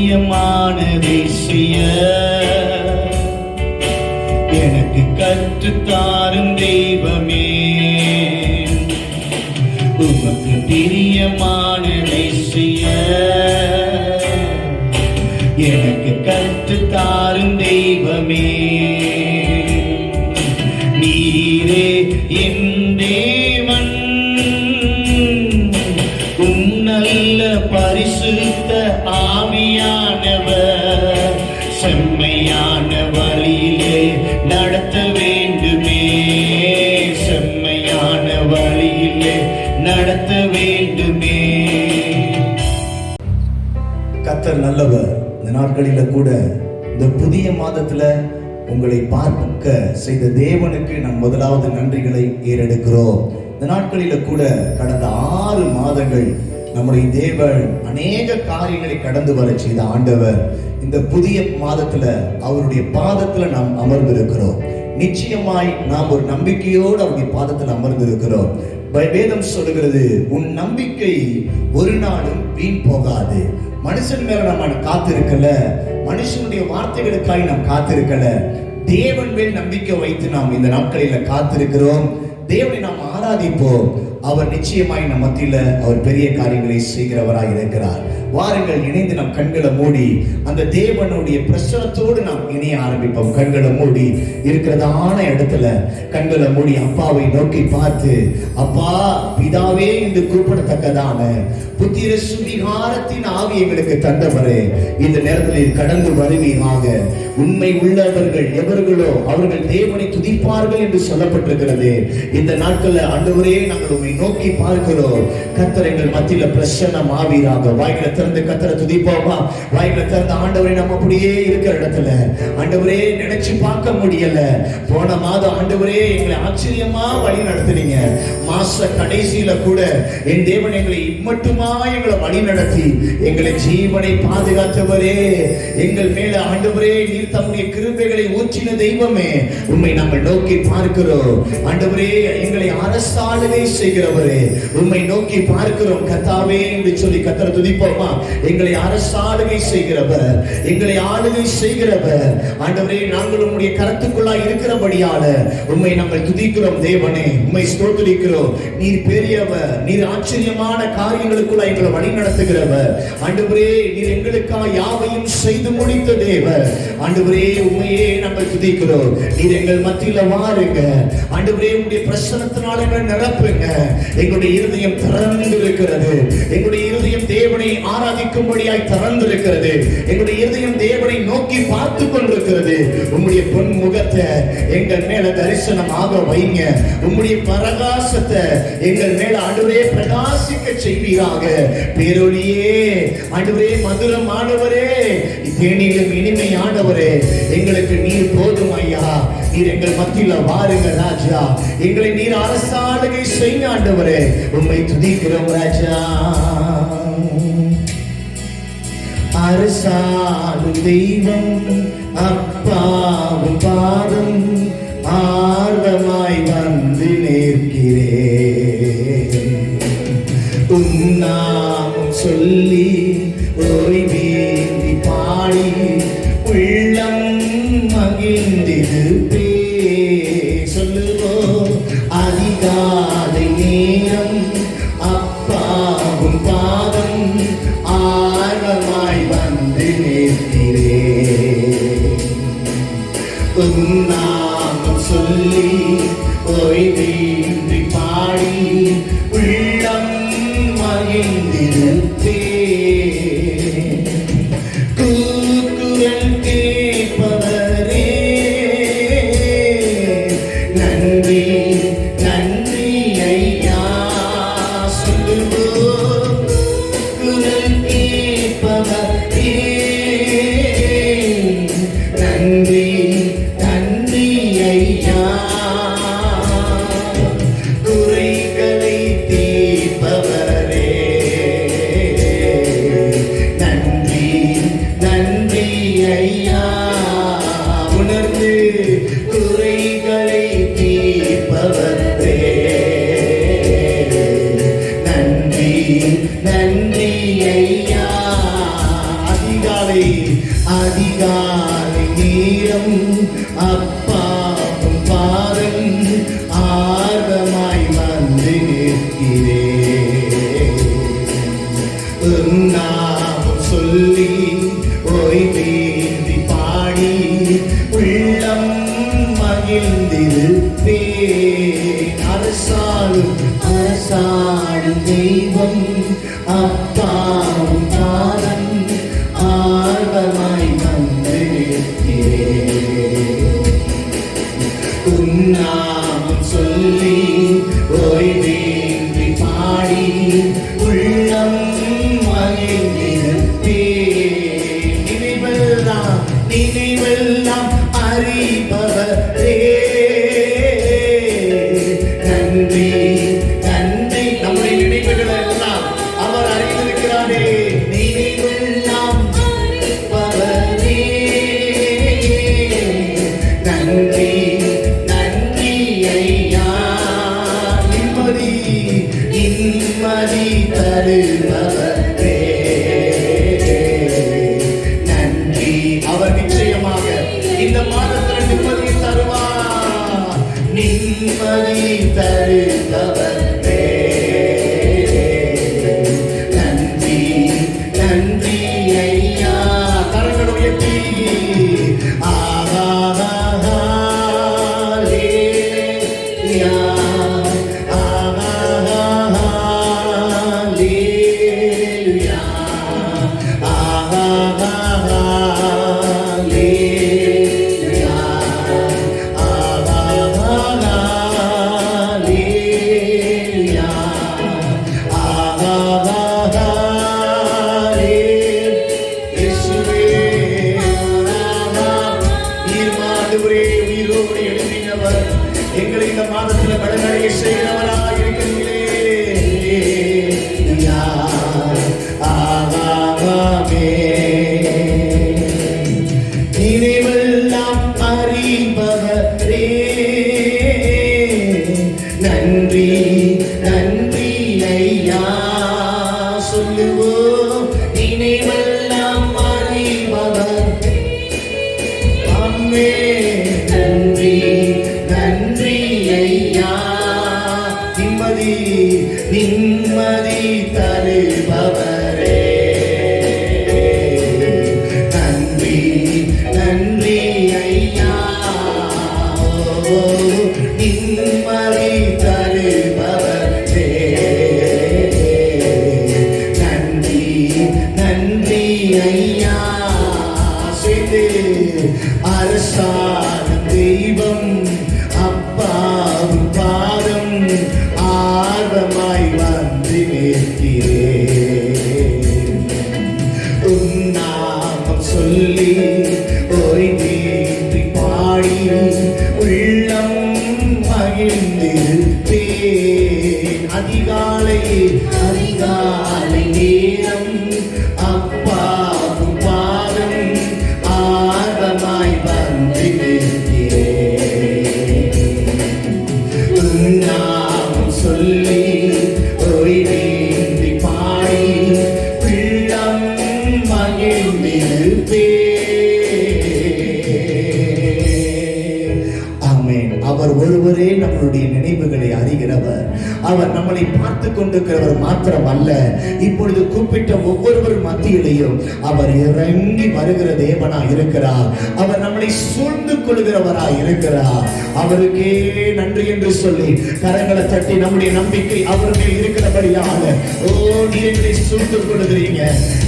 பிரியமானதை செய்ய எனக்கு கற்றுத்தாரும் தெய்வமே. உமக்கு பிரியமானதை செய்ய எனக்கு கற்றுத்தாரும் தெய்வமே. நீரே என் தேவன், நல்ல பரிசுத்த ஆவியானவர் செம்மையான வழியிலே நடத்த வேண்டுமே. செம்மையான வழியிலே நடத்த வேண்டுமே. கர்த்தர் நல்லவர். இந்த நாட்களில கூட இந்த புதிய மாதத்துல உங்களை பார்க்க செய்த தேவனுக்கு நாம் முதலாவது நன்றிகளை ஏறெடுக்கிறோம். இந்த நாட்களில கூட கடந்த 6 மாதங்கள் நம்முடைய தேவன் அநேக காரியங்களை கடந்து வர செய்த ஆண்டவர் இந்த புதிய மாதத்துல அவருடைய பாதத்துல நாம் அமர்ந்திருக்கிறோம். நிச்சயமாய் நாம் ஒரு நம்பிக்கையோடு அவருடைய பாதத்தில் அமர்ந்திருக்கிறோம். வேதம் சொல்லுகிறது, உன் நம்பிக்கை ஒரு நாளும் வீண் போகாது. மனுஷன் மேல நம்ம காத்திருக்கல, மனுஷனுடைய வார்த்தைகளுக்காக நாம் காத்திருக்கல, தேவன் மேல் நம்பிக்கை வைத்து நாம் இந்த நாட்களில காத்திருக்கிறோம். தேவனை நாம் ஆராதிப்போம். அவர் நிச்சயமாய் நம் மத்தியில அவர் பெரிய காரியங்களை செய்கிறவராய் இருக்கிறார். வாருங்கள், இணைந்து நம் கண்களை மூடி அந்த தேவனுடைய பிரசனத்தோடு நாம் இணைய ஆரம்பிப்போம். கண்களை மூடி இருக்கிறதான இடத்துல கண்களை மூடி அப்பாவை நோக்கி பார்த்து, அப்பா பிதாவே என்று கூப்பிடத்தக்கதான புத்திர சுவிகாரத்தின் ஆவி எங்களுக்கு தந்தவரே, இந்த நேரத்தில் கடந்து வருவீராக. உண்மை உள்ளவர்கள் எவர்களோ அவர்கள் தேவனை துதிப்பார்கள் என்று சொல்லப்பட்டிருக்கிறது. இந்த நாட்கள்ல ஆண்டவரே நாங்கள் உண்மை நோக்கி பார்க்கிறோம். கர்த்தர் எங்கள் மத்தியில பிரசன்னம் ஆவீராக. வாய்களை திறந்து கர்த்தரை துதிப்போமா? வாய்களை திறந்து ஆண்டவரே நம்ம அப்படியே இருக்கிற இடத்துல ஆண்டவரே நினைச்சு பார்க்க முடியல. போன மாதம் ஆண்டவரே எங்களை ஆச்சரியமா வழி நடத்துனீங்க. மாச கடைசியில கூட என் தேவன் எங்களை மட்டுமா எங்களை வழி நடத்தி எங்களை ஜீவனை பாதுகாத்தவரே, எங்கள் மேல ஆண்டவரே நீர் தம்முடைய கிருபைகளை ஊற்றின தெய்வமே, உண்மை நாங்கள் நோக்கி பார்க்கிறோம். ஆண்டவரே எங்களை அரசாளுகை செய்கிறவரே, உண்மை நோக்கி பார்க்கிறோம். கர்த்தாவே என்று சொல்லி கர்த்தரை துதிப்போமா? எங்களை அரசாளுகை செய்கிறவர், எங்களை ஆளுகை செய்கிறவர் ஆண்டவரே, நாங்கள் உம்முடைய கரத்துக்குள்ளாய் இருக்கிறபடியால உம்மை நாங்கள் துதிக்கிறோம். தேவனே உம்மை ஸ்தோத்திரிக்கிறோம். நீர் பெரியவர், நீர் ஆச்சரியமான காரியங்களுக்குள்ள எங்களை வழி நடத்துகிறவர். ஆண்டவரே நீர் எங்களுக்காக யாவையும் செய்து முடித்த தேவர். ஆண்டவரே உம்மையே நாங்கள் துதிக்கிறோம். நீர் எங்கள் மத்தியில வாருங்க. ஆண்டவரே உம்முடைய பிரசன்னத்தினால எங்களை நிரப்புங்க. எங்களுடைய இருதயம் திறந்து இருக்கிறது. எங்களுடைய இருதயம் தேவனை ஆராதிக்கும்படியாய் திறந்து இருக்கிறது. எங்களுடைய இருதயம் தேவனை நோக்கி பார்த்து கொண்டிருக்கிறது. உம்முடைய பொன் முகத்தை எங்கள் மேல தரிசனமாக வைங்க. உம்முடைய பிரகாசத்தை எங்கள் மேல ஆண்டவரே பிரகாசிக்க செய்வீராக. பேரொளியே ஆண்டவரே, மதுரம் ஆண்டவரே, தேனிலும் இனிமையானவரே, எங்களுக்கு நீர் போதும் ஐயா. நீர் எங்கள் மத்தியில வாருங்க ராஜா. எங்களை நீர் அரசாளுகை செய்ய ஆண்டவரே, உம்மை துதிக்கிறோம் ராஜா. அரசாளும் தெய்வம் அப்பாவும் பாதம் ஆர்வமாய் வந்து நிற்கிறேன். உன்னாமம் சொல்லி ஓய்வேந்தி பாடி உள்ளம் மகிழ்ந்திருப்பே. சொல்லுவோம், அதிகாலை நேரம் அப்பாவும் பாதம் ஆர்வமாய் வந்து நிற்கிறேன். உன்னாமம் சொல்லி ஓய்வேந்தி பாடி உள்ளம் மகிழ்ந்திருப்பே. கூக்குரல் கேட்பவரே, நன்றி நன்றி ஐயா. சொல்லுவோம், குரல் கேட்பவரே, நன்றி நன்றி ஐயா. குறைகளை தீர்ப்பவரே, நன்றி நன்றி ஐயா. உணர்ந்து குறைகளை தீர்ப்பவரே, நன்றி நன்றி ஐயா. அதிகாலை அதிகாலை நேரம் அப்பாவும் பாதம் ஆர்வமாய் வந்து நிற்கிறேன். நாமம் சொல்லி ஓய்வேந்தி பாடி உள்ளம் மகிழ்ந்திருப்பேன். அரசாடும் தெய்வம் அப்பாவும் பாதம் ஆர்வமாய் வந்து நிற்கிறேன். உன்னாமம் சொல்லி ஓய்வேந்தி பாடி உள்ளம் மகிழ்ந்திருப்பேன். நினைவெல்லாம் அறிபவரே நன்றி நன்றி. நம்முடைய நினைவுகளை எல்லாம் அவர் அறிந்திருக்கிறாரே. நினைவெல்லாம் அறிபவரே நன்றி நன்றி ஐயா. நிம்மதி நிம்மதி தருபவரே நன்றி. அவர் நிச்சயமாக இந்த மாதத்தில் நிம்மதி தருவார். நிம்மதி தருபவரே நன்றி நன்றி ஐயா. கரங்களை உயர்த்தி ஆஹாலேலுயா ஆஹாலேலுயா ஆஹாலேலுயா ஆஹாலேலுயா ஆஹாலே. இயேசுவே ஆண்டவரே, உயிரோடு எழுதினவர் எங்களை இந்த மாதத்தில் பலனடைய செய்கிறவராக இருக்கிறீர்களே. நினைவெல்லாம் அறிபவரே நன்றி நன்றி ஐயா. சொல்லுவோம் நினைவெல்லாம் அறிபவர் அம்மே நன்றி நன்றி ஐயா. நிம்மதி நிம்மதி தருபவரே நன்றி நன்றி ஐயா. நிம்மதி தருபவரே நன்றி நன்றி ஐயா. செய்து அரசாடும் தெய்வம் அப்பாவும் பாதம் ஆர்வமாய் வந்து நிற்கிறேன். உன்னாமம் சொல்லி ஓய்வேந்தி பாடி உள்ளம் மகிழ்ந்திருப்பேன். அதிகாலை நேரம் அப்பாவும் பாதம் ஆர்வமாய் வந்து நிற்கிறேன். நாமம் சொல்லி ஓய்வேந்தி பாடி உள்ளம் மகிழ்ந்திருப்பேன். ஆமென். அவர் ஒருவரே நம்மளுடைய நினைவுகளை அறிகிறவர். அவர் நம்மளை பார்த்து கொண்டிருக்கிறவர் மாத்திரம் அல்ல, இப்பொழுது கூப்பிட்ட ஒவ்வொருவர் மத்தியிலையும் அவர் இறங்கி வருகிற தேவனா இருக்கிறார். அவர் நம்மளை சூழ்ந்து கொள்கிறவராய் இருக்கிறார். அவருக்கே நன்றி என்று சொல்லி கரங்களை தட்டி நம்முடைய நம்பிக்கை அவர் மேல் இருக்கிறபடியாக, ஓ நீர் எங்களை சூழ்ந்து கொள்கிறீங்க,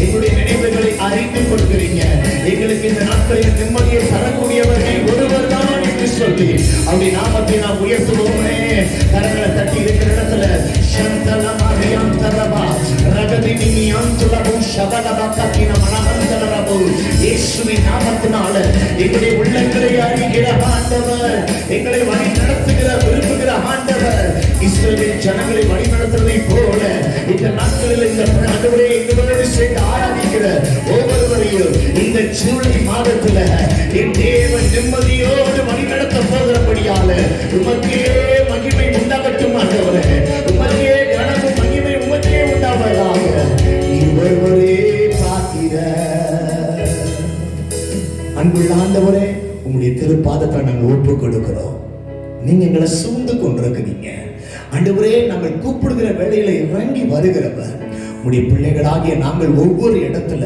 எங்களுடைய நினைவுகளை அறிந்து கொள்கிறீங்க, எங்களுக்கு இந்த நாட்களில் நிம்மதியை தரக்கூடியவர்கள் ஒருவர் தான் என்று சொல்லி அவருடைய நாமத்தை நாம் உயர்த்துவோமே. கரங்களை தட்டி இருக்கிற இடத்துல சந்தலமாரியம் தரபா ரகதினியம் துலபு ஷபலபா கத்தின மனமந்தலரபு இயேசுவின் நாமத்தினால எங்களுடைய உள்ளங்களை அறிகிற ஆண்டவர், எங்களை வழி நடத்துகிற விரும்புகிற ஆண்டவர், இஸ்ரவேல் ஜனங்களை வழி நடத்துவதை போல இந்த நாட்களில் இந்த ஆண்டவரே எங்களோடு சேர்ந்து ஆராதிக்கிற ஒவ்வொருவரையும் இந்த ஜூலை மாதத்துல என் தேவன் நிம்மதியோடு வழி நடத்த போகிறபடியால உமக்கே மகிமை உண்டாகட்டும் ஆண்டவரே. உமக்கே கனமும் மகிமை உமக்கே உண்டாவதாக. நீ ஒருவரே பாத்திர அன்புள்ள ஆண்டவரே, உங்களுடைய திருப்பாதத்தை நாங்கள் ஒப்பு கொடுக்கிறோம். நீங்க எங்களை சூழ்ந்து கொண்டிருக்கிறீங்க ஆண்டவரே. நாங்கள் கூப்பிடுகிற வேளையில இறங்கி வருகிறவர். உடைய பிள்ளைகளாகிய நாங்கள் ஒவ்வொரு இடத்துல,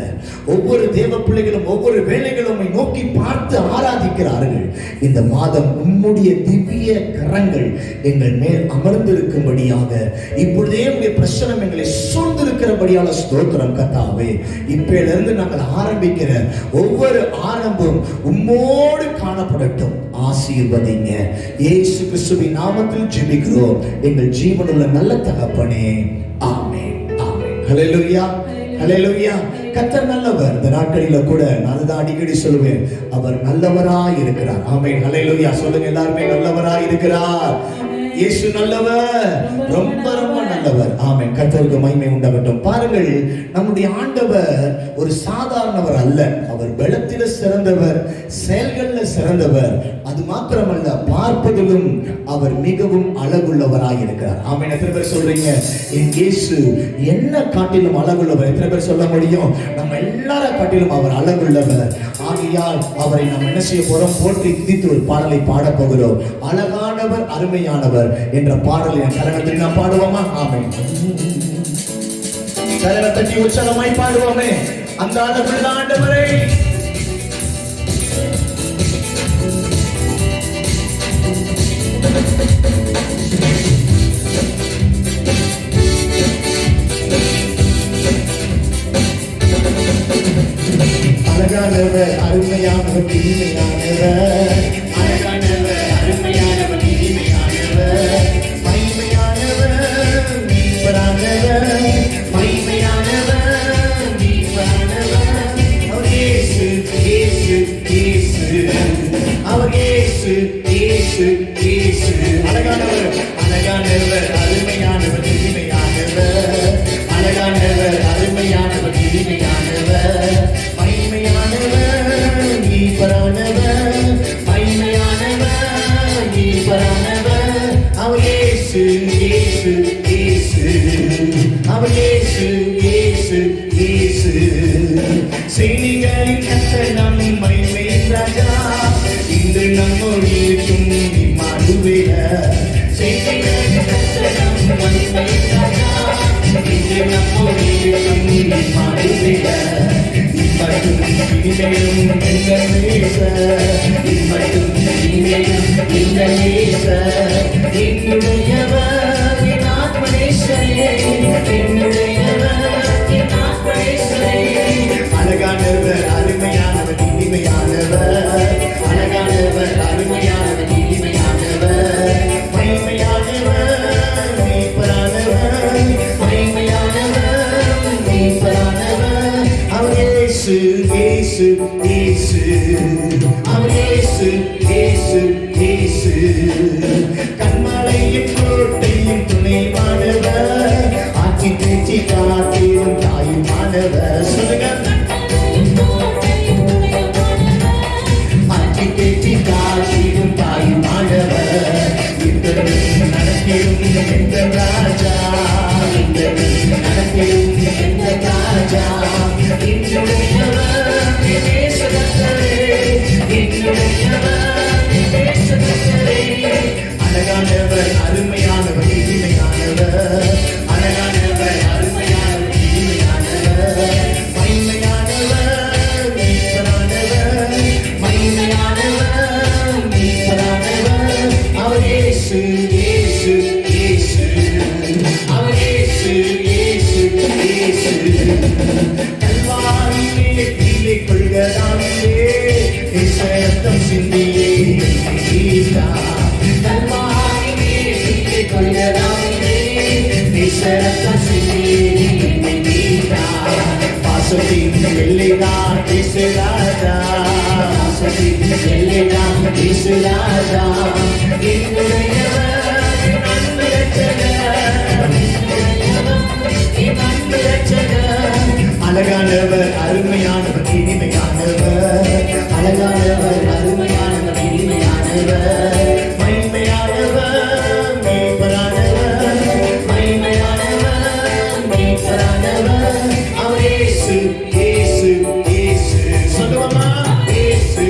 ஒவ்வொரு தேவ பிள்ளைகளும் ஒவ்வொரு வேளைகளும் உம்மை நோக்கி பார்த்து ஆராதிக்கிறார்கள். இந்த மாதம் உம்முடைய திவ்ய கரங்கள் எங்கள் மேல் அமர்ந்திருக்கும்படியாக, இப்பொழுதே உடைய பிரசனம் எங்களை சூழ்ந்திருக்கிறபடியால ஸ்தோத்திரம் கர்த்தாவே. இப்பயிலிருந்து நாங்கள் ஆரம்பிக்கிற ஒவ்வொரு ஆரம்பம் உம்மோடு காணப்படட்டும். ஆசீர்வதிங்க. இயேசு கிறிஸ்துவின் நாமத்தில் ஜெபிக்கிறோம் எங்கள் ஜீவனுள்ள நல்ல தகப்பனே, ஆமென். ஹல்லேலூயா, ஹல்லேலூயா. கர்த்தர் நல்லவர். இந்த நாட்களில கூட நான் தான் அடிக்கடி சொல்லுவேன், அவர் நல்லவராய் இருக்கிறார். ஆமென், ஹல்லேலூயா. சொல்லுங்க எல்லாருமே, நல்லவராய் இருக்கிறார். இயேசு நல்லவர், ரொம்ப ரொம்ப நல்லவர். ஆமென். கர்த்தருக்கு மகிமை உண்டாகட்டும். பாருங்கள், நம்முடைய ஆண்டவர் ஒரு சாதாரணவர் அல்ல. அவர் பலத்தில சிறந்தவர், செயல்களில் சிறந்தவர். அது மாத்திரமல்ல, பார்ப்பதிலும் அவர் மிகவும் அழகுள்ளவராய் இருக்கிறார். ஆமென். எத்தனை பேர் சொல்றீங்க, என் இயேசு என்ன காட்டிலும் அழகுள்ளவர்? எத்தனை பேர் சொல்ல முடியும்? நம்ம எல்லாரை காட்டிலும் அவர் அழகுள்ளவர். ஆகையால் அவரை நாம் என்ன செய்ய போறோம்? போற்றி துதித்து ஒரு பாடலை பாட போகிறோம். அழகானவர், அருமையானவர் என்ற பாடலை கரகத்தில் நாம் பாடுவோமா? ஆமென். கரகத்தை உற்சாகமாய் பாடுவோமே. அந்த அழகுள்ள ஆண்டவரை அழகானவர், அருமையானவர், இனிமையானவர். அழகானவர், அருமையானவர், இனிமையானவர். மகிமையானவர், மீட்பரானவர். மகிமையானவர், மீட்பரானவர். அவர் இயேசு, இயேசு, இயேசு. அவர் இயேசு, இயேசு, இயேசு. அழகானவர், அழகானவர், அருமையானவர், இனிமையானவர். அழகானவர், அருமையானவர், இனிமையானவர். மகிமையானவர், மீட்பரானவர். மகிமையானவர், மீட்பரானவர். அவர் இயேசு, இயேசு, இயேசு. அவர் இயேசு, இயேசு, இயேசு. செய்திகளின் கர்த்தர் நம் மகிமையின் ராஜா, இன்று நம்மோடு இருக்கும் இம்மானுவேலர். செய்திகளின் கர்த்தர் நம் மகிமையின் ராஜா, இன்று நம்மோடு இருக்கும் இம்மானுவேலர். இம்மட்டும் இனிமையும் இந்த நேசர், இம்மட்டும் இனிமையும் இந்த நேசர். என்னுடையவர் என் ஆத்மநேசரே, என்னுடையவர் என் ஆத்மநேசரே. அழகானவர், அருமையானவர், இனிமையானவர். அழகானவர், அருமையானவர், இனிமையானவர். மகிமையானவர், மீட்பரானவர். மகிமையானவர், மீட்பரானவர். அவர் இயேசு, இயேசு, இயேசு. அவர் இயேசு, இயேசு, இயேசு. கண்மலையும் கோட்டையும் துணைவானவர், ஆட்சி பேச்சு காத்திரும் தாயுமானவர். சொல்லுங்க, ஆட்சி பேச்சு காத்திரும் தாயுமானவர். இத்தனையும் நடத்திடும் எந்த ராஜா, இத்தனையும் நடத்திடும் எந்த ராஜா. என்னுடையவர் என் நேசகர்த்தரே, என்னுடையவர் என் நேசகர்த்தரே. அழகானவர், அருமையானவர், இனிமையானவர். அழகானவர், அருமையானவர், இனிமையானவர். மகிமையானவர், மீட்பரானவர். மகிமையானவர், மீட்பரானவர். அவர் இயேசு, இயேசு, இயேசு. அவர் இயேசு, இயேசு, இயேசு. கல்வாரியிலே கீழே கொள்கதானிலே ரத்தம் சிந்தியே மீட்டார். கல்வாரியிலே கீழே கொள்கதானிலே ரத்தம் சிந்தியே மீட்டார். பாசத்தின் எல்லைதான் பேசுராஜா, பாசத்தின் எல்லைதான் பேசுராஜா. என்னுடையவர் அன்பு ரட்சகர், என் அன்பு ரட்சகர். அழகானவர், அருமையானவர், இனிமையானவர். அழகானவர், அருமையானவர், இனிமையானவர். மகிமையானவர், மீட்பரானவர். மகிமையானவர், மீட்பரானவர். அவர் இயேசு, இயேசு, இயேசு. சொல்லுவோமா? இயேசு,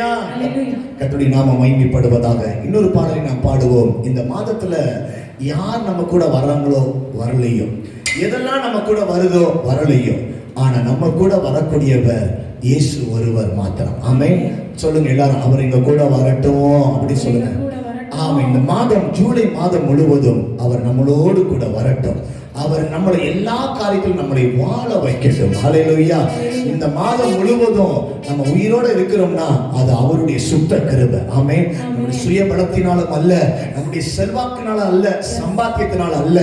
அல்லேலூயா. கர்த்தருடைய நாமம் மகிமைப்படுவதாக. இன்னொரு பாடலை நாம் பாடுவோம். இந்த மாதத்துல யார் நம்ம கூட வர்றாங்களோ வரலையோ, எதெல்லாம் நம்ம கூட வருதோ வரலையோ, ஆனா நம்ம கூட வரக்கூடியவர் இயேசு ஒருவர் மாத்திரம். ஆமென். சொல்லுங்க எல்லாரும், அவர் எங்க கூட வரட்டும் அப்படி சொல்லுங்க. ஆமா, இந்த மாதம் ஜூலை மாதம் முழுவதும் அவர் நம்மளோடு கூட வரட்டும். அவர் நம்மளை எல்லா காரியத்திலும் நம்மளை வாழ வைக்கட்டும். ஹல்லேலூயா. இந்த மாதம் முழுவதும் நம்ம உயிரோட இருக்கிறோம்னா அது அவருடைய சுத்த கிருபை. ஆமென். நம்முடைய சுய பலத்தினாலும் அல்ல, நம்முடைய செல்வாக்கினால அல்ல, சம்பாத்தியத்தினால அல்ல.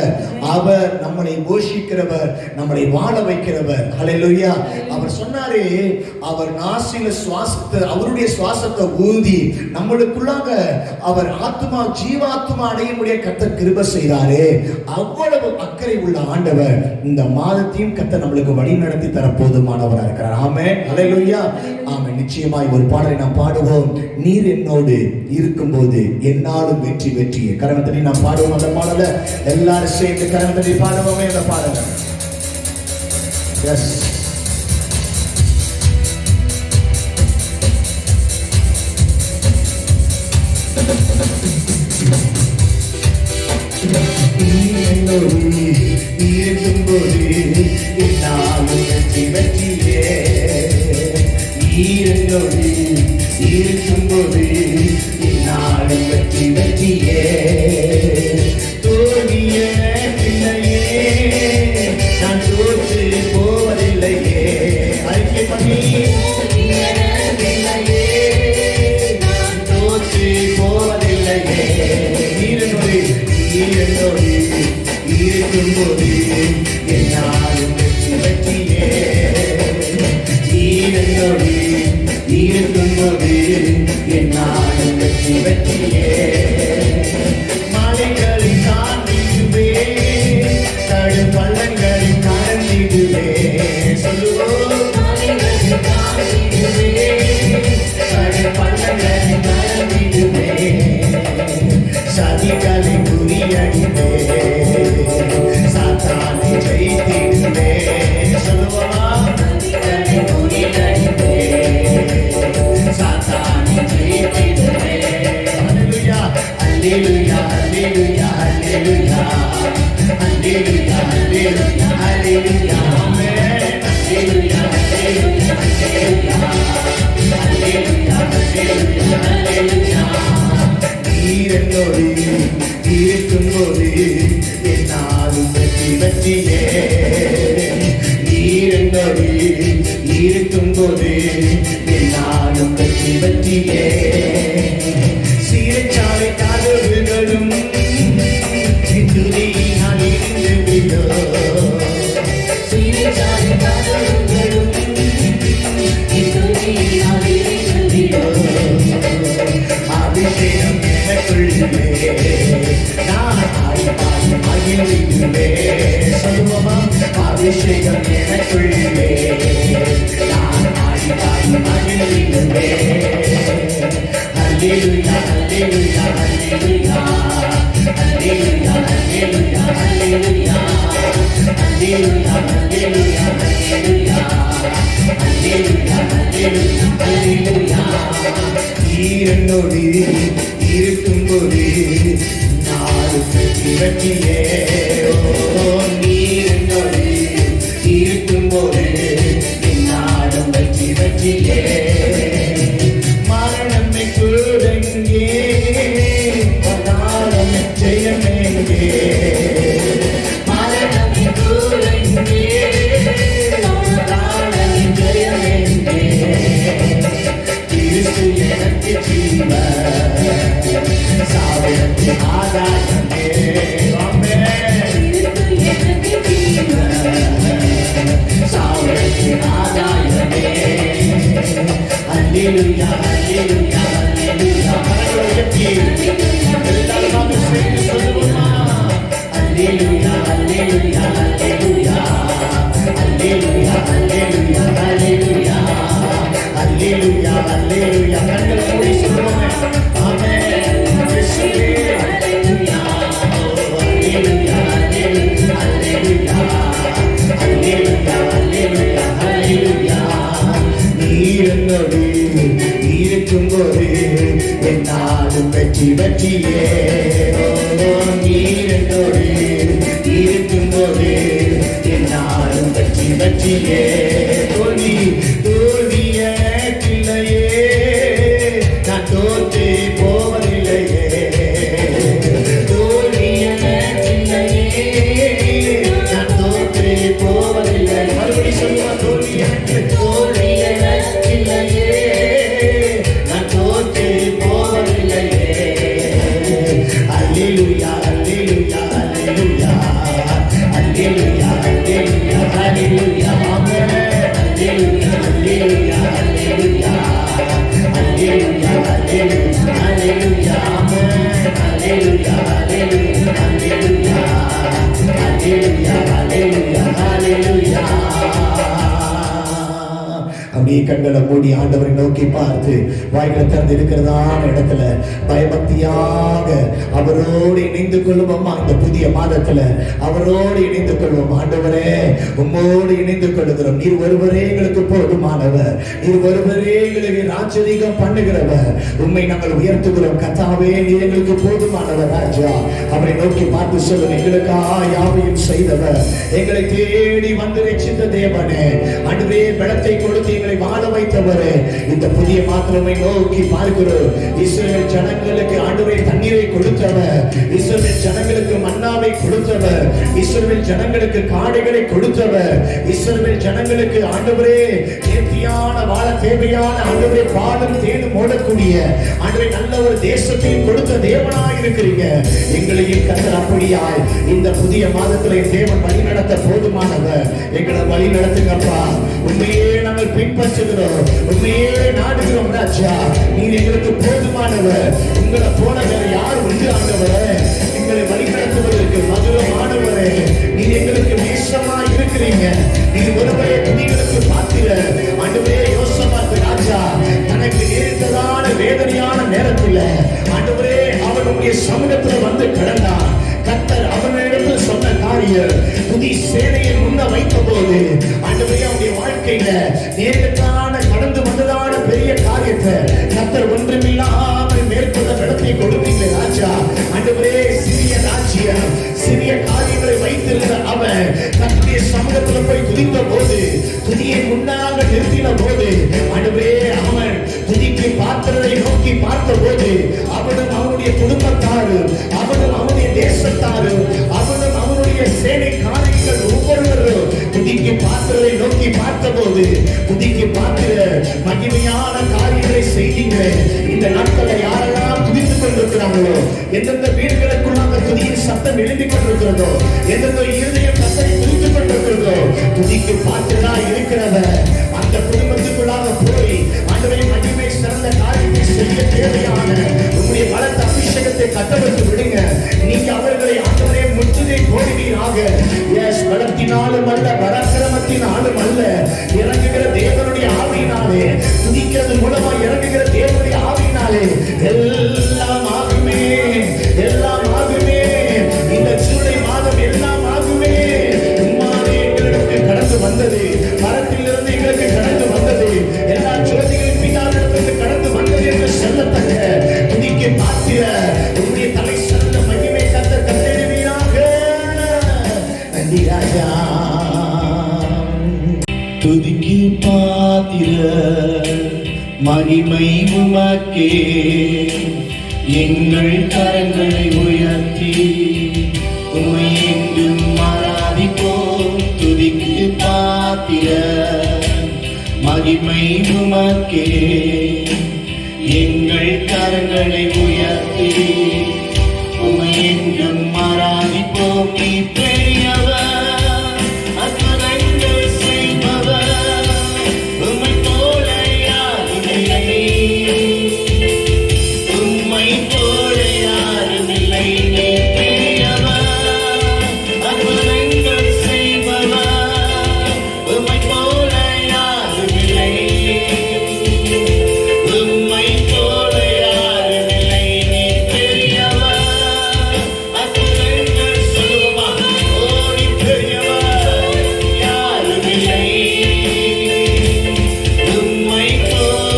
அவர் நம்மளை போஷிக்கிறவர், நம்மளை வாழ வைக்கிறவர். ஹல்லேலூயா. அவர் சொன்னாரே, அவர் நாசில சுவாசத்தை, அவருடைய சுவாசத்தை ஊதி நம்மளுக்குள்ளாக அவர் ஆத்மா ஜீவாத்மா அடைய முடிய கர்த்தர் கிருபை செய்தாரே. அவ்வளவு அக்கறை உள்ள ஆண்டவர் இந்த மாதத்தையும் கர்த்தர் நம்மளுக்கு வழி நடத்தி தர போதுமானவராக இருக்கிறார். ஆமென். ஹல்லேலூயா. ஆமென். நிச்சயமாய் ஒரு பாடலை நாம் பாடுவோம். நீர் என்னோடு இருக்கும்போது என்னாலும் வெற்றி வெற்றியே. கரகத்தடி நாம் பாடுவோம் அந்த பாடலை. எல்லாரும் சேர்ந்து கரகத்தடி பாடுவோமே அந்த பாடலை. எஸ். இருக்கும்போது என்னாலும் வெற்றி வெற்றியே. ஈரங்களோடு இருக்கும்போது என்னாலும் வெற்றி வெற்றியே. தோல்விய பிள்ளையே, நான் தோற்று போவதில்லையே. அறிக்கை பண்ணி நான் தோற்று போவதில்லையே. ஈரங்களோடு ஈரங்களோடு இருக்கும்போது என்னாலும் வெற்றி வெற்றியே. ஈரங்களோடு இருக்கும்போது என்னாலும் வெற்றி வெற்றியே. மலைகளை தாண்டிடுவே, கடும் பள்ளங்களை கடந்திடுவே. சொல்லுவோம். மலைகளை தாண்டிடுவே, கடும் பள்ளங்களை கடந்திடுவே. சதிகளை குறியடிவே, சாத்தானை ஜெயித்திடுவே. சொல்லுவோமா? சதிகளை குறியடிவே, சாத்தானை ஜெயித்திடுவே. அல்லேலூயா அல்லேலூயா அல்லேலூயா அல்லேலூயா அல்லேலூயா அல்லேலூயா அல்லேலூயா. ஆமென். அல்லேலூயா அல்லேலூயா அல்லேலூயா அல்லேலூயா அல்லேலூயா அல்லேலூயா. ஈரங்களோடு இருக்கும்போது என்னாலும் வெற்றி வெற்றியே. ஈரங்களோடு இருக்கும்போது என்னாலும் வெற்றி வெற்றியே. சிறைச்சாலை கதவுகளும் துதியினால் இருந்து விடும். சிறைச்சாலை கதவுகளும் துதியினால் இருந்து விடும். அபிஷேகம் எனக்குள்ளே, நான் ஆடி பாடி மகிழ்ந்திடுவே. சொல்லுவோமா? அபிஷேகம் எனக்குள்ளே, நான் ஆடி பாடி மகிழ்ந்திடுவே. அல்லேலூயா அல்லேலூயா அல்லேலூயா அல்லேலூயா அல்லேலூயா அல்லேலூயா அல்லேலூயா அல்லேலூயா அல்லேலூயா அல்லேலூயா அல்லேலூயா அல்லேலூயா. ஈரங்களோடு இருக்கும்போது நாளும் வெற்றி வெற்றியே. நீரங்களோடு இருக்கும்போது நாளும் வெற்றி வெற்றியே. மரணமே கூடங்கே, பதாளமே ஜெயமேங்கே. மரணமே கூடங்கே, பதாளமே ஜெயமேங்கே. கிறிஸ்து எனக்கு ஜீவன், சாவிற்கு ஆதாரமே. சாவிற்கு ஆதாரமே. அல்லேலூயா அல்லேலூயா அல்லேலூயா. எல்லாரும் சேர்ந்து சொல்லுவோமா? அல்லேலூயா அல்லேலூயா அல்லேலூயா அல்லேலூயா அல்லேலூயா அல்லேலூயா அல்லேலூயா அல்லேலூயா. கண்களை மூடி சொல்லுவோமே. ஆமென். இயேசுவே அல்லேலூயா அல்லேலூயா அல்லேலூயா அல்லேலூயா அல்லேலூயா அல்லேலூயா அல்லேலூயா. நீர் என்னோடு இருக்கும்போது என்னாலும் வெற்றி வெற்றியே. நீர் என்னோடு இருக்கும்போது என்னாலும் வெற்றி வெற்றியே. தோல்வி தோல்வி எனக்கில்லையே, நான் தோற்று போவதில்லையே. தோல்வி எனக்கில்லையே, நான் தோற்று போவதில்லை. மறுபடி சொல்லுவா, தோல்வி எனக்கு தோல்வி எனக்கில்லையே, நான் தோற்று போவதில்லையே. அல்லேலூயா அல்லேலூயா அல்லேலூயா அல்லேலூயா அல்லேலூயா அல்லேலூயா. ஆமென். அல்லேலூயா அல்லேலூயா அல்லேலூயா அல்லேலூயா அல்லேலூயா அல்லேலூயா. ஆமென். அல்லேலூயா அல்லேலூயா அல்லேலூயா அல்லேலூயா அல்லேலூயா அல்லேலூயா. அப்படியே கண்களை மூடி ஆண்டவரை நோக்கி பார்த்து வாய்களை திறந்து இருக்கிறதான இடத்துல பயபக்தியாக அவரோடு இணைந்து கொள்வோம். அந்த புதிய மாதத்துல அவரோடு இணைந்து கொள்வோம். ஆண்டவரே, உம்மோடு இணைந்து கொள்கிறோம். நீர் ஒருவரே எங்களுக்கு போதுமானவர், நீர் ஒருவரே எங்களுக்கு ராஜரீகம் பண்ணுகிறவர். உண்மை நாங்கள் உயர்த்துகிறோம். கர்த்தாவே, நீர் எங்களுக்கு போதுமானவர் ராஜா. அவரை நோக்கி பார்த்து சொல்லுங்க, எங்களுக்காக யாவையும் செய்தவர், எங்களை தேடி வந்து ரட்சித்த தேவனே, ஆண்டவரே பலத்தை கொடுத்து எங்களை வாழ வைத்தவரே. இந்த புதிய மாத்திரமை நோக்கி பார்க்கிறோம். இஸ்ரவேல் ஜனங்களுக்கு ஆண்டவரே தண்ணீரை கொடுத்தவர், இஸ்ரவேல் ஜனங்களுக்கு மன்னாவை கொடுத்தவர், இஸ்ரவேல் ஜனங்களுக்கு காடைகளை கொடுத்தவர், இஸ்ரவேல் ஜனங்களுக்கு ஆண்டவரே நேர்த்தியான வாழ தேவையான ஆண்டவரே பாலும் தேனும் ஓடக்கூடிய ஆண்டவரே நல்ல ஒரு தேசத்தையும் கொடுத்த தேவனாய் இருக்கிறீங்க. எங்களையும் கர்த்தர் அப்படியாய் இந்த புதிய மாதத்திலே தேவன் வழி நடத்த போதுமானவர். எங்களை வழி நடத்துங்கப்பா. உண்மையே நாங்கள் பின்பற்றுகிறோம், உண்மையே நாடுகிறோம் ராஜா. நீர் எங்களுக்கு போதுமானவர். உங்களை போல வேற யார் உண்டு ஆண்டவரே? எங்களை வழிநடத்துவதற்கு மதுரமானவரே, நீர் எங்களுக்கு நேசமா இருக்கிறீங்க. நீர் ஒருவரே துணிகளுக்கு பாத்திர. ஆண்டவரே, யோசபாத் ராஜா தனக்கு நேரிட்டதான வேதனையான நேரத்தில் ஆண்டவரே அவனுடைய சமூகத்தில் வந்து கிடந்தான். கர்த்தர் அவனிடத்தில் சொன்ன காரியம் புதி சேனையை முன்ன வைத்த போது ஆண்டவரே அவனுடைய வாழ்க்கையில நேரத்தான கடந்து வந்ததான பெரிய காரியத்தை கர்த்தர் ஒன்றுமில்லாமல் மேற்கொண்ட நடத்தி கொடுத்தீங்க ராஜா. ஆண்டவரே, சிறிய ராஜ்யம் சிறிய காரியங்களை வைத்திருந்த அவன் தன்னுடைய சமூகத்தில் போய் துதித்த போது, துதியை முன்னாக நிறுத்தின போது ஆண்டவரே அவன் துதிக்கு பாத்திரத்தை நோக்கி பார்த்த போது அவனும் அவனுடைய குடும்பத்தாரும் அவனும் அவனுடைய தேசத்தாரும் அவனும் அவனுடைய சேனை காரியங்கள் ஒவ்வொருவரும் துதிக்கு பாத்திரத்தை நோக்கி பார்த்த போது துதிக்கு பாத்திர மகிமையான காரியங்களை செய்தீங்க. இந்த நாட்களை யாரெல்லாம் துதித்துக் கொண்டிருக்கிறாங்களோ, எந்தெந்த வீடுகளுக்குள்ளாக துதியின் சத்தம் எழுப்பிக் கொண்டிருக்கிறதோ, எந்தெந்த இருதயம் கர்த்தரை துதித்துக் கொண்டிருக்கிறதோ, துதிக்கு பாத்திரா இருக்கிறவர் அந்த குடும்பத்துக்குள்ளாக போய் ஆண்டவரை மகிமை சிறந்த காரியத்தை செய்ய தேவையான உங்களுடைய பலத்த அபிஷேகத்தை கட்டவிழ்த்து விடுங்க. நீங்க அவர்களை ஆண்டவரே முற்றுகை போடுவீராக. எஸ், பலத்தினாலும் அல்ல, பராக்கிரமத்தினாலும் அல்ல, இறங்குகிற தேவனுடைய ஆவியினாலே, துதிக்கிறது மூலமா இறங்குகிற தேவனுடைய ஆவியினாலே எல்லாம் ஆகுமே, எல்லாம் ஆகுமே. இந்த ஜூலை மாதம் எல்லாம் ஆகுமே. உம்மாலே எங்களுக்கு கடந்து வந்தது, மரத்திலிருந்து எங்களுக்கு கடந்து வந்தது, எல்லா ஜோதிகளின் பிதாவிடத்திலிருந்து கடந்து வந்தது என்று சொல்லத்தக்க துதிக்கு பாத்திர உங்களுடைய தலை சிறந்த மகிமை கர்த்தர் கட்டளையிடுவீராக. நன்றி ராஜா. துதிக்கு பாத்திர மகிமை உமக்கே, எங்கள் கரங்களை உயர்த்தி உம்மை என்றும் ஆராதிப்போம். துதிக்கு பாத்திர மகிமை உமக்கே, எங்கள் கரங்களை உயர்த்தி உம்மை என்றும் ஆராதிப்போம். நீ பெரியவர், அற்புதங்கள் செய்பவர், உம்மை போல யாரும் இல்லை, உம்மை போல யாரும் இல்லை. நீ பெரியவர், அற்புதங்கள் செய்பவர், உம்மை போல யாரும் இல்லை, உம்மை போல யாரும் இல்லை. நீ பெரியவர், அற்புதங்கள் சொல்லுமா, ஓ நீ பெரியவர், யாரும் இல்லை, உம்மை போல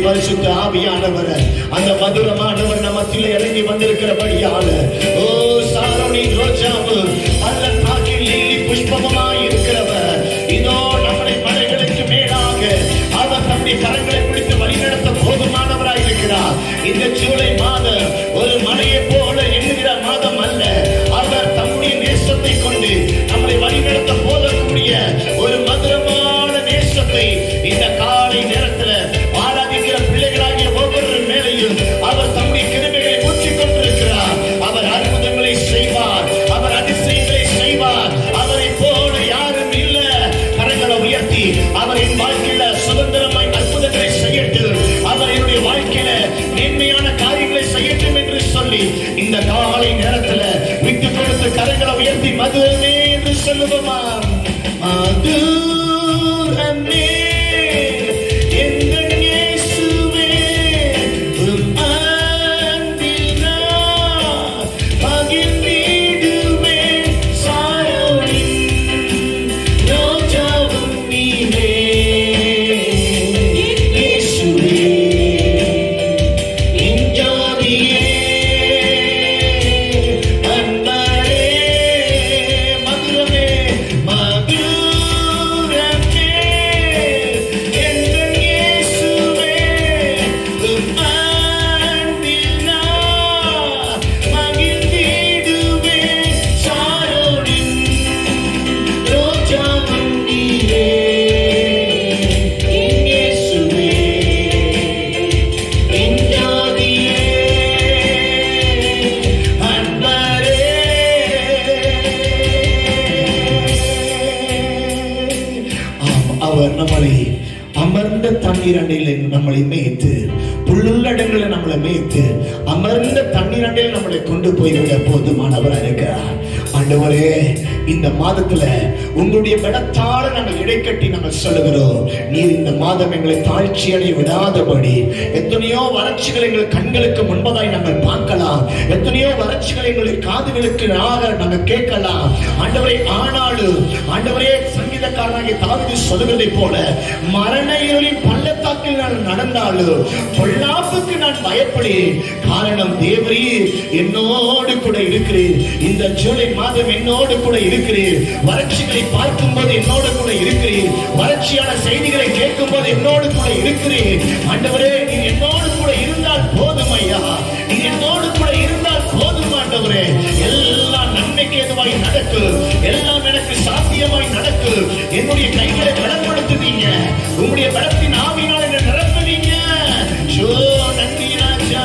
பரிசுத்த ஆவியானவர் அந்த மதுரமானவர் நமத்திலே இறங்கி வந்திருக்கிறபடியால் ஓ சாரோனி ரோஜாவு பள்ளத்தாக்கில் லீலி புஷ்பமாய் இருக்கிறவர் இதோ நம்முடைய மலைகளுக்கு மேலாக அவர் நம்முடைய கரங்களை பிடித்து வழிநடத்த போதுமானவராய் இருக்கிறார். இந்த ஜூலை மாதம் ஒரு மலையை போல எண்ணுகிற மாதம் அல்ல. அவர் தம்முடைய நேசத்தை கொண்டு நம்மளை வழிநடத்த போதக்கூடிய ஒரு மதுரமான நேசத்தை இந்த காலை நேரத்தில் ஆராதிக்கிற பிள்ளைகளாகிய ஒவ்வொரு மேலையும் அவர் தம்முடைய கிருபைகளை ஊற்றிக் கொண்டிருக்கிறார். அவர் அற்புதங்களை செய்வார், அவர் அதிசயங்களை செய்வார். அவரை போல யாரும் இல்ல. கரங்களை உயர்த்தி அவரின் வாழ்க்கையில சுதந்திரமாய் அற்புதங்களை செய்யட்டும், அவர் என்னுடைய வாழ்க்கையில மேன்மையான காரியங்களை செய்யட்டும் என்று சொல்லி இந்த காலை நேரத்துல விட்டு கொடுத்து கரங்களை உயர்த்தி மதுரமே என்று சொல்லுவோமா? மதுரமே எங்கள் இயேசுவே, உம் அன்பில் நான் மகிழ்ந்திடுவேன். சாரோனின் ரோஜாவும் நீரே இயேசுவே, என் ஜோதியே அன்பரே. மதுரமே மதுரமே எங்கள் இயேசுவே, உம் அன்பில் நான் மகிழ்ந்திடுவேன். சாரோனின் ரோஜாவும் நீரே என் இயேசுவே, என் ஜோதியே அன்பரே. ஆம், அவர் நம்மளை அமர்ந்த தண்ணீர் அண்டையில் நம்மளை மேய்த்து, புல்லுள்ள இடங்களில் நம்மளை மேய்த்து, அமர்ந்த தண்ணீர் அண்டையில் நம்மளை கொண்டு போய்விட போதுமானவராக இருக்கிறார். ஆண்டவரே, இந்த மாதத்துல உங்களுடைய பலத்தால நாங்கள் இடைக்கட்டி நாங்கள் சொல்லுகிறோம், நீர் இந்த மாதம் எங்களை தாழ்ச்சி அடைய விடாதபடி. எத்தனையோ வறட்சிகள் எங்கள் கண்களுக்கு முன்பதாய் நாங்கள் பார்க்கலாம், எத்தனையோ வறட்சிகள் எங்களுடைய காதுகளுக்கு நாங்கள் கேட்கலாம். ஆண்டவரே, ஆனாலும் ஆண்டவரே, சங்கீதக்காரனாகிய தாவீது சொல்லுவதை போல மரண இருளின் பள்ளத்தாக்கில் நான் நடந்தாலும் பொல்லாப்புக்கு நான் பயப்படேன். காரணம் தேவரீர் என்னோடு கூட இருக்கிறீர். இந்த ஜூலை மாதம் என்னோடு கூட இருக்கிறீர். வறட்சிகளை பார்க்கும் போது என்னோடு கூட இருக்கிறீர். வறட்சியான செய்திகளை கேட்கும் போது என்னோடு கூட இருக்கிறீர். ஆண்டவரே, நீ என்னோடு கூட இருந்தால் போதும் ஐயா, நீ என்னோடு கூட இருந்தால் போதும் ஆண்டவரே. எல்லாம் நன்மைக்கு எதுவாய் நடக்கு, எல்லாம் எனக்கு சாத்தியமாய் நடக்கு. என்னுடைய கைகளை பலப்படுத்துவீங்க, உங்களுடைய பலத்தின் ஆவியினால் என்னை நிரப்புவீங்க. நன்றி ராஜா.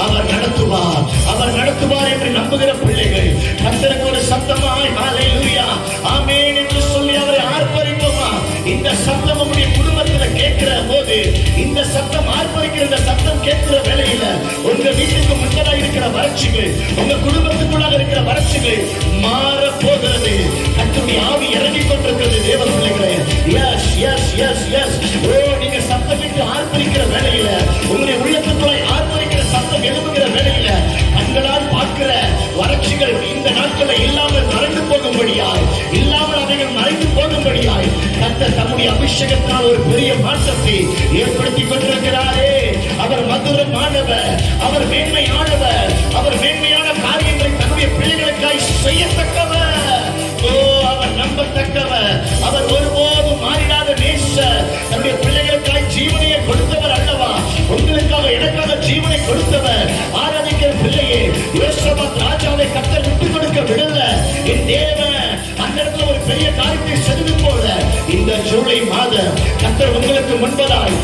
அவர் நடத்துவார், அவர் நடத்துவார் என்று நம்புகிற பிள்ளைகள் கர்த்தருக்கு ஒரு சத்தமாய் ஹல்லேலூயா ஆமென் என்று சொல்லி அவரை ஆர்ப்பரிப்போமா? இந்த சத்தம் உங்களுடைய குடும்பத்தில் கேட்கிற போது, இந்த சத்தம் ஆர்ப்பரிக்கிற இந்த சத்தம் கேட்கிற வேளையில உங்க வீட்டுக்கு முன்னதாக இருக்கிற வறட்சிகள், உங்க குடும்பத்துக்குள்ளாக இருக்கிற வறட்சிகள் மாற போகிறது. கர்த்தருடைய ஆவி இறங்கிக் கொண்டிருக்கிறது தேவ பிள்ளைகளே. Yes yes yes yes. ஓ, நீங்க சத்தமிட்டு ஆர்ப்பரிக்கிற வேளையில, உங்களுடைய உள்ளத்துக்குள்ளாய் ஆர்ப்பரிக்கிற சத்தம் எழுப்புகிற வேளையில கண்களால் பார்க்கிற வறட்சிகள் இந்த நாட்களில் இல்லாமல் மறைந்து போகும்படியாய், இல்லாமல் அவைகள் மறைந்து போகும்படியாய் கர்த்தர் தம்முடைய அபிஷேகத்தால் ஒரு பெரிய மாற்றத்தை ஏற்படுத்திக் கொண்டிருக்கிறாரே. அவர் மதுரமானவர், அவர் மேன்மையானவர், அவர் மேன்மையான காரியங்களை தன்னுடைய பிள்ளைகளுக்காய் செய்யத்தக்கவர். ஓ, அவர் நம்பத்தக்கவர், அவர் ஒருபோதும் மாறிடாத நேசர். தன்னுடைய பிள்ளைகளுக்காய் ஜீவனையை கொடுத்தவர் அல்லவா? உங்களுக்காக எனக்காக ஜீவனை கொடுத்தவர். ஆராதிக்கிற பிள்ளையே, யோசபாத் ராஜாவை கர்த்தர் விட்டுக் கொடுக்க விடல. என் தேவன் அந்த இடத்துல ஒரு பெரிய காரியத்தை செய்து போல இந்த ஜூலை மாதம் கர்த்தர் உங்களுக்கு முன்பதாய்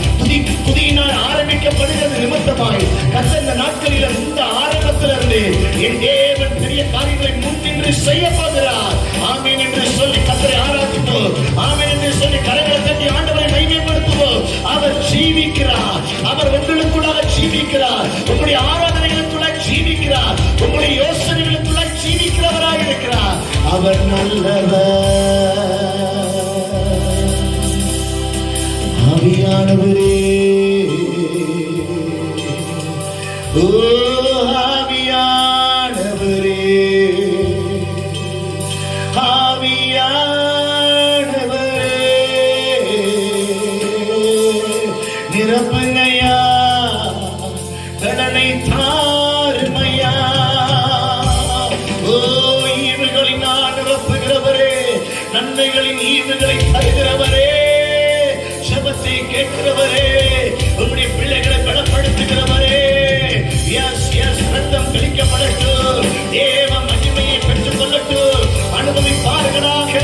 புதியினால் ஆரம்பிக்கப்படுகிறது நிமித்தமாய் கர்த்தர் இந்த நாட்களில் இந்த ஆரம்பத்திலிருந்து என் தேவன் பெரிய காரியங்களை முன்னின்று செய்ய போகிறார். ஆமென் என்று சொல்லி கர்த்தரை ஆராதிப்போம். ஆமென் என்று சொல்லி கரங்களை தட்டி ஆண்டவரை மகிமைப்படுத்துவோம். அவர் ஜீவிக்கிறார், அவர் உங்களுக்குள்ளாக ஜீவிக்கிறார், உங்களுடைய ஆராதனைகளுக்குள்ளாக ஜீவிக்கிறார், உங்களுடைய யோசனைகளுக்குள்ளாக ஜீவிக்கிறவராக இருக்கிறார். அவர் நல்லவர். ஆவியானவரே, ஓ ஆவியானவரே, ஆவியானவரே, நிரப்புங்க செய்கிறவரே, உம்முடைய பிள்ளைகளை பலப்படுத்துகிறவரே. எஸ் எஸ் ரத்தம் தெளிக்கப்படட்டும், தேவ மகிமையை பெற்றுக் கொள்ளட்டும், அனுபவிப்பார்களாக.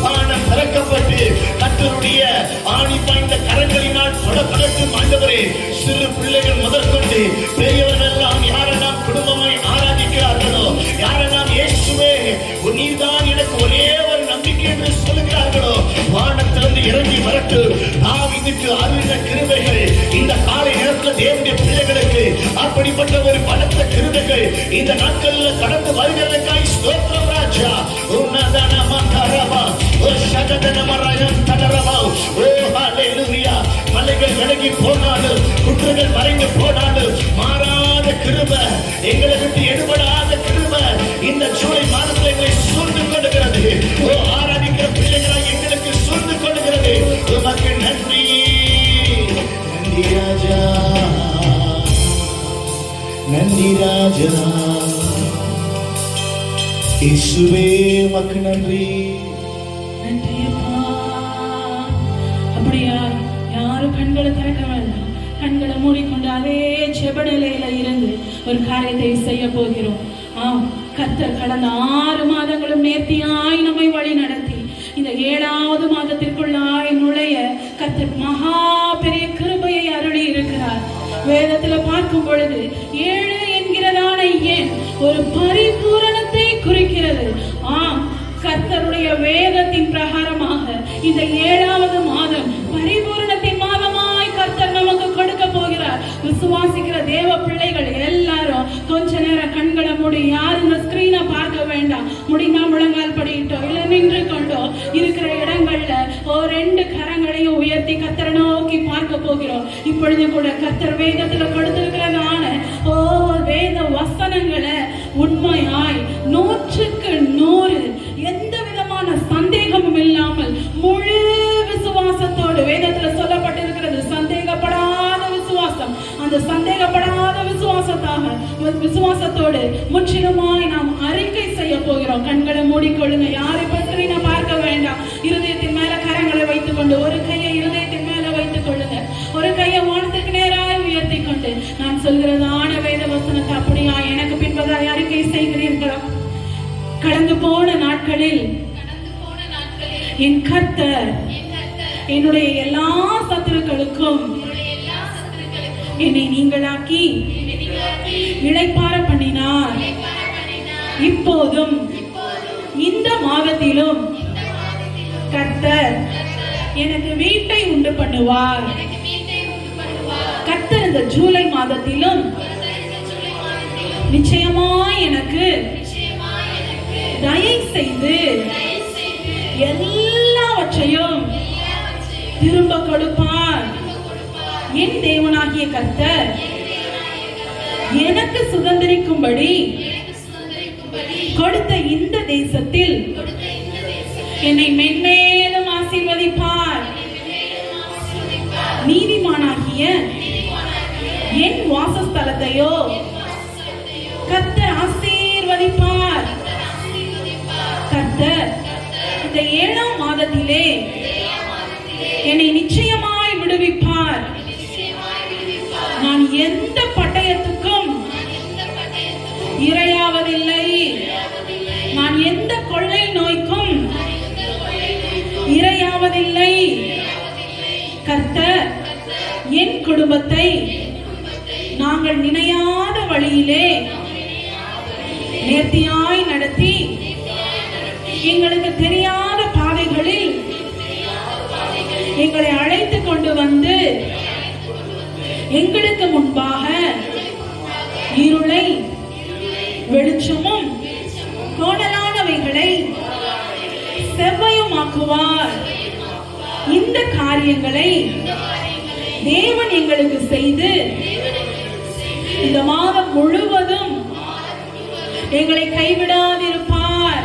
வானம் திறக்கப்பட்டு கர்த்தருடைய ஆணி பாய்ந்த கரங்களினால் தொடப்படட்டும். ஆண்டவரே, சிறு பிள்ளைகள் முதற்கொண்டு பெரியவர்கள் எல்லாம் யாரெல்லாம் குடும்பமாய் ஆராதிக்கிறார்களோ, யாரெல்லாம் இயேசுவே நீர்தான் எனக்கு ஒரே ஒரு நம்பிக்கை என்று சொல்லுகிறார்களோ, வானத்திலிருந்து இறங்கி வரட்டு. தாவீதுக்கு அருளின கிருபைகள் இந்த காலை நேரத்தில் தேவனுடைய பிள்ளைகளுக்கு அப்படிப்பட்ட ஒரு பலத்த கிருபைகள் இந்த நாட்களில் கடந்து வருகிறதுக்காய் ஸ்தோத்திரம் ராஜா. உன்னதன மந்தரபா ஓ சகதன மரயம் தடரபா ஓ ஹalleluya. மலைகள் விலகி போனாலும், குன்றுகள் மறைந்து போனாலும், மாறாத கிருபை, எங்களை விட்டு எடுபடாத கிருபை இந்த ஜூலை மாதத்தில் எங்களை சூழ்ந்து கொள்ளுகிறது. ஓ ஆராதிக்கிற பிள்ளைகளாய் எங்களுக்கு சூழ்ந்து கொள்ளுகிறது. உமக்கு நன்றி, நன்றி ராஜா, நன்றி ராஜா. இயேசுவே உமக்கு நன்றி. நன்றி அப்பா. அப்படியா, யாரும் கண்களை திறக்க வேண்டாம், கண்களை மூடிக்கொண்டு அதே ஜெப நிலையில இருந்து ஒரு காரியத்தை செய்ய போகிறோம். கர்த்தர் கடந்த 6 மாதங்களும் நேர்த்தியாய் நம்மை வழி நடத்தி இந்த 7வது மாதத்திற்குள்ளாய் நுழைய கர்த்தர் மகா பெரிய கிருபையை அருளி இருக்கிறார். வேதத்துல பார்க்கும் பொழுது 7 என்கிறதான எண் ஒரு பரிபூரணத்தை குறிக்கிறது. கர்த்தருடைய வேதத்தின் பிரகாரமாக இந்த 7வது மாதம் பரிபூரணத்தின் மாதமாய் கர்த்தர் நமக்கு கொடுக்க போகிறார். விசுவாசிக்கிற தேவ பிள்ளைகள் எல்லாரும் கொஞ்ச நேரம் கண்களை மூடி, யாரும் இந்த ஸ்கிரீனை பார்க்க வேண்டாம், முடிந்தா முழங்கால் படிட்டோ இல்ல நின்று கொண்டோ இருக்கிற இடங்கள்ல 2 கரங்களையும் உயர்த்தி கர்த்தரை நோக்கி பார்க்க போகிறோம். இப்பொழுது கூட கர்த்தர் வேதத்துல கொடுத்திருக்கிறதான வேத வசனங்களை உண்மையாய் 100க்கு 100 எந்த விதமான சந்தேகமும் இல்லாமல் முழு விசுவாசத்தோடு, வேதத்துல சொல்லப்பட்டிருக்கிறது சந்தேகப்படாத விசுவாசம், அந்த சந்தேகப்படாத விசுவாசத்தோடு முற்றிலுமாய் நாம் அறிக்கை செய்ய போகிறோம். கண்களை மூடிக்கொள்ளுங்க, யாரை பற்றி நான் பார்க்க வேண்டாம். இருதயத்தின் மேல கரங்களை வைத்துக் கொண்டு ஒரு கையை இருதயத்தின் மேல வைத்துக் கொள்ளுங்க, ஒரு கையை வானத்துக்கு நேராக உயர்த்தி கொண்டு நான் சொல்கிறதான வேத வசனத்தை அப்படியா எனக்கு பின்பதாய் அறிக்கை செய்கிறீர்களா? கடந்து போன நாட்களில் என் கர்த்தர் என்னுடைய எல்லா சத்துருக்களுக்கும் என்னை நீங்களாக்கி இளைப்பாற பண்ணினார். இப்போதும் இந்த மாதத்திலும் கர்த்தர் எனக்கு வீட்டை உண்டு பண்ணுவார். கர்த்தர் இந்த ஜூலை மாதத்திலும் நிச்சயமாய் எனக்கு தயை செய்து எல்லாவற்றையும் திரும்ப கொடுப்பார். என் தேவனாகிய கர்த்தர் எனக்கு சுதந்திரிக்கும்படி கொடுத்த இந்த தேசத்தில் என்னை மென்மேலும் ஆசீர்வதிப்பார். நீதிமானாகிய என் வாசஸ்தலத்தையோ கர்த்தர் ஆசீர்வதிப்பார். கர்த்தர் இந்த 7ஆம் மாதத்திலே என்னை நிச்சயமாய் விடுவிப்பார். நான் எந்த பட்டயத்துக்கும் இரையாவதில்லை, நான் எந்த கொள்ளை நோய்க்கும் இரையாவதில்லை. கர்த்தர் என் குடும்பத்தை நாங்கள் நினையாத வழியிலே நேர்த்தியாய் நடத்தி எங்களுக்கு தெரியாத பாதைகளில் எங்களை அழைத்து கொண்டு வந்து எங்களுக்கு முன்பாக இருளை வெளிச்சமும் கோணலானவைகளை செவ்வையுமாக்குவார். இந்த காரியங்களை தேவன் எங்களுக்கு செய்து இந்த மாதம் முழுவதும் எங்களை கைவிடாதிருப்பார்.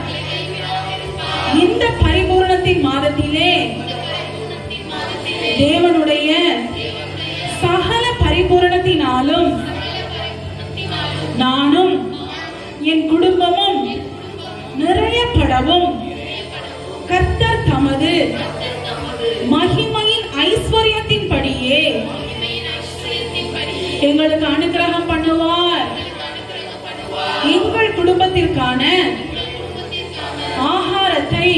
இந்த பரிபூரணத்தின் மாதத்திலே தேவனுடைய சகல பரிபூரணத்தினாலும் நானும் என் குடும்பமும் நிறையப்படவும் கர்த்தர் தமது மகிமையின் ஐஸ்வர்யத்தின்படியே எங்களுக்கு அனுகிரகம் பண்ணுவார். எங்கள் குடும்பத்திற்கான ஆகாரத்தை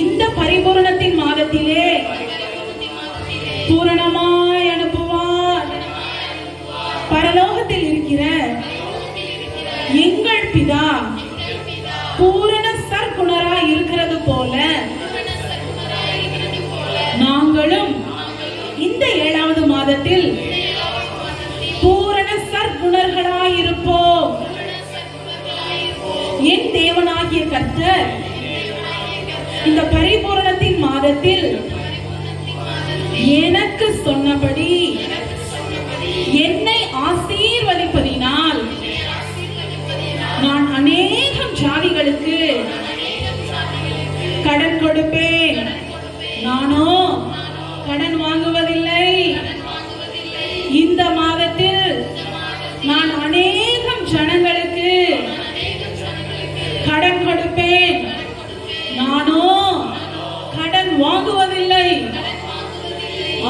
இந்த பரிபூரணத்தின் மாதத்திலே பூரணமாய் அனுப்புவார். பரலோகத்தில் இருக்கிற எங்கள் பிதா பூரண சற்குணராய் இருக்கிறது போல நாங்களும் இந்த 7வது மாதத்தில் பூரண சற்குணர்களாய் இருப்போம். என் தேவனாகிய கர்த்தர் இந்த பரிபூரணத்தின் மாதத்தில் எனக்கு சொன்னபடி என்னை ஆசீர்வதிப்பதினால் நான் அநேகம் ஜாதிகளுக்கு கடன் கொடுப்பேன். நானோ கடன் வாங்குவதில்லை. இந்த மாதத்தில் நான் அநேகம் ஜனங்களுக்கு கடன் கொடுப்பேன். நானோ கடன் வாங்குவதில்லை.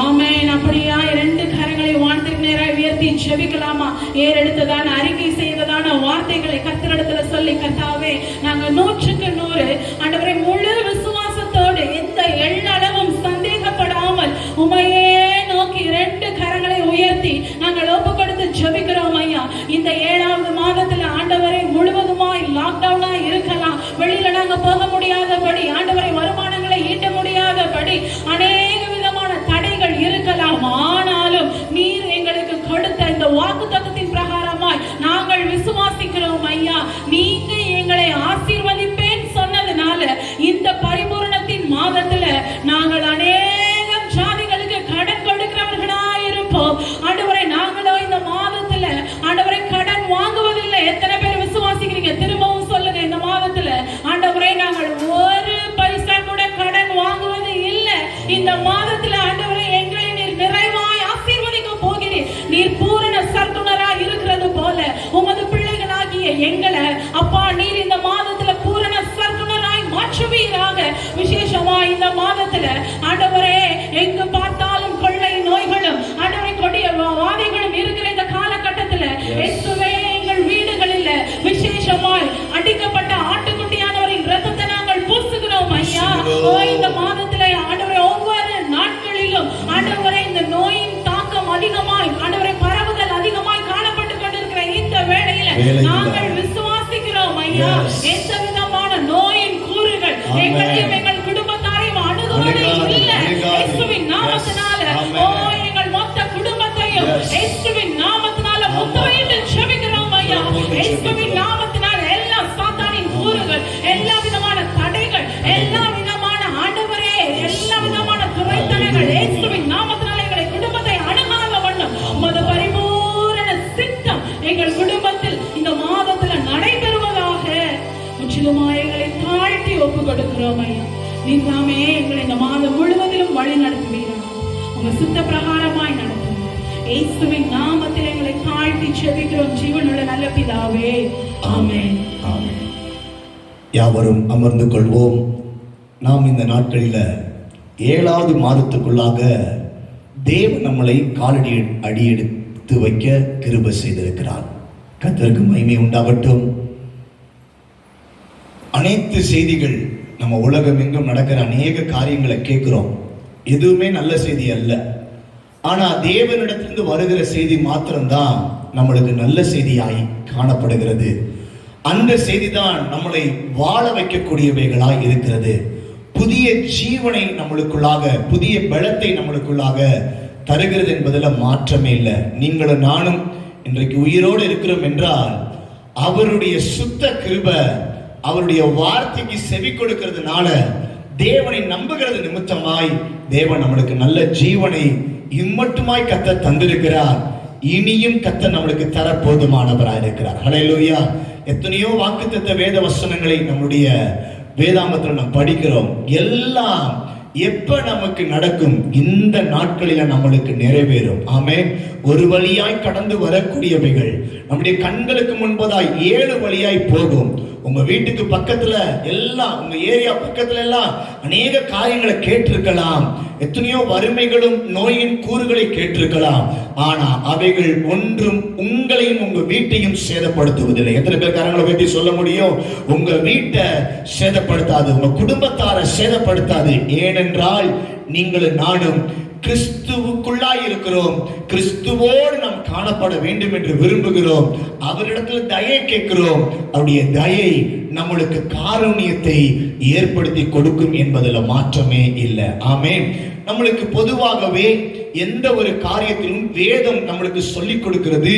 ஆமென். அப்படியா 2 கரங்களை வானத்திற்கு நேராக உயர்த்தி ஜெபிக்கலாமா? ஏறெடுத்ததான அறிக்கை செய்ததான வார்த்தைகளை கர்த்தரிடத்துல சொல்லி, கர்த்தாவே நாங்க 100க்கு 100 ஆண்டவரே முழு விசுவாசத்தோடு எந்த எள்ளளவும் சந்தேகப்படாமல் உமையே நோக்கி 2 கரங்களை உயர்த்தி நாங்கள் ஒப்பு கொடுத்து ஜெபிக்கிறோம் ஐயா. இந்த 7வது மாதத்துல ஆண்டவரை முழுவதுமாய் லாக்டவுனா இருக்கலாம். வெளியில நாங்க போக முடியாதபடி, ஆண்டவரை வருமானங்களை ஈட்ட முடியாதபடி அநேக விதமான தடைகள் இருக்கலாம். ஆனாலும் நீர் எங்களுக்கு கொடுத்த இந்த வாக்குத்தத்தத்தின் பிரகாரமாய் நாங்கள் விசுவாசிக்கிறோம் ஐயா. நீங்க எங்களை ஆசீர்வதிப்பேன் சொன்னதுனால இந்த பரிபூரணத்தின் மாதத்துல நாங்கள் அநேகம் ஜாதிகளுக்கு கடன் கொடுக்கிறவர்களாய் இருப்போம். ஆண்டவரை நாங்களோ இந்த மாதத்துல ஆண்டவரை கடன் வாங்குவதில்லை. எத்தனை பேர் விசுவாசிக்கிறீங்க? திரும்பவும் சொல்லுங்க. இந்த மாதத்துல ஆண்டவரை நாங்கள் ஒரு பைசா கூட கடன் வாங்குவது இல்லை. இந்த மாதத்துல ஆண்டவரை எங்களை நீர் நிறைவாய் ஆசீர்வதிக்க போகிறீர். நீர் பூரண சற்குணராய் இருக்கிறது போல உமது பிள்ளைகளாகிய எங்களை அப்பா நீர் இந்த மாதத்துல பூரண சற்குணராய் மாற்றுவீராக. விசேஷமா இந்த மாதத்துல ஆண்டவரே எங்கு பார்த்தாலும் கொள்ளை நோய்களும் ஆண்டவரை கொடிய வாதைகளும் இருக்கிற இந்த காலகட்டத்துல இயேசுவே எங்கள் வீடுகளில் விசேஷமாய் அடிக்கப்பட்ட ஆட்டுக்குட்டியானவரின் இரத்தத்தை நாங்கள் பூசுகிறோம் ஐயா. இந்த மாதத்துல ஆண்டவரை ஒவ்வொரு நாட்களிலும் ஆண்டவரை இந்த நோயின் தாக்கம் அதிகமாய் ஆண்டவரை பரவுதல் அதிகமாய் காணப்பட்டு கொண்டிருக்கிற இந்த வேளையில நாங்கள் விசுவாசிக்கிறோம் ஐயா. எந்த விதமான நோயின் கூறுகள் எங்களையும் எங்கள் குடும்பத்தாரையும் அணுகுவது இல்லை. இயேசுவின் நாமத்தினால எங்கள் மொத்த குடும்பத்தையும் இயேசுவின் நாமத்தினால முத்தமிட்டு ஜெபிக்கிறோம் ஐயா. இயேசுவின் நாமத்தினால எல்லா சாத்தானின் கூறுகள், எல்லா விதமான தடைகள், எல்லா விதமான ஆண்டவரே எல்லா விதமான துரைத்தனைகள் இயேசுவின் நாமத்தினால எங்களை குடும்பத்தை அணுகாத வண்ணம் உமது பரிபூரண சித்தம் எங்கள் குடும்பத்தில் இந்த மாதத்துல நடைபெறுவதாக முற்றிலுமாய் எங்களை தாழ்த்தி ஒப்பு கொடுக்கிறோம் ஐயா. நீதாமே எங்களை இந்த மாதம் முழுவதிலும் வழி நடத்துவீராக. உங்க சித்த பிரகாரமாய் நடத்தும் இயேசுவின் நாமத்தில் எங்களை தாழ்த்தி ஜெபிக்கிறோம் ஜீவனுள்ள நல்ல பிதாவே. ஆமென். ஆமென். யாவரும் அமர்ந்து கொள்வோம். நாம் இந்த நாட்களில் 7வது மாதத்துக்குள்ளாக தேவன் நம்மளை காலடி அடியெடுத்து வைக்க கிருபை செய்திருக்கிறார். கர்த்தருக்கு மகிமை உண்டாகட்டும். அனைத்து செய்திகள் நம்ம உலகம் எங்கும் நடக்கிற அநேக காரியங்களை கேட்கிறோம். எதுவுமே நல்ல செய்தி அல்ல. ஆனா தேவனிடத்திலிருந்து வருகிற செய்தி மாத்திரம்தான் நம்மளுக்கு நல்ல செய்தியாய் காணப்படுகிறது. அந்த செய்தி தான் நம்மளை வாழ வைக்கக்கூடியவைகளாய் இருக்கிறது. புதிய ஜீவனை நம்மளுக்குள்ளாக, புதிய பலத்தை நம்மளுக்குள்ளாக தருகிறது என்பதில் மாற்றமே இல்லை. நீங்களும் நானும் இன்றைக்கு உயிரோடு இருக்கிறோம் என்றால் அவருடைய சுத்த கிருபை, அவருடைய வார்த்தைக்கு செவி கொடுக்கிறதுனால, தேவனை நம்புகிறது நிமித்தமாய் தேவன் நம்மளுக்கு நல்ல ஜீவனை இம்மட்டுமாய் கர்த்தர் தந்திருக்கிறார். இனியும் கர்த்தர் நம்மளுக்கு தர போதுமானவராக இருக்கிறார். ஹல்லேலூயா. எத்தனையோ வாக்குத்தத்த வேத வசனங்களை நம்முடைய வேதாகமத்தில் நாம் படிக்கிறோம். எல்லாம் எப்ப நமக்கு நடக்கும்? இந்த நாட்களில நம்மளுக்கு நிறைவேறும். ஆமென். ஒரு வழியாய் கடந்து வரக்கூடியவைகள் நம்முடைய கண்களுக்கு முன்பதாய் 7 வழியாய் போகும். உங்க வீட்டுக்கு பக்கத்துல எல்லாம், உங்க ஏரியா பக்கத்துல எல்லாம் அநேக காரியங்களை கேட்டிருக்கலாம். எத்தனையோ வறுமைகளும் நோயின் கூறுகளை கேட்டிருக்கலாம். ஆனா அவைகள் ஒன்றும் உங்களையும் உங்க வீட்டையும் சேதப்படுத்துவதில்லை. எத்தனை பேர் கரங்களை பற்றி சொல்ல முடியும்? உங்க வீட்டை சேதப்படுத்தாது, உங்க குடும்பத்தாரை சேதப்படுத்தாது. ஏனென்றால் நீங்களும் நானும் கிறிஸ்துவுக்குள்ளாய் இருக்கிறோம். கிறிஸ்துவோடு நாம் காணப்பட வேண்டும் என்று விரும்புகிறோம். அவரிடத்தில் தயை கேட்கிறோம். அவருடைய தயை நம்மளுக்கு காருண்யத்தை ஏற்படுத்தி கொடுக்கும் என்பதில் மாற்றமே இல்லை. ஆமென். நம்மளுக்கு பொதுவாகவே எந்த ஒரு காரியத்திலும் வேதம் நம்மளுக்கு சொல்லிக் கொடுக்கிறது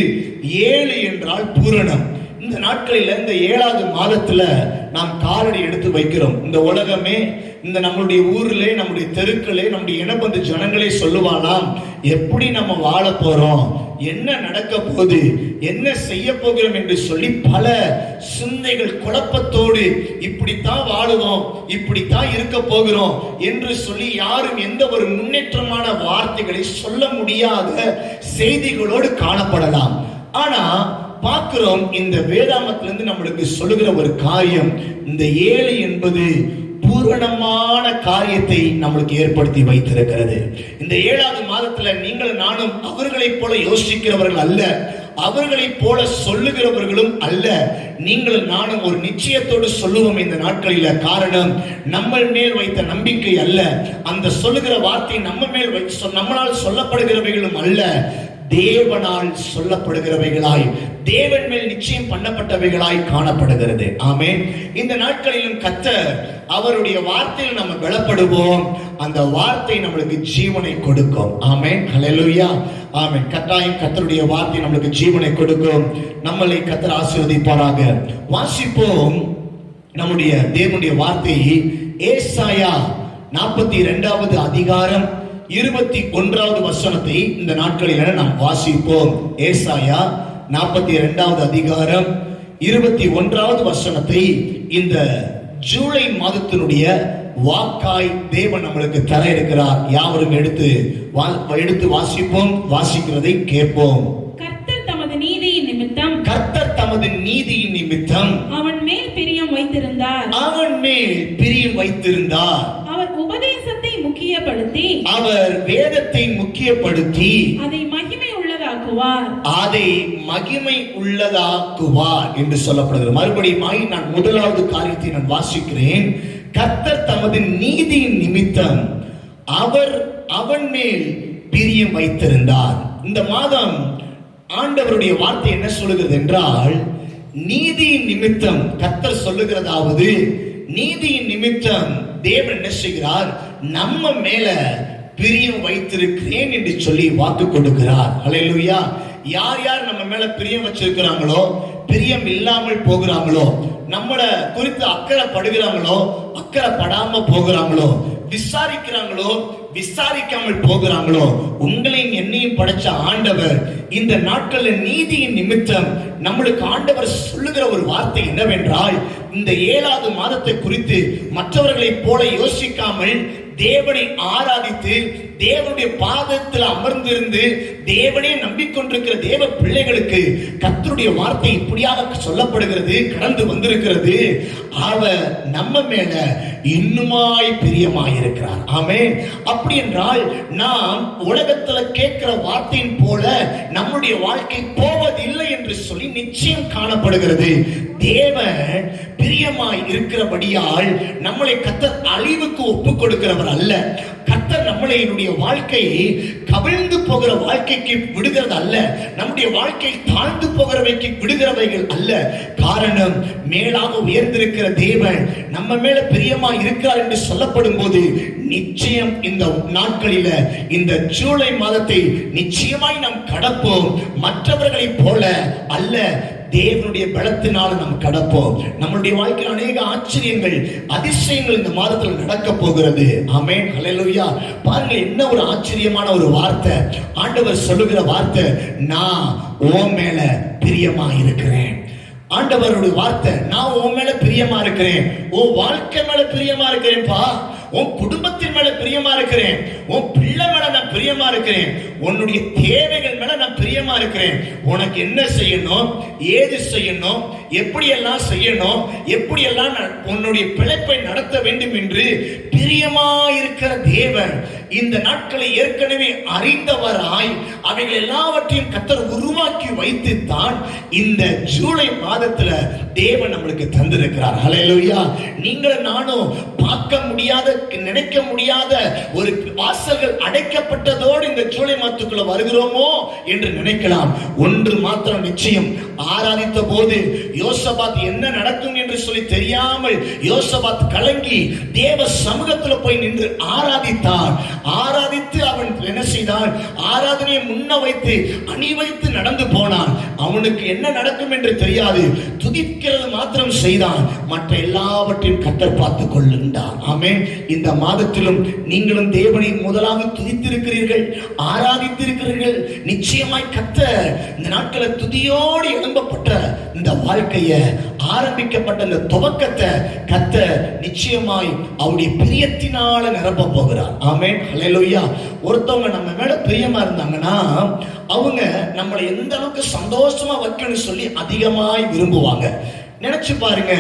7 என்றால் பூரணம். இந்த நாட்களில் இந்த 7வது மாதத்துல நாம் காலடி எடுத்து வைக்கிறோம். இந்த உலகமே, இந்த நம்மளுடைய ஊர்ல, நம்முடைய தெருக்களே, நம்முடைய இனபந்து ஜனங்களே சொல்லுவானாம், எப்படி நம்ம வாழ போறோம், என்ன நடக்க போகுது, என்ன செய்ய போகிறோம் என்று சொல்லி பல சிந்தைகள் குழப்பத்தோடு இப்படித்தான் வாழுவோம், இப்படித்தான் இருக்க போகிறோம் என்று சொல்லி யாரும் எந்த ஒரு முன்னேற்றமான வார்த்தைகளை சொல்ல முடியாத செய்திகளோடு காணப்படலாம். ஆனா பார்க்கிறோம், இந்த வேதாமத்திலிருந்து நம்மளுக்கு சொல்லுகிற ஒரு காரியம், இந்த 7 என்பது பூரணமான காரியத்தை நம்மளுக்கு ஏற்படுத்தி வைத்திருக்கிறது. இந்த 7வது மாதத்துல நீங்களும் நானும் அவர்களைப் போல யோசிக்கிறவர்கள் அல்ல, அவர்களைப் போல சொல்லுகிறவர்களும் அல்ல. நீங்களும் நானும் ஒரு நிச்சயத்தோடு சொல்லுவோம் இந்த நாட்களில. காரணம், நம்ம மேல் வைத்த நம்பிக்கை அல்ல, அந்த சொல்லுகிற வார்த்தை நம்ம மேல் நம்மளால் சொல்லப்படுகிறவைகளும் அல்ல, தேவனால் சொல்லப்படுகிறவைகளாய், தேவன் மேல் நிச்சயம் பண்ணப்பட்டவைகளாய் காணப்படுகிறது. ஆமென். இந்த நாட்களிலும் கர்த்தர் அவருடைய வார்த்தையில் நம்ம பலப்படுவோம். அந்த வார்த்தை நம்மளுக்கு ஜீவனை கொடுக்கும். ஆமென். ஹல்லேலூயா. ஆமென். கட்டாயம் கர்த்தருடைய வார்த்தை நம்மளுக்கு ஜீவனை கொடுக்கும். நம்மளை கர்த்தர் ஆசீர்வதிப்பாராக. வாசிப்போம் நம்முடைய தேவனுடைய வார்த்தையை. ஏசாயா 42வது அதிகாரம் 21வது வசனத்தை இந்த நாட்களில் நாம் வாசிப்போம். ஏசாயா 42வது அதிகாரம் 21வது வசனத்தை இந்த ஜூலை மாதத்தினுடைய வாக்காய் தேவன் நம்மளுக்கு தர இருக்கிறார். யாவரும் எடுத்து வாசிப்போம். வாசிக்கிறதை கேட்போம். கர்த்தர் தமது நீதியின் நிமித்தம், கர்த்தர் தமது நீதியின் நிமித்தம் அவன் மேல் பிரியம் வைத்திருந்தார், அவன் மேல் பிரியம் வைத்திருந்தார். அவர் உபதேசத்தை முக்கியப்படுத்தி, அவர் வேதத்தை முக்கியப்படுத்தி அதை மகிமை உள்ளதாக்குவார், அதை மகிமை உள்ளதாக்குவார் என்று சொல்லப்படுகிறது. மறுபடியும் நான் முதலாவது காரியத்தை நான் வாசிக்கிறேன். கர்த்தர் தமது நீதியின் நிமித்தம் அவன் மேல் பிரியம் வைத்திருந்தார். இந்த மாதம் ஆண்டவருடைய வார்த்தை என்ன சொல்லுகிறது என்றால், நீதியின் நிமித்தம் கர்த்தர் சொல்லுகிறதாவது, நீதியின் நிமித்தம் தேவன் என்ன செய்கிறார், நம்ம மேல பிரியம் வைத்திருக்கிறேன் என்று சொல்லி வாக்கு கொடுக்கிறார். ஹல்லேலூயா. யார் யார் நம்ம மேல பிரியம் வச்சிருக்கிறாங்களோ, பிரியம் இல்லாமல் போகிறாங்களோ, நம்மள குறித்து அக்கறைப்படுகிறாங்களோ, அக்கறைப்படாம போகிறாங்களோ, விசாரிக்கிறாங்களோ, விசாரிக்காமல் போகிறாங்களோ, உங்களையும் என்னையும் படைச்ச ஆண்டவர் இந்த நாட்களில் நீதியின் நிமித்தம் நம்மளுக்கு ஆண்டவர் சொல்லுகிற ஒரு வார்த்தை என்னவென்றால், இந்த 7வது மாதத்தை குறித்து மற்றவர்களைப் போல யோசிக்காமல் தேவனை ஆராதித்து தேவனுடைய பாதத்தில் அமர்ந்திருந்து தேவனே நம்பிக்கொண்டிருக்கிற தேவ பிள்ளைகளுக்கு கர்த்தருடைய வார்த்தை இப்படியாக சொல்லப்படுகிறது, கடந்து வந்திருக்கிறது. அவர் நம்ம மேல இன்னுமாய் பிரியமாயிருக்கிறார். ஆமென். அப்படி என்றால் நாம் உலகத்துல கேட்கிற வார்த்தையின் போல நம்முடைய வாழ்க்கை போவதில்லை என்று சொல்லி நிச்சயம் காணப்படுகிறது. தேவன் பிரியமாய் இருக்கிறபடியால் நம்மளை கர்த்தர் அழிவுக்கு ஒப்பு கொடுக்கிறவர் அல்ல. கர்த்தர் நம்மளை வாழ்க்கையை கவிழ்ந்து போகிற வாழ்க்கைக்கு விடுகிறது அல்ல, நம்முடைய வாழ்க்கை தாழ்ந்து போகிறவைக்கு விடுகிறவைகள் அல்ல. காரணம், மேலாக உயர்ந்திருக்கிற தேவன் நம்ம மேல பிரியமா இருக்கிறார் என்று சொல்லப்படும் போது நிச்சயம் இந்த நாட்களில இந்த ஜூலை மாதத்தை நிச்சயமாய் நாம் கடப்போம். மற்றவர்களை போல அல்ல, தேவனுடைய பலத்தினால் நாம் கடப்போம். நம்மளுடைய வாழ்க்கையில் அநேக ஆச்சரியங்கள், அதிசயங்கள் இந்த மாதத்தில் நடக்க போகிறது. ஆமென். ஹல்லேலூயா. பாருங்க, என்ன ஒரு ஆச்சரியமான ஒரு வார்த்தை. ஆண்டவர் சொல்லுகிற வார்த்தை, நான் உன் மேல பிரியமா இருக்கிறேன். ஆண்டவருடைய வார்த்தை, நான் உன் மேல பிரியமா இருக்கிறேன், உன் வாழ்க்கை மேல பிரியமா இருக்கிறேன்பா, உன் குடும்பத்தின் மேல பிரியமா இருக்கிறேன், உன் பிள்ளை மேல நான் பிரியமா இருக்கிறேன், உன்னுடைய தேவைகள் மேல நான் பிரியமா இருக்கிறேன். உனக்கு என்ன செய்யணும், ஏது செய்யணும், எப்படியெல்லாம் செய்யணும், எப்படியெல்லாம் உன்னுடைய பிழைப்பை நடத்த வேண்டும் என்று பிரியமா இருக்கிற தேவன் இந்த நாட்களை ஏற்கனவே அறிந்தவராய் அவைகள் எல்லாவற்றையும் கர்த்தர் உருவாக்கி வைத்து தான் இந்த ஜூலை மாதத்துல தேவன் நம்மளுக்கு தந்திருக்கிறார். ஹல்லேலூயா. நீங்களும் நானும் பார்க்க முடியாத, நினைக்க முடியாத ஒரு வாசல்கள் அடைக்கப்பட்டதோடு இந்த ஜூலை மாதத்துக்குள்ள வருகிறோமோ என்று நினைக்கலாம். ஒன்று மாத்திரம் நிச்சயம், ஆராதித்த போது யோசபாத் என்ன நடக்கும் என்று சொல்லி தெரியாமல் யோசபாத் கலங்கி தேவ சமூகத்துல போய் நின்று ஆராதித்தார். ஆராதித்து அவன் என்ன செய்தான், ஆராதனையை முன்ன வைத்து அணி வைத்து நடந்து போனான். அவனுக்கு என்ன நடக்கும் என்று தெரியாது, துதிக்கிறது மாத்திரம் செய்தான், மற்ற எல்லாவற்றையும் கர்த்தர் பார்த்துக் கொள்ளுண்டார். ஆமென். இந்த மாதத்திலும் நீங்களும் தேவனை முதலாக துதித்திருக்கிறீர்கள், ஆராதித்திருக்கிறீர்கள். நிச்சயமாய் கர்த்தர் இந்த நாட்களை துதியோடு எழும்பப்பட்ட இந்த வாழ்க்கையை, ஆரம்பிக்கப்பட்ட இந்த துவக்கத்தை கர்த்தர் நிச்சயமாய் அவருடைய பிரியத்தினால நிரப்ப போகிறார். ஆமென். ஹல்லேலூயா. ஒருத்தவங்க நம்ம மேல பிரியமா இருந்தாங்கன்னா அவங்க நம்மளை எந்த அளவுக்கு சந்தோஷமா வைக்கணும்னு சொல்லி அதிகமாய் விரும்புவாங்க. நினைச்சு பாருங்க,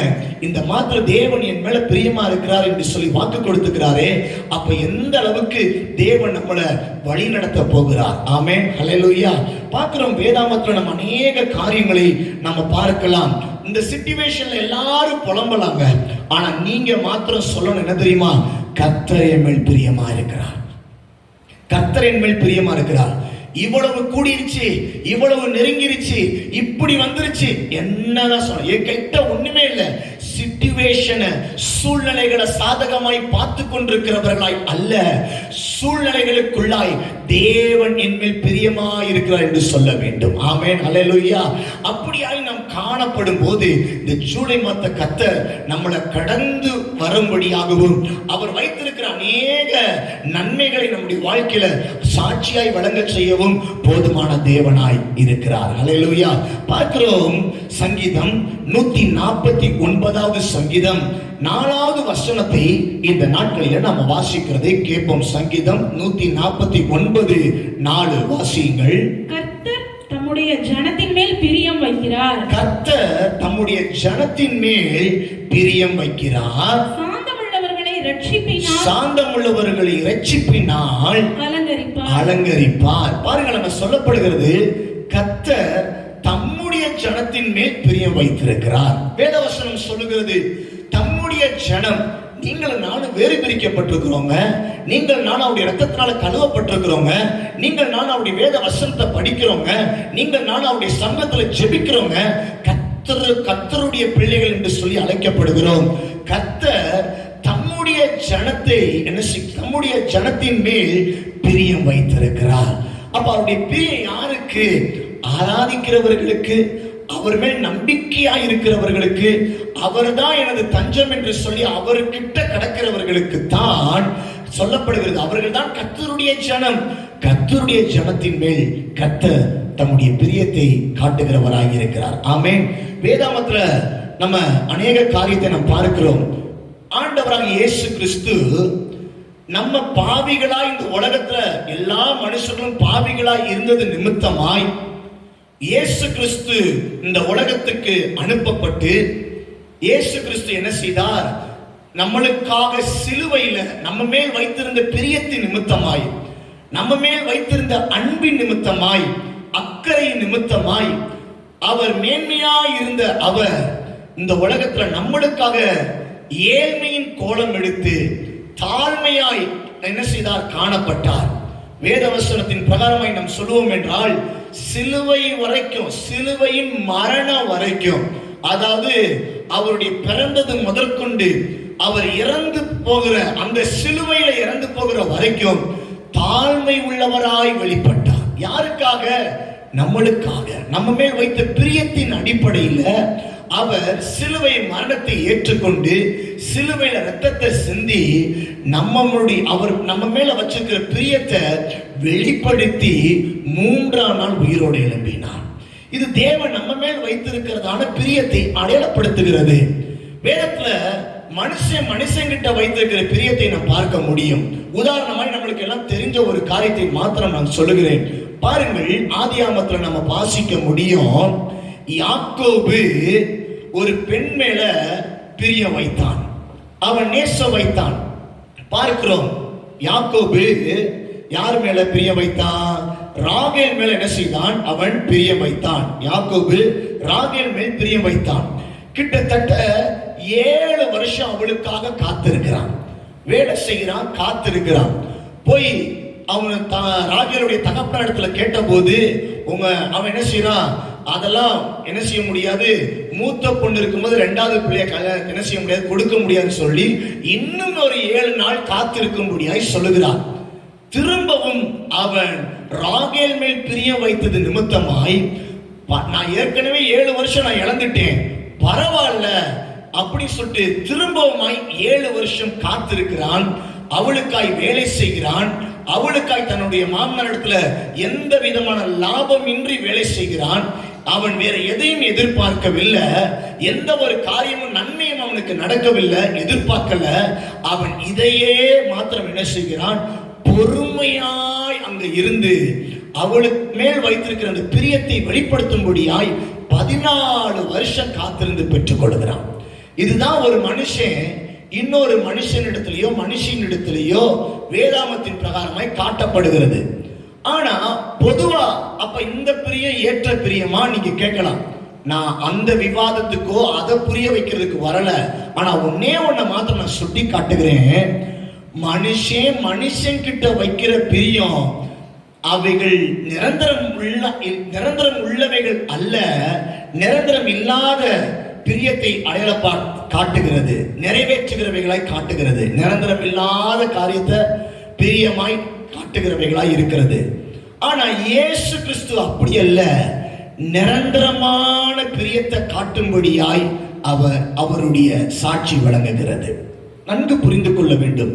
இந்த மாத்திர தேவன் என் மேல பிரியமா இருக்கிறார் என்று சொல்லி வாக்கு கொடுத்துக்கிறாரே, அப்ப எந்த அளவுக்கு தேவன் நம்மளை வழி நடத்த போகிறார். ஆமென். ஹல்லேலூயா. பார்க்கிறோம், வேதாமத்துல நம்ம அநேக காரியங்களை நம்ம பார்க்கலாம். இந்த சிச்சுவேஷன்ல எல்லாரும் புலம்பலாங்க, ஆனா நீங்க மாத்திரம் சொல்லணும் என்ன தெரியுமா, கர்த்தர் என் மேல் பிரியமா இருக்கிறார், கர்த்தர் என் மேல் பிரியமா இருக்கிறார். இவ்வளவு கூடிருச்சு, இவ்வளவு நெருங்கிருச்சு, இப்படி வந்துருச்சு, என்னதான் சொல்ல, என் கிட்ட ஒண்ணுமே இல்லை. சிச்சுவேஷன், சூழ்நிலைகளை சாதகமாய் பார்த்து கொண்டிருக்கிறவர்களாய் அல்ல, சூழ்நிலைகளுக்குள்ளாய் தேவன் என் மேல் பிரியமாய் இருக்கிறார் என்று சொல்ல வேண்டும். ஆமென். ஹல்லேலூயா. அப்படியாய் நாம் காணப்படும் போது இந்த ஜூலை மாத கர்த்தர் நம்மளை கடந்து வரும்படியாகவும் அவர் வைத்திருக்கிற அநேக நன்மைகளை நம்முடைய வாழ்க்கையில சாட்சியாய் வழங்க செய்யவும் போதுமான தேவனாய் இருக்கிறார். ஹல்லேலூயா. பார்க்கிறோம், சங்கீதம் 149 சங்கீதம் 4வது வசனத்தை இந்த நாட்களில் நம்ம வாசிக்கிறதை கேட்போம். சங்கீதம் 149:4 வாசியுங்கள். கர்த்தர் தம்முடைய ஜனத்தின் மேல் பிரியம் வைக்கிறார். கர்த்தர் தம்முடைய ஜனத்தின் மேல் பிரியம் வைக்கிறார். சாந்தமுள்ளவர்களை இரட்சிப்பினால் அலங்கரிப்பார். பாருங்கள், நம்ம சொல்லப்படுகிறது கர்த்தர் தம்முடைய ஜனத்தின் மேல் பிரியம் வைத்திருக்கிறார். வேதவசனம் சொல்லுகிறது தம்முடைய ஜனம், நீங்கள் நானும் வேறு பிரிக்கப்பட்டிருக்கிறோங்க, நீங்கள் நானும் அவருடைய ரத்தத்தினால கழுவப்பட்டிருக்கிறோங்க, நீங்கள் நானும் அவருடைய வேத வசனத்தை படிக்கிறோங்க, நீங்கள் நானும் அவருடைய சங்கத்துல ஜெபிக்கிறோங்க, கர்த்தருடைய பிள்ளைகள் என்று சொல்லி அழைக்கப்படுகிறோம். கர்த்தர் தம்முடைய ஜனத்தை தம்முடைய ஜனத்தின் மேல் பிரியம் வைத்திருக்கிறார். அப்ப அவருடைய பிரியம் யாருக்கு? ஆராதிக்கிறவர்களுக்கு, அவர் மேல் நம்பிக்கையா இருக்கிறவர்களுக்கு, அவர்தான் எனது தஞ்சம் என்று சொல்லி அவர்கிட்ட கடக்கிறவர்களுக்கு தான் சொல்லப்படுகிறது. அவர்கள் தான் கர்த்தருடைய ஜனம். கர்த்தருடைய ஜனத்தின் மேல் கர்த்தர் தம்முடைய பிரியத்தை காட்டுகிறவராக இருக்கிறார். ஆமென். வேதாமத்துல நம்ம அநேக காரியத்தை நாம் பார்க்கிறோம். ஆண்டவராக இயேசு கிறிஸ்து நம்ம பாவிகளாய், இந்த உலகத்துல எல்லா மனுஷர்களும் பாவிகளாய் இருந்தது நிமித்தமாய் இயேசு கிறிஸ்து இந்த உலகத்துக்கு அனுப்பப்பட்டு, இயேசு கிறிஸ்து என்ன செய்தார்? நம்மளுக்காக சிலுவையில நம்ம மேல் வைத்திருந்த பிரியத்தின் நிமித்தமாய், நம்ம மேல் வைத்திருந்த அன்பின் நிமித்தமாய், அக்கறையின் நிமித்தமாய், அவர் மேன்மையாய் இருந்த அவர் இந்த உலகத்துல நம்மளுக்காக ஏழ்மையின் கோலம் எடுத்து தாழ்மையாய் என்ன செய்தார்? காணப்பட்டார். வேதவசனத்தின் பிரகாரமாய் நாம் சொல்லுவோம் என்றால், சிலுவை வரைக்கும், சிலுவையின் மரணம் வரைக்கும், அதாவது அவருடைய பிறந்தது முதற்கொண்டு அவர் இறந்து போகிற அந்த சிலுவையில இறந்து போகிற வரைக்கும் தாழ்மை உள்ளவராய் வெளிப்பட்டார். யாருக்காக? நம்மளுக்காக. நம்ம மேல் வைத்த பிரியத்தின் அடிப்படையில் அவர் சிலுவை மரணத்தை ஏற்றுக்கொண்டு சிலுவையில ரத்தத்தை சிந்தி அவர் நம்ம மேல வச்சிருக்கிற பிரியத்தை வெளிப்படுத்தி 3ஆம் நாள் உயிரோடு எழும்பினார். இது தேவன் நம்ம மேல் வைத்திருக்கிறதான பிரியத்தை அடையாளப்படுத்துகிறது. வேதத்துல மனுஷங்கிட்ட வைத்திருக்கிற பிரியத்தை நாம் பார்க்க முடியும். உதாரணமாய் நம்மளுக்கு எல்லாம் தெரிஞ்ச ஒரு காரியத்தை மாத்திரம் நான் சொல்லுகிறேன். பாருங்கள், ஆதியாகமத்துல நம்ம வாசிக்க முடியும். யாக்கோபு ஒரு பெண் மேல பிரியம் வைத்தான், அவன் நேசம் வைத்தான். பார்க்கிறோம், யாக்கோபு யார் மேல பிரியம் வைத்தான்? ராகேல் மேல என்ன செய்தான்? அவன் பிரியம் வைத்தான். யாக்கோபு ராகேல் மேல் பிரியம் வைத்தான். கிட்டத்தட்ட 7 வருஷம் அவளுக்காக காத்திருக்கிறான், வேலை செய்கிறான், காத்திருக்கிறான். போய் அவன் ராகேலுடைய தகப்பன் இடத்துல கேட்ட போது அவன் என்ன செய்யறான்? அதெல்லாம் என்ன செய்ய முடியாது, மூத்த பொண்ணு இருக்கும்போது 2வது பிள்ளைய என்ன செய்ய முடியாது, கொடுக்க முடியாதுன்னு சொல்லி இன்னும் ஒரு 7 நாள் காத்திருக்கும்படியாய் சொல்லுகிறான். திரும்பவும் அவன் ராகேல் மேல் பிரியம் வைத்தது நிமித்தமாய், நான் ஏற்கனவே 7 வருஷம் நான் இழந்துட்டேன், பரவாயில்ல அப்படி சொல்லிட்டு திரும்பவுமாய் 7 வருஷம் காத்திருக்கிறான். அவளுக்காய் வேலை செய்கிறான், அவளுக்காய் தன்னுடைய மாமனார் இடத்துல எந்த விதமான லாபம் இன்றி வேலை செய்கிறான். அவன் வேற எதையும் எதிர்பார்க்கவில்லை, எந்த ஒரு காரியமும் நன்மையும் அவனுக்கு நடக்கவில்லை, எதிர்பார்க்கல. அவன் இதையே மாத்திரம் என்ன செய்கிறான்? பொறுமையாய் அங்க இருந்து அவளுக்கு மேல் வைத்திருக்கிற அந்த பிரியத்தை வெளிப்படுத்தும்படியாய் 14 வருஷம் காத்திருந்து பெற்றுக் கொள்கிறான். இதுதான் ஒரு மனுஷன் இன்னொரு மனுஷனிடத்திலேயோ மனுஷனிடத்திலேயோ வேதாமத்தின் பிரகாரமாய் காட்டப்படுகிறது. ஆனா பொதுவா அப்ப இந்த பிரியம் ஏற்ற பிரியமா நீங்க கேட்கலாம். நான் அந்த விவாதத்துக்கோ அதை புரிய வைக்கிறதுக்கு வரல. ஆனா ஒன்னே ஒன்ன மாத்திரம் நான் சுட்டி காட்டுகிறேன். மனுஷன் கிட்ட வைக்கிற பிரியம் அவைகள் நிரந்தரம் உள்ளவைகள் அல்ல, நிரந்தரம் இல்லாத பிரியத்தை அடையாள காட்டுகிறது, நிறைவேற்றுகிறவைகளாய் காட்டுகிறது. நிரந்தரம் இல்லாத காரியத்தை பிரியமாய் காட்டுகிறவைகளாய் இருக்கிறது. ஆனா இயேசு கிறிஸ்து அப்படி அல்ல, நிரந்தரமான பிரியத்தை காட்டும்படியாய் அவருடைய சாட்சி வழங்குகிறது. நன்கு புரிந்து கொள்ள வேண்டும்.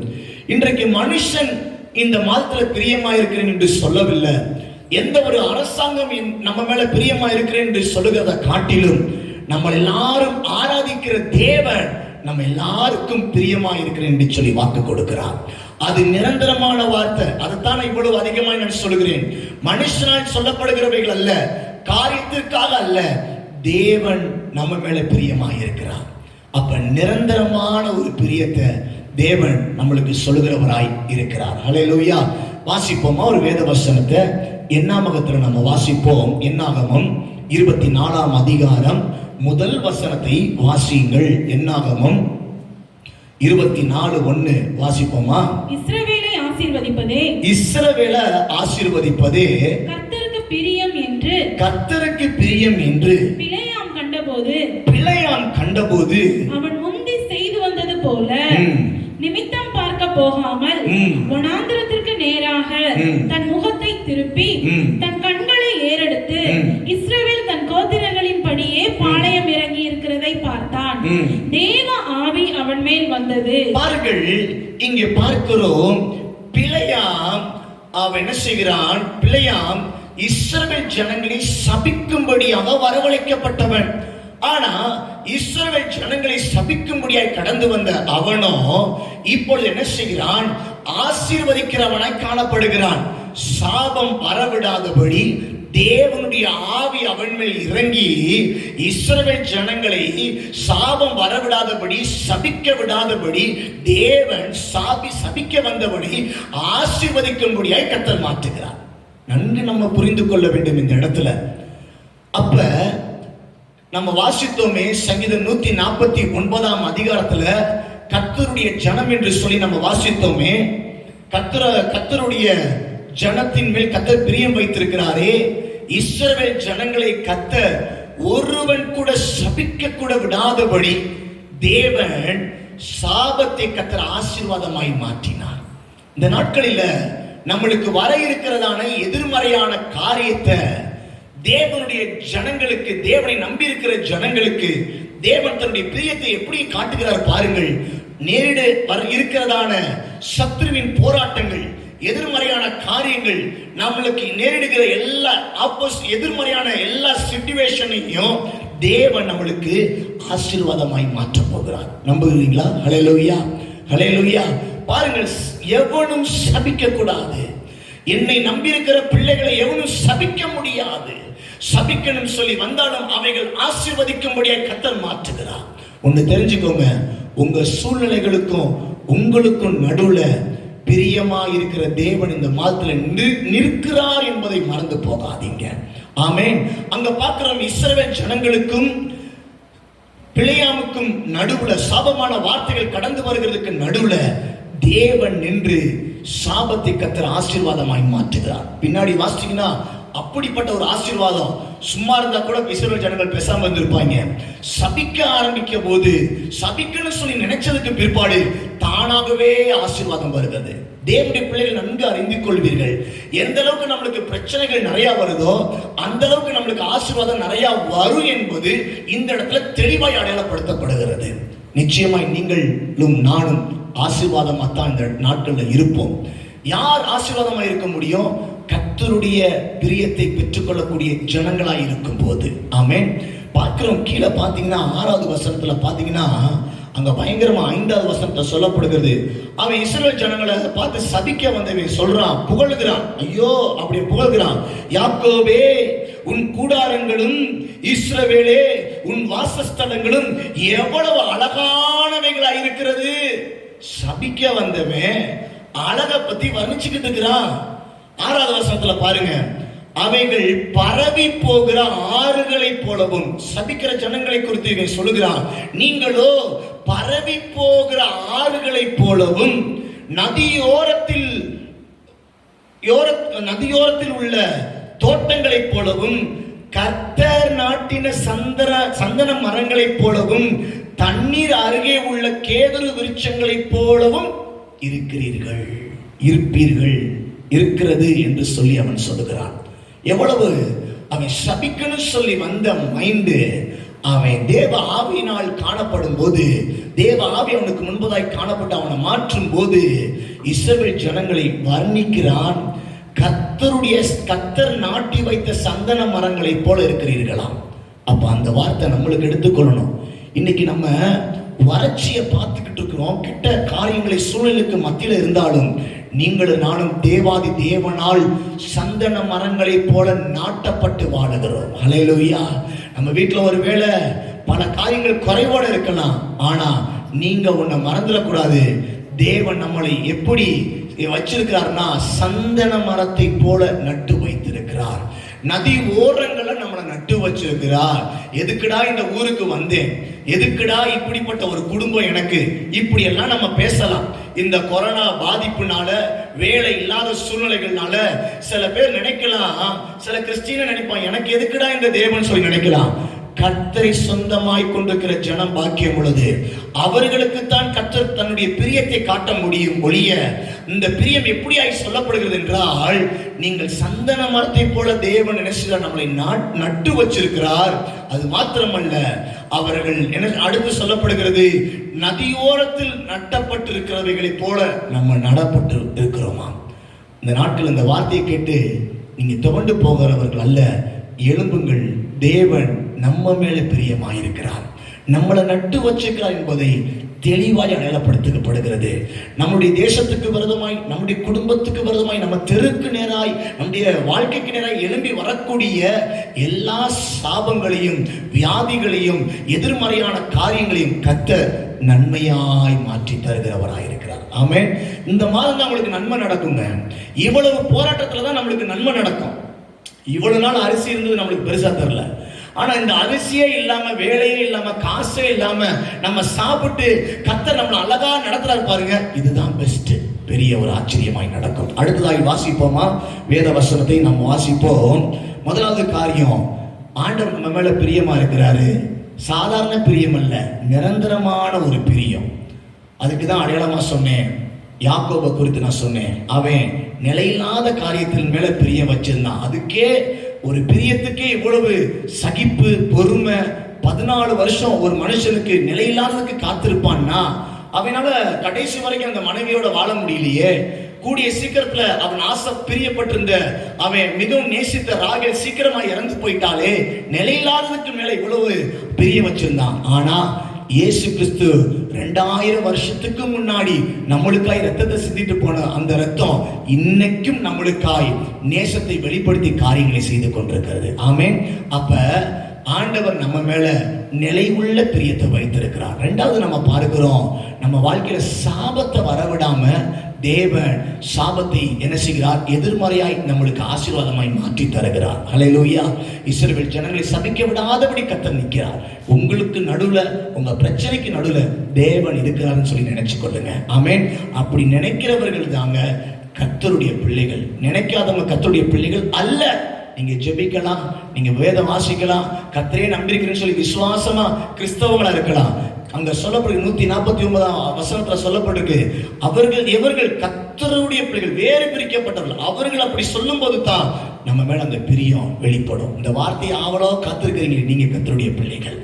இன்றைக்கு மனுஷன் இந்த மாதத்துல பிரியமா இருக்கிறேன் என்று சொல்லவில்லை. எந்த ஒரு அரசாங்கம் நம்ம மேல பிரியமா இருக்கிறேன் என்று சொல்லுகிறத காட்டிலும் நம்ம எல்லாரும் ஆராதிக்கிற தேவன் நம்ம எல்லாருக்கும் பிரியமா இருக்கிறேன் என்று சொல்லி வாக்கு கொடுக்கிறார். அது நிரந்தரமான வார்த்தை. அதைத்தான் இவ்வளவு அதிகமாக நான் சொல்லுகிறேன். மனுஷனால் சொல்லப்படுகிறவைகள் அல்ல, காரியத்திற்காக அல்ல, தேவன் நம்ம மேல பிரியமா இருக்கிறார். அப்ப நிரந்தரமான ஒரு பிரியத்தை தேவன் நம்மளுக்கு சொல்லுகிறவராய் இருக்கிறார். ஹல்லேலூயா. வாசிப்போமா ஒரு வேத வசனத்தை? என்னாகமத்துல நம்ம வாசிப்போம். என்னாகமம் 24ஆம் அதிகாரம் முதல் வசனத்தை வாசியுங்கள். என்னாகமம் 24:1 வாசிப்போமா? இஸ்ரவேலை ஆசீர்வதிப்பதே, இஸ்ரவேலை ஆசீர்வதிப்பதே கர்த்தருக்கு பிரியம் என்று பிலேயாம் கண்டபோது அவன் முந்தி செய்து வந்தது போல நிமித்தம் பார்க்க போகாமல் வனாந்திரத்திற்கு நேராக தன் முகத்தை திருப்பி தன் கண்களை ஏறெடுத்து இஸ்ரவேல் தன் கோத்திரங்களின் படியே பாளையம் இறங்கி இருக்கிறதை பார்த்தான். தேவ ஆவி அவன் மேல் வந்தது. பாருங்கள், இங்கே பார்க்கிறோம், பிலேயாம் அவன் என்ன செய்கிறான்? பிலேயாம் இஸ்ரவேல் ஜனங்களை சபிக்கும்படியாக வரவழைக்கப்பட்டவன். ஆனா இஸ்ரவேல் ஜனங்களை சபிக்கும்படியாய் கடந்து வந்த அவனோ இப்பொழுது என்ன செய்கிறான்? ஆசீர்வதிக்கிறவனாய் காணப்படுகிறான். சாபம் வரவிடாதபடி தேவனுடைய ஆவி அவன் மேல் இறங்கி இஸ்ரவேல் ஜனங்களை சாபம் வரவிடாதபடி, சபிக்க விடாதபடி, தேவன் சபிக்க வந்தபடி ஆசீர்வதிக்கும்படியாய் கர்த்தர் மாற்றுகிறார். நன்கு நம்ம புரிந்து கொள்ள வேண்டும் இந்த இடத்துல. அப்ப நம்ம வாசித்தோமே சங்கீதம் 149ஆம் அதிகாரத்துல கர்த்தருடைய ஜனம் என்று சொல்லி நம்ம வாசித்தோமே. கர்த்தருடைய ஜனத்தின் மேல் கர்த்தர் பிரியம் வைத்திருக்கிறாரே. இஸ்ரவேல் ஜனங்களை கர்த்தர் ஒருவன் கூட சபிக்க கூட விடாதபடி தேவன் சாபத்தை கர்த்தர் ஆசீர்வாதமாய் மாற்றினார். இந்த நாட்களில நம்மளுக்கு வர இருக்கிறதான எதிர்மறையான காரியத்தை தேவனுடைய ஜனங்களுக்கு, தேவனை நம்பி இருக்கிற ஜனங்களுக்கு தேவன் தன்னுடைய பிரியத்தை எப்படி காட்டுகிறார் பாருங்கள். நேரிட இருக்கிறதான சத்துருவின் போராட்டங்கள், எதிர்மறையான காரியங்கள், நம்மளுக்கு நேரிடுகிற எல்லா எதிர்மறையான எல்லா சிச்சுவேஷனையும் தேவன் நம்மளுக்கு ஆசீர்வாதமாய் மாற்ற போகிறார். நம்புகிறீங்களா? ஹல்லேலூயா, ஹல்லேலூயா. பாருங்கள், எவனும் சபிக்க கூடாது. என்னை நம்பியிருக்கிற பிள்ளைகளை எவனும் சபிக்க முடியாது. சபிக்கணும் சொல்லி வந்தாலும் அவைகள் ஆசீர்வதிக்கும்படியாக கர்த்தர் மாற்றுகிறார். ஒன்று தெரிஞ்சுக்கோங்க, உங்க சூழ்நிலைகளுக்கும் உங்களுக்கும் நடுவுல பிரியமா இருக்கிற தேவன் இந்த மாதத்துல நிற்கிறார் என்பதை மறந்து போகாதீங்க. ஆமென். அங்க பார்க்கிறோம், இஸ்ரவேல் ஜனங்களுக்கும் பிலேயாமுக்கும் நடுவுல சாபமான வார்த்தைகள் கடந்து வருகிறதுக்கு நடுவுல தேவன் நின்று சாபத்தை கர்த்தர் ஆசீர்வாதமாய் மாற்றுகிறார். பின்னாடி வாசிச்சீங்கன்னா அப்படிப்பட்ட ஒரு ஆசீர்வாதம் சும்மா இருந்தா கூட இஸ்ரவேல் ஜனங்கள் பேசாம இருந்திருப்பாங்க. சபிக்க ஆரம்பிக்க போது, சபிக்கணும்னு சொல்லி நினைச்சதுக்கு பிற்பாடு தானாகவே ஆசீர்வாதம் வருகிறது. தேவனுடைய பிள்ளைகள் நன்கு அறிந்து கொள்வீர்கள், எந்த அளவுக்கு நம்மளுக்கு பிரச்சனைகள் நிறைய வருதோ அந்த அளவுக்கு நம்மளுக்கு ஆசீர்வாதம் நிறைய வரும் என்பது இந்த இடத்துல தெளிவாய் அடையாளப்படுத்தப்படுகிறது. நிச்சயமாய் நீங்களும் நானும் ஆசீர்வாதமாக தான் இந்த நாட்களில் இருப்போம். யார் ஆசீர்வாதமாக இருக்க முடியும்? கர்த்தருடைய பிரியத்தை பெற்றுக்கொள்ளக்கூடிய ஜனங்களாய் இருக்கும் போது. ஆமென். பார்க்கிறோம், கீழே பார்த்தீங்கன்னா 6வது வசனத்துல பார்த்தீங்கன்னா அங்க பயங்கரமா 5வது வசனத்துல சொல்லப்படுகிறது. அவன் இஸ்ரவேல் ஜனங்களை பார்த்து சபிக்க வந்தவன் சொல்றான், புகழ்கிறான். ஐயோ, அப்படி புகழ்கிறான். யாக்கோபே, உன் கூடாரங்களும் இஸ்ரவேலே உன் வாசஸ்தலங்களும் எவ்வளவு அழகானவைகளா இருக்கிறது. சபிக்க வந்தவன் அழக பத்தி வர்ணிச்சுக்கிட்டு இருக்கிறான். 6வது வசனத்துல பாருங்க, அவைகள் பரவி போகிற ஆறுகளை போலவும். சபிக்கிற ஜனங்களை குறித்து இவன் சொல்லுகிறான், நீங்களோ பரவி போகிற ஆறுகளை போலவும் நதியோரத்தில் உள்ள தோட்டங்களை போலவும் கர்த்தர் நாட்டின சந்தன மரங்களைப் போலவும் தண்ணீர் அருகே உள்ள கேதுரு விருட்சங்களைப் போலவும் இருப்பீர்கள் இருக்கிறது என்று சொல்லி அவன் சொல்லுகிறான். எவ்வளவு அவன் சபிக்கணும் சொல்லி வந்த மைண்டு அவன் தேவ ஆவியினால் காணப்படும் போது, தேவ ஆவி அவனுக்கு முன்பதாய் காணப்பட்டு அவனை மாற்றும் போது இஸ்ரவேல் ஜனங்களை வர்ணிக்கிறான். கர்த்தர் நாட்டி வைத்த சந்தன மரங்களைப் போல இருக்கிறீர்களாம். அப்ப அந்த வார்த்தை நம்மளுக்கு எடுத்துக்கொள்ளணும். இன்னைக்கு நம்ம வறட்சியை பார்த்துக்கிட்டு இருக்கிறோம். கிட்ட காரியங்களை சூழலுக்கு மத்தியில் இருந்தாலும் நீங்களும் நானும் தேவாதி தேவனால் சந்தன மரங்களைப் போல நாட்டப்பட்டு வாழுகிறோம். ஹல்லேலூயா. நம்ம வீட்டில் ஒரு வேளை பல காரியங்கள் குறைவோடு இருக்கலாம், ஆனா நீங்க ஒன்ன மறந்துடக்கூடாது. தேவன் நம்மளை எப்படி வச்சிருக்கிறார்னா சந்தன மரத்தை போல நட்டு வைத்திருக்கிறார். நதி ஓரங்களை நம்மளை நட்டு வச்சிருக்கிறார். எதுக்குடா இந்த ஊருக்கு வந்தேன், எதுக்குடா இப்படிப்பட்ட ஒரு குடும்பம் எனக்கு, இப்படி எல்லாம் நம்ம பேசலாம். இந்த கொரோனா பாதிப்புனால, வேலை இல்லாத சூழ்நிலைகள்னால சில பேர் நினைக்கலாம், சில கிறிஸ்டியனை நினைப்பான், எனக்கு எதுக்குடா இந்த தேவன் சொல்லி நினைக்கலாம். கர்த்தரை சொந்தமாய் கொண்டிருக்கிற ஜனம் பாக்கியம் உள்ளது. அவர்களுக்கு தான் கர்த்தர் தன்னுடைய பிரியத்தை காட்ட முடியும் ஒழிய, இந்த பிரியம் எப்படியாய் சொல்லப்படுகிறது என்றால், நீங்கள் சந்தன மரத்தை போல தேவன் நினைச்சு நம்மளை நட்டு வச்சிருக்கிறார். அது மாத்திரமல்ல, அவர்கள் அடுத்து சொல்லப்படுகிறது, நதியோரத்தில் நட்டப்பட்டிருக்கிறவைகளை போல நம்ம நடப்பட்டு இருக்கிறோமா. இந்த நாட்கள் இந்த வார்த்தையை கேட்டு நீங்க துவண்டு போகிறவர்கள் அல்ல, எழும்புங்கள். தேவன் நம்ம மேல பிரியமாயிருக்கிறார், நம்மளை நட்டு வச்சிருக்கிறார் என்பதை தெளிவாய் அடையாளப்படுத்தப்படுகிறது. நம்முடைய தேசத்துக்கு விரோதமாய், நம்முடைய குடும்பத்துக்கு விரோதமாய், நம்ம தெருக்கு நேராய், நம்முடைய வாழ்க்கைக்கு நேராய் எழும்பி வரக்கூடிய எல்லா சாபங்களையும் வியாதிகளையும் எதிர்மறையான காரியங்களையும் கர்த்தர் நன்மையாய் மாற்றி தருகிறவராயிருக்கிறார். ஆமென். இந்த மாதம் தான் நம்மளுக்கு நன்மை நடக்குங்க. இவ்வளவு போராட்டத்துல தான் நம்மளுக்கு நன்மை நடக்கும். இவ்வளவு நாள் அரிசி இருந்தது நம்மளுக்கு பெருசா தெரியல, ஆனா இந்த அரிசியே இல்லாம, வேலையே இல்லாம, காசே இல்லாம நம்ம சாப்பிட்டு கர்த்தர் நம்மளை அழகா நடத்துறாரு பாருங்க. இதுதான் பெஸ்ட். பெரிய ஒரு ஆச்சரியமாய் நடக்கும். அடுத்ததாய் வாசிப்போமா? வேத வசனத்தை நாம் வாசிப்போம். முதலாவது காரியம், ஆண்டவர் நம்ம மேல பிரியமா இருக்கிறாரு. சாதாரண பிரியம் அல்ல, நிரந்தரமான ஒரு பிரியம். அதுக்கு தான் அடையாளமா சொன்னேன். யாக்கோபை குறித்து நான் சொன்னேன், அவன் நிலையில்லாத காரியத்தின் மேல பிரியம் வச்சிருந்தான். அதுக்கே ஒரு பிரியத்துக்கே இவ்வளவு சகிப்பு, பொறுமை. 14 வருஷம் ஒரு மனுஷனுக்கு நிலையில்லாததுக்கு காத்திருப்பான்னா அவனால கடைசி வரைக்கும் அந்த மனைவியோட வாழ முடியலையே. கூடிய சீக்கிரத்துல அவன் ஆசை பிரியப்பட்டிருந்த அவன் மிகவும் நேசித்த ராகேல் சீக்கிரமா இறந்து போயிட்டாலே, நிலையில்லாததுக்கு மேல இவ்வளவு பிரிய வச்சிருந்தான். ஆனா இயேசு கிறிஸ்து 2000 வருஷத்துக்கு முன்னாடி நம்மளுக்காய் ரத்தத்தை சிந்திட்டு போன அந்த ரத்தம் இன்னைக்கும் நம்மளுக்காய் நேசத்தை வெளிப்படுத்தி காரியங்களை செய்து கொண்டிருக்கிறது. ஆமென். அப்ப ஆண்டவர் நம்ம மேல நிலையுள்ள பிரியத்தை வைத்திருக்கிறார். ரெண்டாவது நம்ம பார்க்கிறோம், நம்ம வாழ்க்கையில சாபத்தை வரவிடாம தேவன் சாபத்தை என்ன செய்கிறார்? எதிர்மறையாய் நம்மளுக்கு ஆசீர்வாதமாய் மாற்றி தருகிறார். ஹல்லேலூயா. இஸ்ரவேல் ஜனங்களை சபிக்க விடாதபடி கர்த்தர் நிற்கிறார். உங்களுக்கு நடுவுல, உங்க பிரச்சனைக்கு நடுவுல தேவன் இருக்கிறார்னு சொல்லி நினைச்சு கொள்ளுங்க. ஆமென். அப்படி நினைக்கிறவர்கள் தாங்க கர்த்தருடைய பிள்ளைகள். நினைக்காதவங்க கர்த்தருடைய பிள்ளைகள் அல்ல. நீங்க ஜெபிக்கலாம், நீங்க வேதம் வாசிக்கலாம், கர்த்தரே நம்பியிருக்கிறேன்னு சொல்லி விசுவாசமா கிறிஸ்தவங்களா இருக்கலாம். அங்க சொல்லப்படுது 149ஆம் வசனத்துல சொல்லப்பட்டிருக்கு, அவர்கள் எவர்கள் கர்த்தருடைய பிள்ளைகள், வேறு பிரிக்கப்பட்டவர்கள், அவர்கள் அப்படி சொல்லும் போது தான் நம்ம மேல அந்த பிரியம் வெளிப்படும். இந்த வார்த்தையை ஆவலோ காத்திருக்கிறீங்களே, நீங்க கர்த்தருடைய பிள்ளைகள்.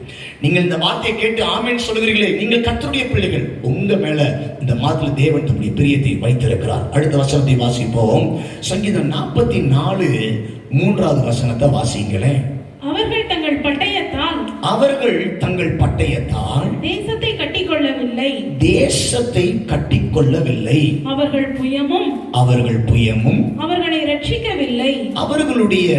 நீங்கள் இந்த வார்த்தையை கேட்டு ஆமென் சொல்கிறீர்களே, நீங்கள் கர்த்தருடைய பிள்ளைகள். உங்க மேல இந்த மாதத்துல தேவன் தம்முடைய பிரியத்தை வைத்திருக்கிறார். அடுத்த வசனத்தை வாசிப்போம். சங்கீதம் 44 3வது வசனத்தை வாசிங்களேன். அவர்கள் தங்கள் பட்டயத்தால் தேசத்தை கட்டிக்கொள்ளவில்லை. அவர்கள் புயமும் அவர்களை ரட்சிக்கவில்லை. அவர்களுடைய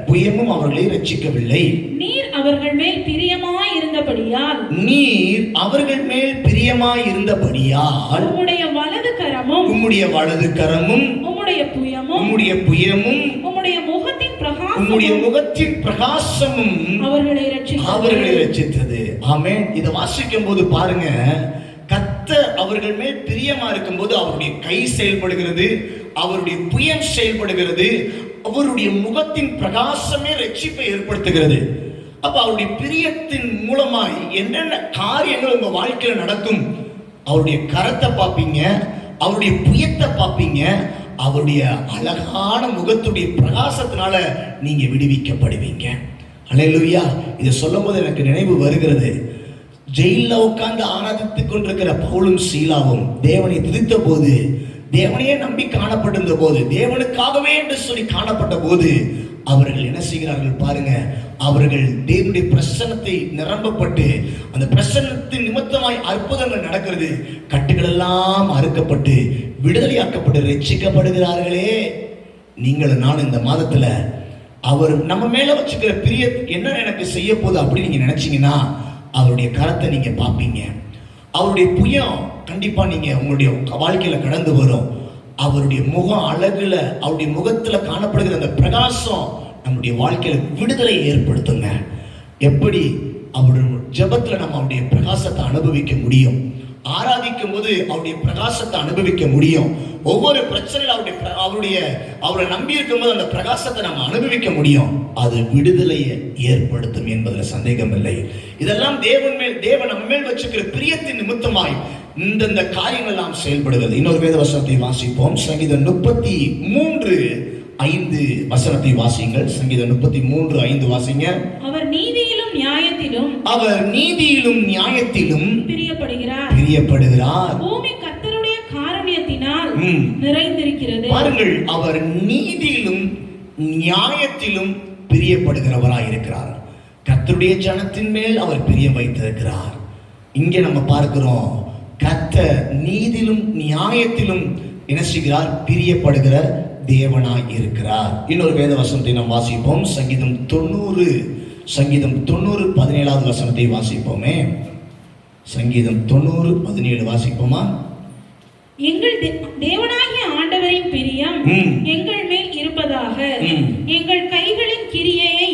புயமும் அவர்களை ரட்சிக்கவில்லை. நீர் அவர்கள் மேல் பிரியமாய் இருந்தபடியால் உம்முடைய வலது கரமும் உம்முடைய புயமும் உம்முடைய முகத்தின் பிரகாசமும் அவர்களை ரட்சித்தது. ஆமென். இதை வாசிக்கும் போது பாருங்க, கர்த்தர் அவர்கள் மேல் பிரியமா இருக்கும் போது அவருடைய கை செயல்படுகிறது, அவருடைய புயம் செயல்படுகிறது, அவருடைய முகத்தின் பிரகாசமே ரட்சிப்பை ஏற்படுத்துகிறது. அப்ப அவருடைய பிரியத்தின் மூலமாய் என்னென்ன காரியங்கள் உங்க வாழ்க்கையில நடக்கும்? அவருடைய கரத்தை பார்ப்பீங்க, அவருடைய புயத்தை பார்ப்பீங்க, அவருடைய அழகான முகத்துடைய பிரகாசத்தினால நீங்க விடுவிக்கப்படுவீங்க. ஹல்லேலூயா. இதை சொல்லும் போது எனக்கு நினைவு வருகிறது, ஜெயில உட்கார்ந்து ஆராதித்துக் கொண்டிருக்கிற பவுலும் சீலாவும் தேவனை துதித்த போது, தேவனையே நம்பி காணப்பட்டிருந்த போது, தேவனுக்காகவே என்று சொல்லி காணப்பட்ட போது அவர்கள் என்ன செய்கிறார்கள் பாருங்க, அவர்கள் தேவனுடைய பிரசன்னத்தை நிரம்பப்பட்டு அந்த பிரசன்னத்தின் நிமித்தமாய் அற்புதங்கள் நடக்கிறது. கட்டுகள் எல்லாம் அறுக்கப்பட்டு விடுதலையாக்கப்பட்டு ரட்சிக்கப்படுகிறார்களே. நீங்களும் நான் இந்த மாதத்துல அவர் நம்ம மேல வச்சுக்கிற பிரிய என்ன எனக்கு செய்ய போகுது அப்படின்னு நீங்க நினைச்சீங்கன்னா அவருடைய கரத்தை நீங்க பார்ப்பீங்க. அவருடைய புயம் கண்டிப்பா நீங்க உங்களுடைய வாழ்க்கையில கடந்து வரும். அவருடைய முகம் அழகுல, அவருடைய முகத்துல காணப்படுகிற அந்த பிரகாசம் நம்முடைய வாழ்க்கையில விடுதலை ஏற்படுத்துங்க. எப்படி அவருடைய ஜெபத்துல நம்ம அவருடைய பிரகாசத்தை அனுபவிக்க முடியும்? ஆராதிக்கும் போது அவருடைய பிரகாசத்தை அனுபவிக்க முடியும். ஒவ்வொரு பிரச்சனையில அவரை நம்பி இருக்கும் போது அந்த பிரகாசத்தை நம்ம அனுபவிக்க முடியும். அது விடுதலையை ஏற்படுத்தும் என்பதில் சந்தேகம் இல்லை. இதெல்லாம் தேவன் நம்ம மேல் வச்சுக்கிற பிரியத்தின் நிமித்தமாய் இந்த காரியங்கள் எல்லாம் செயல்படுகிறது. இன்னொரு வேத வசனத்தை வாசிப்போம். சங்கீதம் 33:5 வசனத்தை வாசிங்கள். சங்கீதம் 33:5 வாசிங்க. அவர் நீதியிலும் நியாயத்திலும் பிரியப்படுகிறார். பூமி கர்த்தருடைய காருண்யத்தினால் நிறைந்திருக்கிறது. பாருங்கள், அவர் நீதியிலும் நியாயத்திலும் பிரியப்படுகிறவராய் இருக்கிறார். கர்த்தருடைய ஜனத்தின் மேல் அவர் பிரியம் வைத்திருக்கிறார். இங்கே நம்ம பார்க்கிறோம், கர்த்தர் நீதியிலும் நியாயத்திலும் என்ன செய்கிறார்? பிரியப்படுகிற தேவனாய் இருக்கிறார். இன்னொரு வேத வசனத்தை நாம் வாசிப்போம். சங்கீதம் 90:17 வசனத்தை வாசிப்போமே. சங்கீதம் 90:17 வாசிப்போமா? எங்கள் தேவனாகிய ஆண்டவரின் பிரியம் எங்கள் மேல் இருப்பதாக, எங்கள் கைகளின் கிரியையை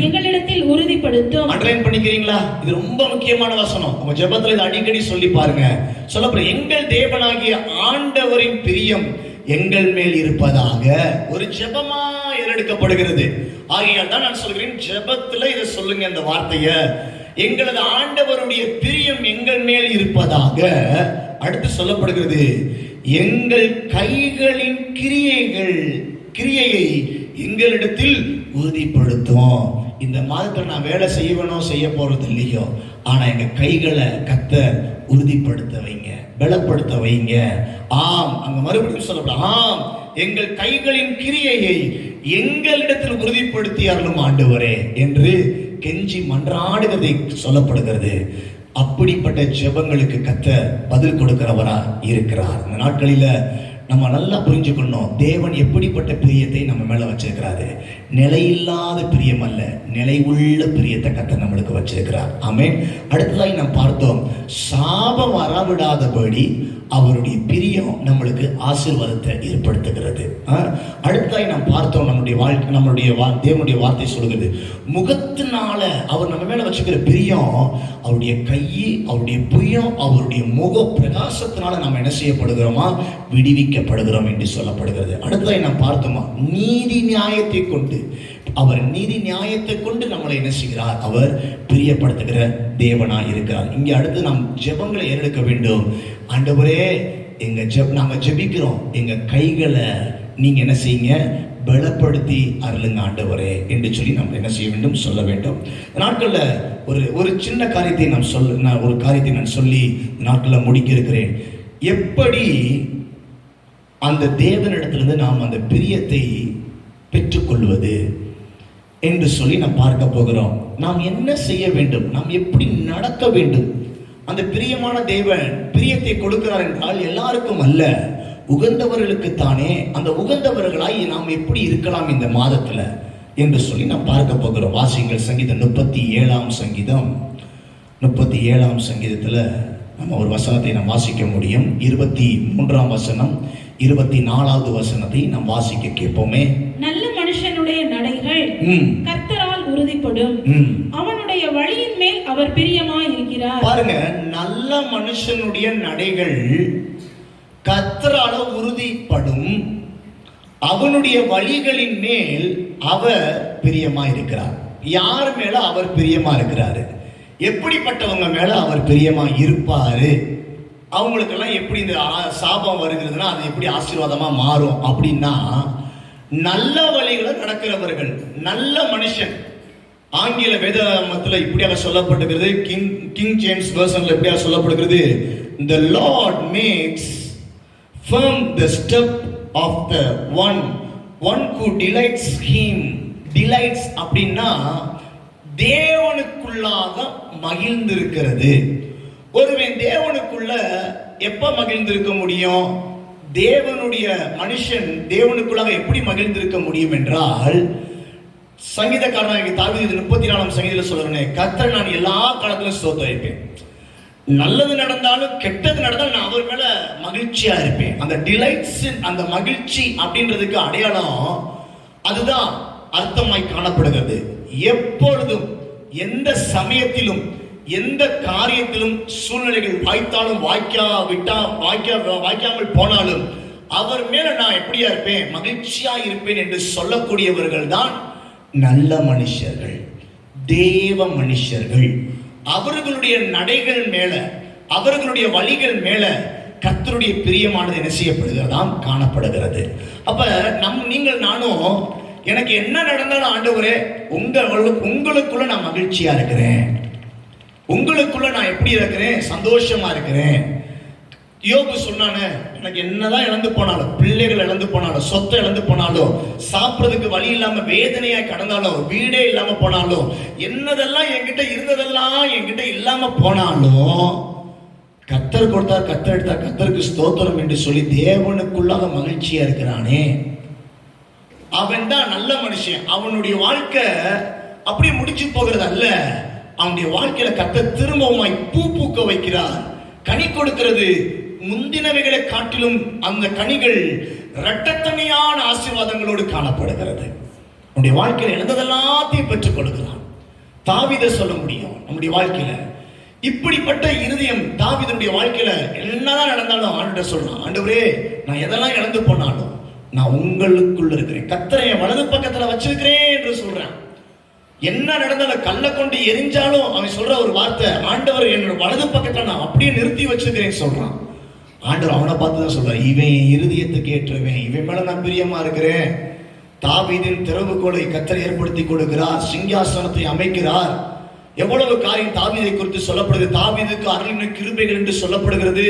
எங்களிடத்தில் உறுதிப்படுத்தும். அண்டர்லைன் பண்ணிக்கிறீங்களா? இது ரொம்ப முக்கியமான வசனம். உங்க ஜெபத்துல இதை அடிக்கடி சொல்லி பாருங்க. சொல்லப்படுற எங்கள் தேவனாகிய ஆண்டவரின் பிரியம் எங்கள் மேல் இருப்பதாக ஒரு ஜெபமா ஏறெடுக்கப்படுகிறது. ஆகையால் தான் நான் சொல்கிறேன், ஜெபத்துல இதை சொல்லுங்க, இந்த வார்த்தையை. எங்களது ஆண்டவருடைய பிரியம் எங்கள் மேல் இருப்பதாக. அடுத்து சொல்லப்படுகிறது, எங்கள் கைகளின் கிரியையை எங்களிடத்தில் உறுதிப்படுத்தும். இந்த மாதத்தில் நான் வேலை செய்ய போறது இல்லையோ, ஆனா எங்க கைகளை கர்த்தர் உறுதிப்படுத்த வைங்க, பலப்படுத்த வைங்க. ஆம், அங்க மறுபடியும் சொல்லப்படும், ஆம், எங்கள் கைகளின் கிரியையை எங்களிடத்தில் உறுதிப்படுத்தி அருளும் ஆண்டவரே என்று கெஞ்சி மன்றாடுவதை சொல்லப்படுகிறது. அப்படிப்பட்ட ஜெபங்களுக்கு கர்த்தர் பதில் கொடுக்கிறவரா இருக்கிறார். இந்த நாட்களில நம்ம நல்லா புரிஞ்சுக்கணும், தேவன் எப்படிப்பட்ட பிரியத்தை நம்ம மேல வச்சிருக்கிறாரு. நிலையில்லாத பிரியம் அல்ல, நிலை உள்ள பிரியத்தை கர்த்தர் நம்மளுக்கு வச்சிருக்கிறார். ஆமென். அடுத்ததாய் நாம் பார்த்தோம், சாபம் வரவிடாதபடி அவருடைய பிரியம் நம்மளுக்கு ஆசீர்வாதத்தை ஏற்படுத்துகிறது. அடுத்ததாய் நாம் பார்த்தோம், நம்முடைய தேவனுடைய வார்த்தை சொல்கிறது, முகத்தினால அவர் நம்ம மேல வச்சுக்கிற பிரியம், அவருடைய கை, அவருடைய புயம், அவருடைய முக பிரகாசத்தினால நாம் என்ன செய்யப்படுகிறோமா, விடுவிக்கப்படுகிறோம் என்று சொல்லப்படுகிறது. அடுத்ததாய் நாம் பார்த்தோமா, நீதி நியாயத்தை கொண்டு, அவர் நீதி நியாயத்தை கொண்டு நம்மளை என்ன செய்கிறார், அவர் பிரியப்படுத்துகிற தேவனாய் இருக்கிறார். இங்கே அடுத்து நாம் ஜெபங்களை ஏறெடுக்க வேண்டும். ஆண்டவரே, நாங்க ஜெபிக்கிறோம், எங்க கைகளை நீங்க என்ன செய்யுங்க, பலப்படுத்தி அருளுங்க ஆண்டவரே என்று சொல்லி நம்ம என்ன செய்ய வேண்டும், சொல்ல வேண்டும். நாட்கள்ல ஒரு சின்ன காரியத்தை நான் சொல்லி நாட்களில் முடிக்க இருக்கிறேன். எப்படி அந்த தேவனிடத்திலிருந்து நாம் அந்த பிரியத்தை பெற்றுக்கொள்வது என்று சொல்லி நாம் பார்க்க போகிறோம். நாம் என்ன செய்ய வேண்டும், நாம் எப்படி நடக்க வேண்டும். அந்த பிரியமான தேவன் பிரியத்தை கொடுக்கிறார் என்றால் எல்லாருக்கும் அல்ல, உகந்தவர்களுக்கு தானே. அந்த உகந்தவர்களாய் நாம் எப்படி இருக்கலாம் இந்த மாதத்துல என்று சொல்லி நாம் பார்க்க போகிறோம். வாசிங்கள் சங்கீதம் 37ஆம் சங்கீதம். 37ஆம் சங்கீதத்துல நம்ம ஒரு வசனத்தை நாம் வாசிக்க முடியும். 23ஆம் வசனம், 24வது வசனத்தை நாம் வாசிக்க கேட்போமே. நல்ல மனுஷனுடைய நடைகள் கர்த்தரால் உறுதிப்படும், அவனுடைய வழியின் மேல் அவர் பிரியமாய் இருக்கிறார். பாருங்க, நல்ல மனுஷனுடைய நடைகள் கர்த்தரால உறுதிப்படும், அவனுடைய வழிகளின் மேல் அவர் பிரியமா இருக்கிறார். யார் மேல அவர் பிரியமா இருக்கிறாரு, எப்படிப்பட்டவங்க மேல அவர் பிரியமா இருப்பாரு, அவங்களுக்கெல்லாம் எப்படி இந்த சாபம் வருகிறதுனா அது எப்படி ஆசீர்வாதமா மாறும் அப்படின்னா, நல்ல வழிகளை நடக்கிறவர்கள், நல்ல மனுஷன். ஆங்கில வேதாகமத்தில் இப்படியாக சொல்லப்படுகிறது, கிங் ஜேம்ஸ் வெர்ஷன்ல இப்படியாக சொல்லப்படுகிறது, the Lord makes firm the step of the one who delights him. delights அப்படின்னா தேவனுக்குள்ளாக மகிழ்ந்திருக்கிறது. ஒருவன் தேவனுக்குள்ள எப்ப மகிழ்ந்திருக்க முடியும், தேவனுடைய மனுஷன் தேவனுக்குள்ளாக எப்படி மகிழ்ந்திருக்க முடியும் என்றால், சங்கீதக்காரனாகிய தாவீது 34ஆம் சங்கீதத்தில் சொல்றேன், கர்த்தரை நான் எல்லா காலத்திலும் ஸ்தோத்திரிப்பேன். நல்லது நடந்தாலும் கெட்டது நடந்தாலும் நான் அவர் மேல மகிழ்ச்சியா இருப்பேன். அந்த டிலைட்ஸ், அந்த மகிழ்ச்சி அப்படின்றதுக்கு அடையாளம் அதுதான் அர்த்தமாய் காணப்படுகிறது. எப்பொழுதும் எந்த சமயத்திலும் எந்த காரியத்திலும் சூழ்நிலைகள் வாய்த்தாலும் வாய்க்காமல் போனாலும் அவர் மேல நான் எப்படியா இருப்பேன், மகிழ்ச்சியா இருப்பேன் என்று சொல்லக்கூடியவர்கள் தான் நல்ல மனுஷர்கள், தேவ மனுஷர்கள். அவர்களுடைய நடைகள் மேல, அவர்களுடைய வழிகள் மேல கர்த்தருடைய பிரியமானது என்ன செய்யப்படுகிறதாம், காணப்படுகிறது. அப்ப நீங்கள் நானும், எனக்கு என்ன நடந்தாலும் ஆண்டவரே உங்களுக்குள்ள நான் மகிழ்ச்சியா இருக்கிறேன், உங்களுக்குள்ள நான் எப்படி இருக்கிறேன், சந்தோஷமா இருக்கிறேன். யோபு சொன்னானே, எனக்கு என்னதான் இழந்து போனாலும், பிள்ளைகள் இழந்து போனாலும், சொத்தை இழந்து போனாலும், சாப்பிட்றதுக்கு வழி இல்லாம வேதனையா கடந்தாலும், வீடே இல்லாம போனாலும், என்னதெல்லாம் என்கிட்ட இருந்ததெல்லாம் என்கிட்ட இல்லாம போனாலும், கர்த்தர் கொடுத்தார், கர்த்தர் எடுத்தார், கர்த்தருக்கு ஸ்தோத்திரம் என்று சொல்லி தேவனுக்குள்ளாக மகிழ்ச்சியா இருக்கிறானே, அவன் தான் நல்ல மனுஷன். அவனுடைய வாழ்க்கை அப்படியே முடிச்சு போகிறது அல்ல, அவனுடைய வாழ்க்கையில கர்த்தர் திரும்பவுமாய் பூ பூக்க வைக்கிறார், கனி கொடுக்கிறது. முந்தினவைகளை காட்டிலும் அந்த கனிகள் இரட்டத்தனையான ஆசீர்வாதங்களோடு காணப்படுகிறது. நம்முடைய வாழ்க்கையில எழுந்ததெல்லாத்தையும் பெற்றுக் கொள்கிறான். தாவீதை சொல்ல முடியும் நம்முடைய வாழ்க்கையில இப்படிப்பட்ட இருதயம். தாவீதுடைய வாழ்க்கையில என்னதான் நடந்தாலும் ஆண்டவர் சொல்றான், ஆண்டவரே நான் எதெல்லாம் இழந்து போனாலும் நான் உங்களுக்குள்ள இருக்கிறேன், கர்த்தரை என் வலது பக்கத்துல வச்சிருக்கிறேன் என்று சொல்றான். என்ன நடந்தாலும் கல்லை கொண்டு எரிஞ்சாலும் அவன் சொல்ற ஒரு வார்த்தை, ஆண்டவர் என்னோட வலது பக்கத்துல நான் அப்படியே நிறுத்தி வச்சிருக்கிறேன் சொல்றான். ஆண்டவர் அவனை பார்த்து தான் சொல்றான், இவன் இருதயத்துக்கு ஏற்றவன், இவன் மேல நான் பிரியமா இருக்கிறேன். தாவீதின் திறவுகோலை கர்த்தர் ஏற்படுத்தி கொடுக்கிறார், சிங்காசனத்தை அமைக்கிறார். எவ்வளவு காரியம் தாவீதை குறித்து சொல்லப்படுகிறது. தாவீதுக்கு அருளின கிருபைகள் என்று சொல்லப்படுகிறது.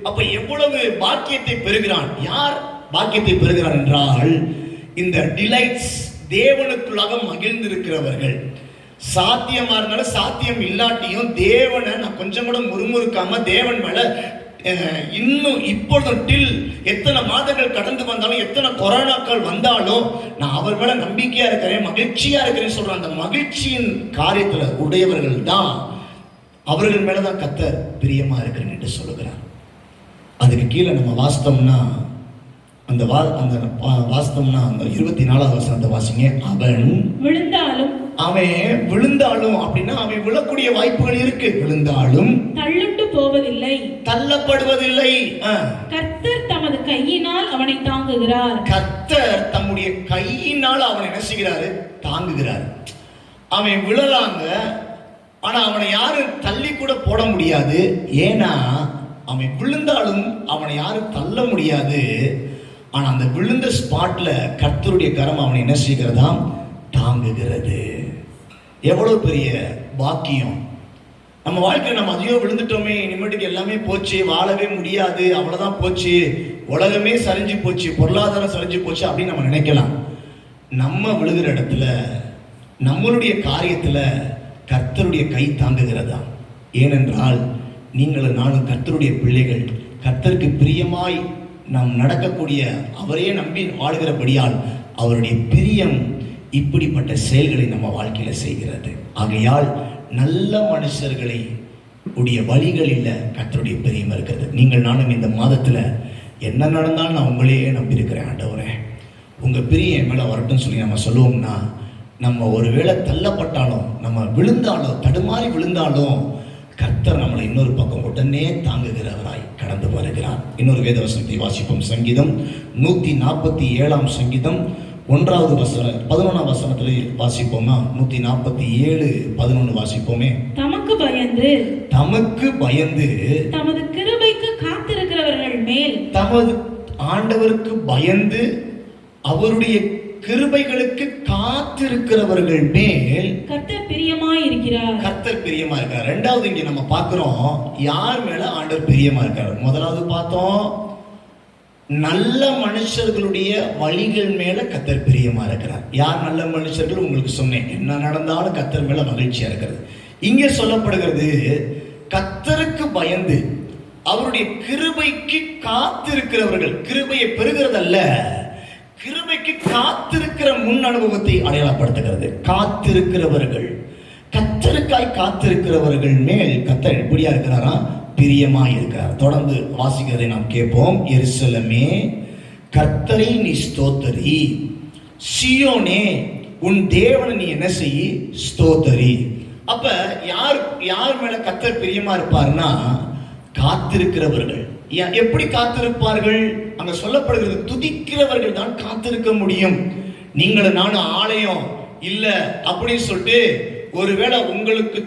அப்ப எவ்வளவு பாக்கியத்தை பெறுகிறான். யார் பாக்கியத்தை பெறுகிறார் என்றால், இந்த டிலைட்ஸ், தேவனுக்குள்ளாக மகிழ்ந்திருக்கிறவர்கள். சாத்தியமா இருந்தாலும் சாத்தியம் இல்லாட்டியும் தேவனை நான் கொஞ்சம் கூட முறுமுறுக்காம தேவன் மேல இன்னும் இப்பொழுது எத்தனை மாதங்கள் கடந்து வந்தாலும், எத்தனை கொரோனாக்கள் வந்தாலும் நான் அவர் மேல நம்பிக்கையா இருக்கிறேன், மகிழ்ச்சியா இருக்கிறேன்னு சொல்றேன். அந்த மகிழ்ச்சியின் காரியத்துல உடையவர்கள் தான், அவர்கள் மேலதான் கர்த்தர் பிரியமா இருக்கிறேன் என்று சொல்லுகிறார். அதுக்கு கீழே நம்ம வாஸ்தவம்னா அந்த வாஸ்தவம்னா அந்த 24வது வசனத்தை வாசிங்க. அவன் விழுந்தாலும் அப்படின்னா அவன் விழக்கூடிய வாய்ப்புகள் இருக்கு. விழுந்தாலும் தள்ளுண்டு போவதில்லை, தள்ளப்படுவதில்லை. கர்த்தர் தமது கையினால் அவனை தாங்குகிறார். கர்த்தர் தம்முடைய கையினால் அவனை என்ன செய்கிறாரு? தாங்குகிறார். அவன் விழலாங்க, ஆனா அவனை யாரும் தள்ளி கூட போட முடியாது. ஏன்னா அவன் விழுந்தாலும் அவனை யாரும் தள்ள முடியாது. ஆனா அந்த விழுந்த ஸ்பாட்ல கர்த்தருடைய கரம் அவனை என்ன செய்கிறதா? தாங்குகிறது. எவ்வளவு பெரிய பாக்கியம் நம்ம வாழ்க்கையில். நம்ம அதிகம் விழுந்துட்டோமே, இனிமேட்டுக்கு எல்லாமே போச்சு, வாழவே முடியாது, அவ்வளவுதான் போச்சு, உலகமே சரிஞ்சு போச்சு, பொருளாதாரம் சரிஞ்சு போச்சு அப்படின்னு நம்ம நினைக்கலாம். நம்ம விழுகிற இடத்துல, நம்மளுடைய காரியத்துல கர்த்தருடைய கை தாங்குகிறதா. ஏனென்றால் நீங்களும் நானும் கர்த்தருடைய பிள்ளைகள். கர்த்தருக்கு பிரியமாய் நாம் நடக்கக்கூடிய, அவரையே நம்பி வாழ்கிறபடியால் அவருடைய பிரியம் இப்படிப்பட்ட செயல்களை நம்ம வாழ்க்கையில செய்கிறது. ஆகையால் நல்ல மனுஷர்களை உடைய வழிகளில் கர்த்தருடைய பிரியம் இருக்கிறது. நீங்கள் நானும் இந்த மாதத்துல என்ன நடந்தாலும் நான் உங்களையே நம்பி இருக்கிறேன். ஆண்டவரே, உங்க பிரியம் என் மேல வரட்டும் சொல்லி நம்ம சொல்லுவோம்னா, நம்ம ஒருவேளை தள்ளப்பட்டாலும், நம்ம விழுந்தாலும், தடுமாறி விழுந்தாலும் கர்த்தர் நம்மளை இன்னொரு பக்கம் உடனே தாங்குகிறவராய் கடந்து வருகிறார். இன்னொரு வேத வசனத்தை வாசிப்போம். சங்கீதம் 147 சங்கீதம் 1வது வசனம் 11ஆம் வசனத்துல வாசிப்போமா? 147:11 வாசிப்போமே. தமக்கு பயந்து தமது கிருபைக்கு காத்திருக்கிறவர்கள் மேல், தமது ஆண்டவருக்கு பயந்து அவருடைய கிருபைகளுக்கு காத்திருக்கிறவர்கள் மேல் கர்த்தர் பிரியமாய் இருக்கிறார். கர்த்தர் பிரியமா இருக்கார். ரெண்டாவது இங்க நம்ம பார்க்கிறோம், யார் மேல ஆண்டவர் பிரியமா இருக்கார். முதலாவது பார்த்தோம், நல்ல மனுஷர்களுடைய வழிகள் மேல கர்த்தர் பிரியமா இருக்கிறார். யார் நல்ல மனுஷர்கள்? உங்களுக்கு சொன்னேன், என்ன நடந்தாலும் கர்த்தர் மேல மகிழ்ச்சியா இருக்கிறது. இங்கே சொல்லப்படுகிறது, கர்த்தருக்கு பயந்து அவருடைய கிருபைக்கு காத்திருக்கிறவர்கள். கிருபையை பெறுகிறதல்ல, கிருபைக்கு காத்திருக்கிற முன் அனுபவத்தை அடையாளப்படுத்துகிறது. காத்திருக்கிறவர்கள், கர்த்தருக்காய் காத்திருக்கிறவர்கள் மேல் கர்த்தர் எப்படியா இருக்கிறாரா? பிரியமா இருக்கிறார். தொடர்ந்து வாசிக்கிறதை நாம் கேட்போம். எருசலேமே, கர்த்தரை நீ ஸ்தோத்தரி, சீயோனே உன் தேவனை நீ என்ன செய்யி? ஸ்தோத்தரி. அப்ப யார் மேல கர்த்தர் பிரியமா இருப்பார்னா, காத்திருக்கிறவர்கள். எப்படி காத்திருப்பார்கள்? அங்க சொல்லப்படுகிறது, துதிக்கிறவர்கள் தான் காத்திருக்க முடியும். நீங்களும் நானும் ஆலயம் இல்ல அப்படின்னு சொல்லிட்டு, ஒருவேளை உங்களுக்கு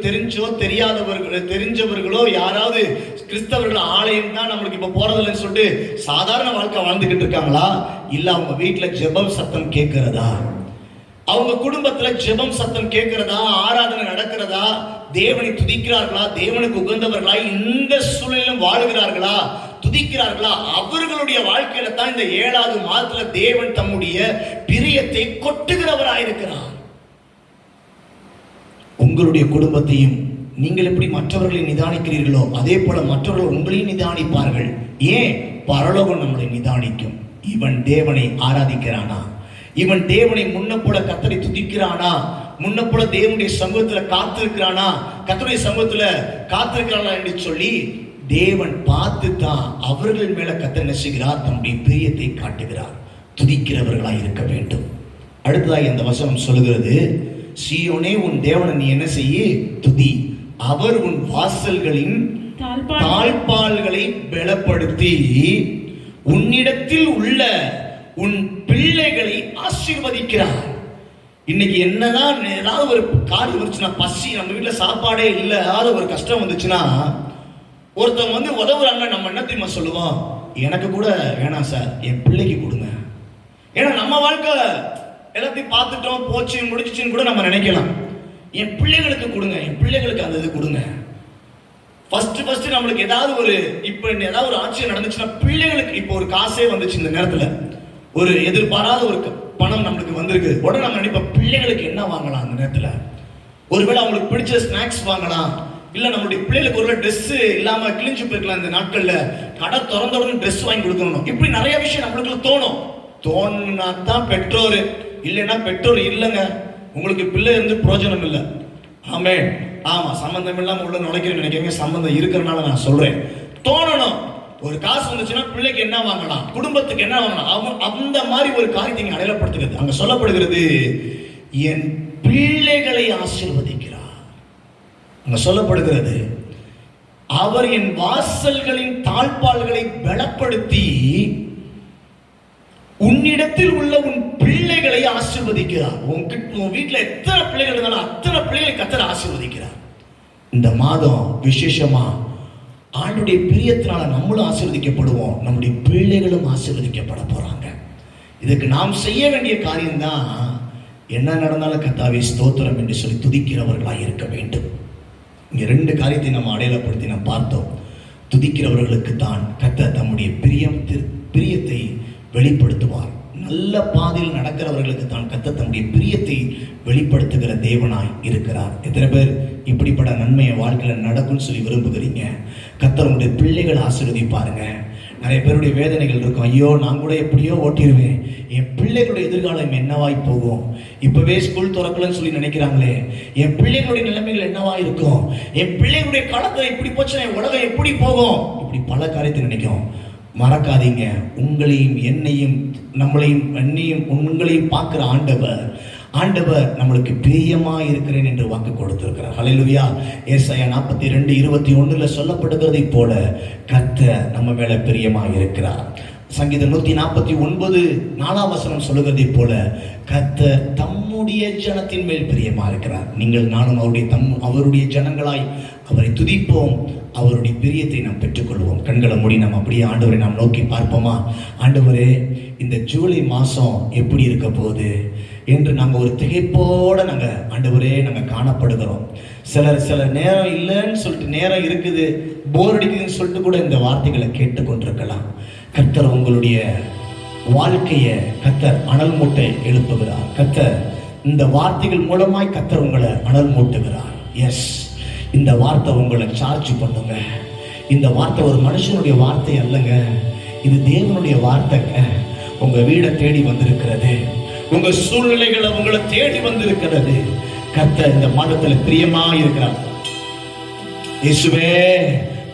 தெரிஞ்சவர்களோ யாராவது கிறிஸ்தவர்கள் ஆலயம் தான் நம்மளுக்கு இப்ப போறதில்லைன்னு சொல்லிட்டு சாதாரண வாழ்க்கை வாழ்ந்துகிட்டு இருக்காங்களா? இல்ல அவங்க வீட்டுல ஜெபம் சத்தம் கேட்கிறதா? அவங்க குடும்பத்துல ஜெபம் சத்தம் கேட்கிறதா? ஆராதனை நடக்கிறதா? தேவனை துதிக்கிறார்களா? தேவனுக்கு உகந்தவர்களா இந்த சூழலிலும் வாழுகிறார்களா? துதிக்கிறார்களா? அவர்களுடைய வாழ்க்கையில தான் இந்த 7வது மாதத்துல தேவன் தம்முடைய பிரியத்தை கொட்டுகிறவராயிருக்கிறார். உங்களுடைய குடும்பத்தையும் நீங்கள் எப்படி மற்றவர்களை நிதானிக்கிறீர்களோ அதே போல மற்றவர்கள் உங்களையும் நிதானிப்பார்கள். ஏன்? பரலோகம் நம்மளை நிதானிக்கும். இவன் தேவனை ஆராதிக்கிறானா? இவன் தேவனை முன்ன போல கர்த்தரை துதிக்கிறானா? முன்ன போல தேவனுடைய சமூகத்துல காத்திருக்கிறானா? கர்த்தருடைய சமூகத்துல காத்திருக்கிறானா என்று சொல்லி தேவன் பார்த்து தான் அவர்கள் மேல கர்த்தர் என்ன செய்கிறார்? தன்னுடைய பிரியத்தை காட்டுகிறார். துதிக்கிறவர்களாய் இருக்க வேண்டும். அடுத்ததாக இந்த வசனம் சொல்லுகிறது, சீயோனே உன் தேவனை நீ என்ன செய்ய? துதி. அவர் உன் வாசல்களின் தாழ்பால்களை பலப்படுத்தி உன்னிடத்தில் உள்ள உன் பிள்ளைகளை ஆசீர்வதிக்கிறார். இன்னைக்கு என்னதான் ஏதாவது ஒரு காரியம் வந்துச்சுன்னா, பசி, நம்ம வீட்டுல சாப்பாடே இல்ல, ஏதாவது ஒரு கஷ்டம் வந்துச்சுன்னா, ஒருத்தவங்க வந்து உதவுறாங்க, நம்ம என்ன தெரியுமா சொல்லுவோம்? எனக்கு கூட வேணாம் சார், என் பிள்ளைக்கு கொடுங்க. ஏன்னா நம்ம வாழ்க்கை எல்லாத்தையும் பார்த்துட்டோம், போச்சு, முடிச்சுன்னு கூட நம்ம நினைக்கலாம். என் பிள்ளைகளுக்கு கொடுங்க, என் பிள்ளைகளுக்கு அந்த இது கொடுங்க. ஃபர்ஸ்ட் நம்மளுக்கு ஏதாவது ஒரு ஏதாவது ஒரு ஆட்சி நடந்துச்சுன்னா பிள்ளைகளுக்கு, இப்போ ஒரு காசே வந்துச்சு இந்த நேரத்துல, ஒரு எதிர்பாராத ஒரு பணம் நம்மளுக்கு வந்திருக்கு, உடனே நம்ம நினைப்போம் பிள்ளைகளுக்கு என்ன வாங்கலாம் அந்த நேரத்துல. ஒருவேளை அவங்களுக்கு பிடிச்ச ஸ்நாக்ஸ் வாங்கலாம், இல்ல நம்மளுடைய பிள்ளைகளுக்கு ஒரு ட்ரெஸ் இல்லாம கிழிஞ்சு போயிருக்கலாம் இந்த நாட்கள்ல, கடை திறந்த உடனே ட்ரெஸ் வாங்கி கொடுக்கணும். இப்படி நிறைய விஷயம் நம்மளுக்கு தோணுனா தான் பெற்றோர், இல்லைன்னா பெற்றோர் இல்லைங்க உங்களுக்கு பிள்ளை இருந்து பிரயோஜனம் இல்லை. ஆமென். ஆமா, சம்பந்தம் இல்லாம உள்ள நுழைக்கிறேன்னு நினைக்கிறீங்க, சம்பந்தம் இருக்கிறனால நான் சொல்றேன். தோணணும், ஒரு காசு வந்துச்சுன்னா பிள்ளைக்கு என்ன வாங்கலாம், குடும்பத்துக்கு என்ன வாங்கலாம், அந்த மாதிரி ஒரு காரியத்தை இங்க அடையாளப்படுத்துகிறது. அங்க சொல்லப்படுகிறது என் பிள்ளைகளை ஆசீர்வதிக்கிறார். அங்க சொல்லப்படுகிறது அவர் என் வாசல்களின் தாழ்பால்களை பலப்படுத்தி உன்னிடத்தில் உள்ள உன் பிள்ளைகளை ஆசீர்வதிக்கிறார். உன் வீட்டில் எத்தனை பிள்ளைகள் இருந்தாலும் அத்தனை பிள்ளைகளை கர்த்தர் ஆசீர்வதிக்கிறார். இந்த மாதம் விசேஷமா ஆண்டுடைய பிரியத்தினால நம்மளும் ஆசீர்வதிக்கப்படுவோம், நம்முடைய பிள்ளைகளும் ஆசீர்வதிக்கப்பட போறாங்க. இதுக்கு நாம் செய்ய வேண்டிய காரியம் தான், என்ன நடந்தாலும் கர்த்தாவே ஸ்தோத்திரம் என்று சொல்லி துதிக்கிறவர்களாக இருக்க வேண்டும். இங்க 2 காரியத்தை நம்ம அடையாளப்படுத்தி நாம் பார்த்தோம். துதிக்கிறவர்களுக்கு தான் கர்த்தர் தம்முடைய பிரியத்தை வெளிப்படுத்துவார். நல்ல பாதையில் நடக்கிறவர்களுக்கு தான் கர்த்தர் தம்முடைய பிரியத்தை வெளிப்படுத்துகிற தேவனாய் இருக்கிறார். எத்தனை பேர் இப்படிப்பட்ட நன்மையை வாழ்க்கையில் நடக்கும்னு சொல்லி விரும்புகிறீங்க? கர்த்தர் உங்களுடைய பிள்ளைகளை ஆசீர்வதிப்பாருங்க. நிறைய பேருடைய வேதனைகள் இருக்கும், ஐயோ நான் கூட எப்படியோ ஓட்டிடுவேன், என் பிள்ளைகளுடைய எதிர்காலம் என்னவாய் போகும், இப்பவே ஸ்கூல் திறக்கலன்னு சொல்லி நினைக்கிறாங்களே, என் பிள்ளைகளுடைய நிலைமைகள் என்னவா இருக்கும், என் பிள்ளைகளுடைய காலத்தில் இப்படி போச்சுன்னா என் உலகம் எப்படி போகும், இப்படி பல காரியத்தை நினைக்கும். மறக்காதீங்க, உங்களையும் என்னையும் உங்களையும் பார்க்கிற ஆண்டவர் நம்மளுக்கு பிரியமா இருக்கிறேன் என்று வாக்கு கொடுத்திருக்கிறார். ஹல்லேலூயா. ஏசாயா 42:21 சொல்லப்படுகிறதை போல கர்த்தர் நம்ம மேல பிரியமா இருக்கிறார். சங்கீதம் 149 4ஆம் வசனம் சொல்லுகிறதை போல கர்த்தர் தம்முடைய ஜனத்தின் மேல் பிரியமா இருக்கிறார். நீங்கள் நானும் அவருடைய ஜனங்களாய் அவரை துதிப்போம், அவருடைய பிரியத்தை நாம் பெற்றுக்கொள்வோம். கண்களை மூடி நாம் அப்படியே ஆண்டவரை நாம் நோக்கி பார்ப்போமா? ஆண்டவரே, இந்த ஜூலை மாதம் எப்படி இருக்க போகுது என்று நாங்கள் ஒரு திகைப்போடு ஆண்டவரே நாங்கள் காணப்படுகிறோம். சில நேரம் இல்லைன்னு சொல்லிட்டு, நேரம் இருக்குது போர் அடிக்குதுன்னு சொல்லிட்டு கூட இந்த வார்த்தைகளை கேட்டுக்கொண்டிருக்கலாம். கர்த்தர் உங்களுடைய வாழ்க்கையை கர்த்தர் அனல் மூட்டை எழுப்புகிறார். கர்த்தர் இந்த வார்த்தைகள் மூலமாய் கர்த்தர் உங்களை அனல் மூட்டுகிறார். எஸ், இந்த வார்த்தை உங்களை சார்ஜ் பண்ணுங்க. இந்த வார்த்தை ஒரு மனுஷனுடைய வார்த்தை அல்லங்க, இது தேவனுடைய வார்த்தைங்க. உங்க வீடை தேடி வந்திருக்கிறது, உங்க சூழ்நிலைகளை உங்களை தேடி வந்திருக்கிறது. கர்த்தர் இந்த மாதத்துல பிரியமா இருக்கிறார். இயேசுவே,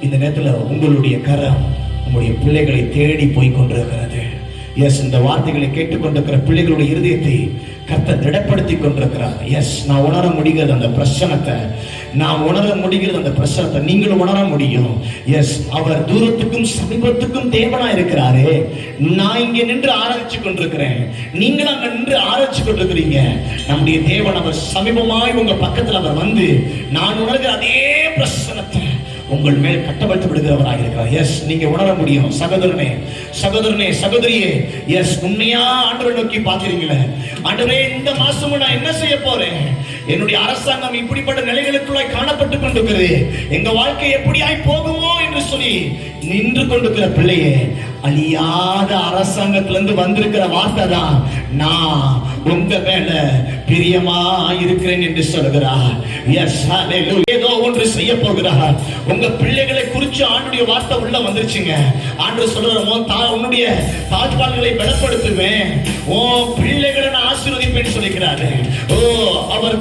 இந்த நேரத்துல உங்களுடைய கரம் உங்களுடைய பிள்ளைகளை தேடி போய் கொண்டிருக்கிறது. எஸ், இந்த வார்த்தைகளை கேட்டுக்கொண்டிருக்கிற பிள்ளைகளுடைய இருதயத்தை கர்த்தர் திடப்படுத்தி கொண்டிருக்கிறார். எஸ், நான் உணர முடிகிறது அந்த பிரச்சனத்தை, நீங்களும் உணர முடியும். எஸ், அவர் தூரத்துக்கும் சமீபத்துக்கும் தேவனா இருக்கிறாரே. நான் இங்கே நின்று ஆராய்ச்சி கொண்டிருக்கிறேன், நீங்கள் அங்க நின்று ஆராய்ச்சி கொண்டிருக்கிறீங்க. நம்முடைய தேவன் அவர் சமீபமாய் உங்க பக்கத்தில் அவர் வந்து நான் உணர்கிற அதே பிரச்சனத்தை உங்கள் மேல் கட்டப்பட்டு விடுகிறவராக இருக்கிறார். எஸ், நீங்க உணர முடியும். சகோதரனே சகோதரியே, எஸ், உண்மையா ஆண்டவரை நோக்கி பார்க்கிறீங்களே, ஆண்டவரே இந்த மாசமும் நான் என்ன செய்ய போறேன், என்னுடைய அரசாங்கம் இப்படிப்பட்ட நிலைகளுக்குள்ளாய் காணப்பட்டு கொண்டிருக்கிறது, எங்க வாழ்க்கை எப்படியாய் போகுமோ என்று சொல்லி நின்று கொண்டிருக்கிற பிள்ளையே, அழியாத அரசாங்கத்திலிருந்து வந்திருக்கிற வார்த்தை தான், நான் உங்க மேல பிரியமா இருக்கிறேன் என்று சொல்கிறார். எஸ், ஏதோ ஒன்று செய்ய போகிறார். உங்க பிள்ளைகளை குறித்து ஆண்டுடைய வார்த்தை உள்ள வந்துருச்சுங்க. ஆண்டு சொல்றோம், உன்னுடைய தாழ்பால்களை பலப்படுத்துவேன், ஓ பிள்ளைகளை நான் ஆசீர்வதிப்பேன் சொல்லிக்கிறாரு. ஓ அவர்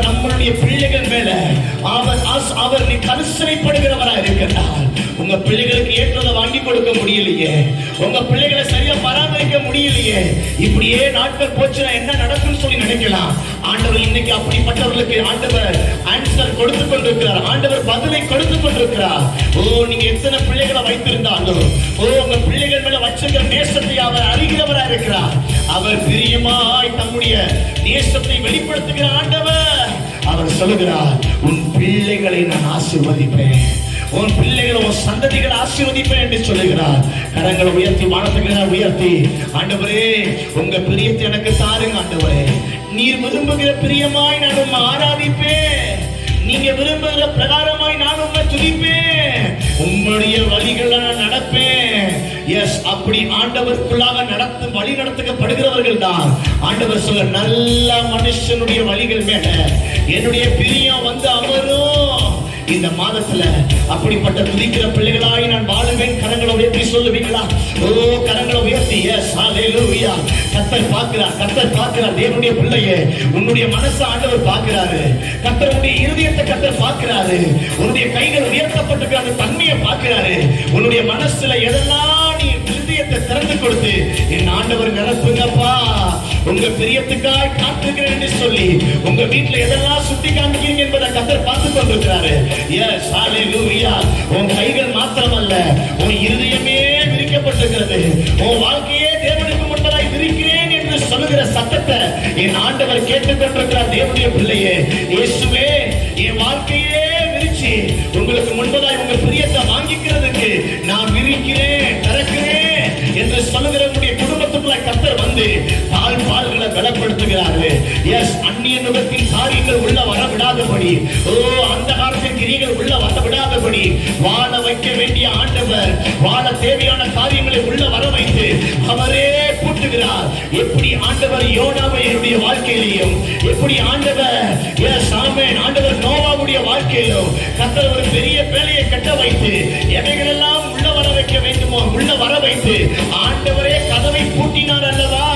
நம்மளுடைய பிள்ளைகள் மேல அவர் நீ கரிசனைப்படுகிறவரா இருக்கிறார். உங்க பிள்ளைகளுக்கு ஏற்றதை வாங்கி கொடுக்க முடியலையே, உங்க பிள்ளைகளை சரியா பராமரிக்க முடியலையே, இப்படியே நாட்கள் போச்சுன்னா என்ன நடக்கும்னு சொல்லி நினைக்கலாம். ஆண்டவர் இன்னைக்கு அப்படிப்பட்டவர்களுக்கு ஆண்டவர் ஆன்சர் கொடுத்து கொண்டிருக்கிறார். ஆண்டவர் பதிலை கொடுத்து கொண்டிருக்கிறார். ஓ, நீங்க எத்தனை பிள்ளைகளை வைத்திருந்தாலும், ஓ உங்க பிள்ளைகள் மேல வச்சிருக்கிற நேசத்தை அவர் அறிகிறவரா இருக்கிறார். அவர் பிரியமாய் தம்முடைய நேசத்தை வெளிப்படுத்துகிற ஆண்டவர். அவர் சொல்லுகிறார், உன் பிள்ளைகளை நான் ஆசீர்வதிப்பேன், உன் பிள்ளைகளை உன் சந்ததிகளை ஆசீர்வதிப்பேன் என்று சொல்லுகிறார். கரங்களை உயர்த்தி வானத்துக்கு உயர்த்தி, ஆண்டவரே உங்க பிரியத்தை எனக்கு தாருங்க ஆண்டவரே, நீர் விரும்புகிற பிரியமாய் நான் உம்மை ஆராதிப்பேன். நீங்க விரும்புகிற பிரகாரமாய் நான் உம்மை துதிப்பேன். உம்முடைய வழிகளை நான் நடப்பேன். எஸ், அப்படி ஆண்டவருக்குள்ளாக வழி நடத்தப்படுகிறவர்கள் தான் ஆண்டவர் சொல்ல, நல்ல மனுஷனுடைய வழிகள் மேல என்னுடைய பிரியம் வந்து அமரும். இந்த மாதத்துல அப்படிப்பட்ட துதிக்கிற பிள்ளைகளாய் நான் வாழுவேன். கரங்களை உயர்த்தி சொல்லுவீங்களா? ஓ, கரங்களை உயர்த்தி. எஸ், ஹல்லேலூயா. கர்த்தர் பார்க்கிறார், கர்த்தர் பார்க்கிறார். தேவனுடைய பிள்ளையே, உன்னுடைய மனசை ஆண்டவர் பார்க்கிறாரு. கர்த்தருடைய இருதயத்தை கர்த்தர் பார்க்கிறாரு. உன்னுடைய கைகள் உயர்த்தப்பட்டிருக்கிற அந்த தன்மையை பார்க்கிறாரு. உன்னுடைய மனசுல எதெல்லாம் நீ இருதயத்தை திறந்து கொடுத்து, என் ஆண்டவர் நிரப்புங்கப்பா, உங்க பிரியத்துக்காய் காத்திருக்கிறேன் என்று சொல்லி உங்க வீட்டுல எதெல்லாம் சுட்டி காமிக்கிறீங்க என்பதை கர்த்தர் பார்த்து கொண்டிருக்கிறாரு. எஸ், ஹல்லேலூயா. உன் கைகள் மாத்திரமல்ல, உன் இருதயமே விரிக்கப்பட்டிருக்கிறது. உன் வாழ்க்கையே தேவனுக்கு முன்பதாய் விரிக்கிறேன் என்று சொல்லுகிற சத்தத்தை என் ஆண்டவர் கேட்டுக்கொண்டிருக்கிறார். தேவனுடைய பிள்ளையே, இயேசுவே, என் வாழ்க்கையே விரிச்சு உங்களுக்கு முன்பதாய் உங்க பிரியத்தை வாங்கிக்கிறதுக்கு நான் விரிக்கிறேன், திறக்கிறேன் என்று சொல்லுகிற உங்களுடைய குடும்பத்துக்குள்ள கர்த்தர் வந்து பால்களை பலப்படுத்துகிறாரு. எஸ், அந்நிய நுகத்தின் காரியங்கள் உள்ள வர விடாதபடி, ஓ, அந்த காலத்தின் கிரியைகள் உள்ள வர விடாதபடி வாழ வைக்க வேண்டிய ஆண்டவர் வாழ தேவையான காரியங்களை உள்ள வர வைத்து அவரே பூட்டுகிறார். எப்படி ஆண்டவர் யோனாவை என்னுடைய வாழ்க்கையிலையும், எப்படி ஆண்டவர் எஸ் ஆமென் ஆண்டவர் நோவாவுடைய வாழ்க்கையிலும் கர்த்தர் ஒரு பெரிய வேலையை கட்ட வைத்து எவைகளெல்லாம் உள்ள வர வைக்க வேண்டுமோ உள்ள வர வைத்து ஆண்டவரே கதவை பூட்டினார் அல்லவா?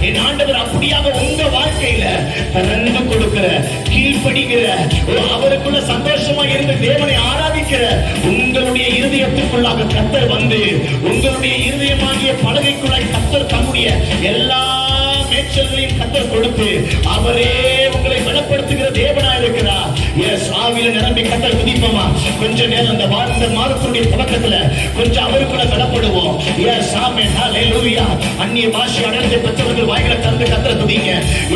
என் ஆண்டவர் அப்படியாக உங்க வாழ்க்கையில திறந்து கொடுக்கிற, கீழ்ப்படிகிற, அவருக்குள்ள சந்தோஷமா இருந்து தேவனை ஆராதிக்கிற உங்களுடைய இருதயத்துக்குள்ளாக கர்த்தர் வந்து உங்களுடைய இருதயமாகிய பலகைக்குள்ளாய் கர்த்தர் தம்முடைய எல்லா மேய்ச்சல்களையும் கர்த்தர் கொடுத்து அவரே உங்களை பலப்படுத்துகிற தேவனாய் இருக்கிறார். எஸ், ஆவியில நிரம்பி கர்த்தர் துதிப்போமா? கொஞ்ச நேரம் அந்த மாதத்துடைய தொடக்கத்துல கொஞ்சம் அவருக்குள்ள பலப்படுவோம். எஸ், ஆமென், ஹல்லேலூயா. அந்நிய பாஷை அடையாளத்தை பெற்றவர்கள் வாய்களை திறந்து கர்த்தரை துதிங்க.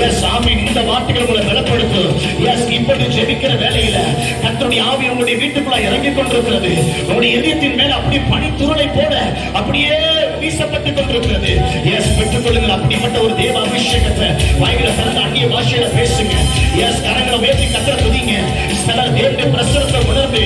எஸ், ஆமென். இந்த வார்த்தைகள் உங்களை பலப்படுத்தும். எஸ், இப்படி ஜெபிக்கிற வேளையில கர்த்தருடைய ஆவி உங்களுடைய வீட்டுக்குள்ள இறங்கி கொண்டிருக்கிறது. உங்களுடைய இதயத்தின் மேல அப்படி பனித்துருளை போல அப்படியே வீசப்பட்டுக் கொண்டிருக்கிறது. எஸ், பெற்றுக்கொள்ளுங்கள் அப்படிப்பட்ட ஒரு தேவ அபிஷேகத்தை. வாய்களை திறந்து அந்நிய பாஷையில பேசுங்க. எஸ், கரங்களை உயர்த்தி கர்த்தரை துதிங்க. சிலர் தேவனுடைய பிரசன்னத்தை உணர்ந்து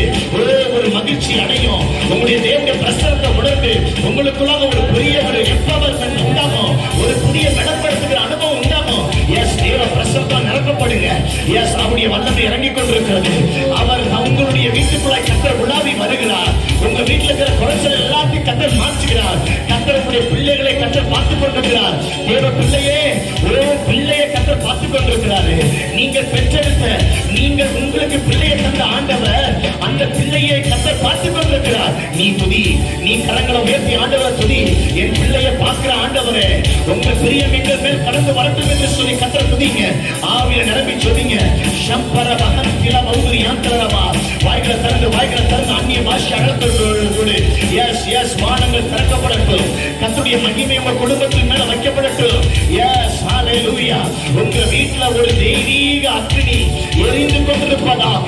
ஒரு மகிழ்ச்சி அடையும். உங்களுடைய தேவனுடைய பிரசன்னத்தை உணர்ந்து உங்களுக்குள்ளாக ஒரு பெரிய ஒரு எம்பவர்மென்ட் உண்டாகும், ஒரு புதிய பலப்படுத்துகிற அனுபவம் உண்டாகும். எஸ், தேவ பிரசன்னத்தால் நிரப்பப்படுங்க. எஸ், அவருடைய வல்லமை இறங்கிக் கொண்டிருக்கிறது. அவர் உங்களுடைய வீட்டுக்குள்ளாய் கர்த்தர் உலாவி வருகிறார். உங்க வீட்டில் இருக்கிற குறைச்சல் எல்லாத்தையும் கர்த்தர் மாற்றுகிறார். கர்த்தர் உங்களுடைய பிள்ளைகளை கர்த்தர் பார்த்துக் கொண்டிருக்கிறார். தேவ பிள்ளையே, ஒரு பிள்ளையை கர்த்தர் பார்த்துக் கொண்டிருக்கிறாரு. நீங்கள் பெற்றெடுத்த, நீங்கள் உங்களுக்கு பிள்ளையை தந்த ஆண்டவர் அந்த பிள்ளையை கர்த்தர் பார்த்துக் கொண்டிருக்கிறார். நீ துதி, நீ கரங்களை உயர்த்தி ஆண்டவரை துதி. என் பிள்ளையை பார்க்கிற ஆண்டவரே, உங்க பிரியம் எங்கள் மேல் கடந்து வரட்டும் என்று சொல்லி கர்த்தர் துதிங்க. ஆவியில நிரம்பி சொல்லுங்க. சம்பர வகன் கிள மௌதுரி யாந்திரவா. வாய்களை திறந்து அந்நிய பாஷை அழைத்தோடு. எஸ், எஸ், வானங்கள் திறக்கப்படட்டும். கர்த்தருடைய மகிமை உங்க குடும்பத்தின் மேல வைக்கப்படட்டும். எஸ், ஹல்லேலூயா. உங்க வீட்டுல ஒரு தெய்வீக அக்கினி எரிந்து கொண்டிருப்பதாக,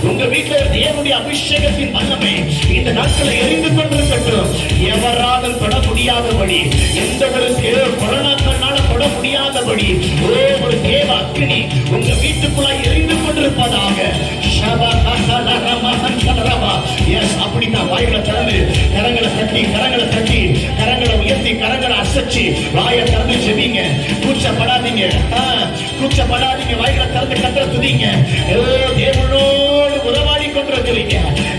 உங்க வீட்டுல ஒரு தேவனுடைய அபிஷேகத்தின் வல்லமை இந்த நாட்களை எரிந்து கொண்டிருக்கட்டும். எவராலும் தொட முடியாதபடி, எந்த ஒரு கொரோனாக்கள்னால தொட முடியாதபடி ஒரு தேவ அக்கினி உங்க வீட்டுக்குள்ளாய் எரிந்து கொண்டிருப்பதாக. எஸ், அப்படித்தான். வாய்களை திறந்து கரங்களை தட்டி கரங்களை உயர்த்தி கரங்களை அசைச்சு வாயை திறந்து ஜெபிங்க. கூச்சப்படாதீங்க. வாய்களை திறந்து கர்த்தரை துதிங்க. தேவனோடு உறவாடி கொண்டிருக்கிறீங்க.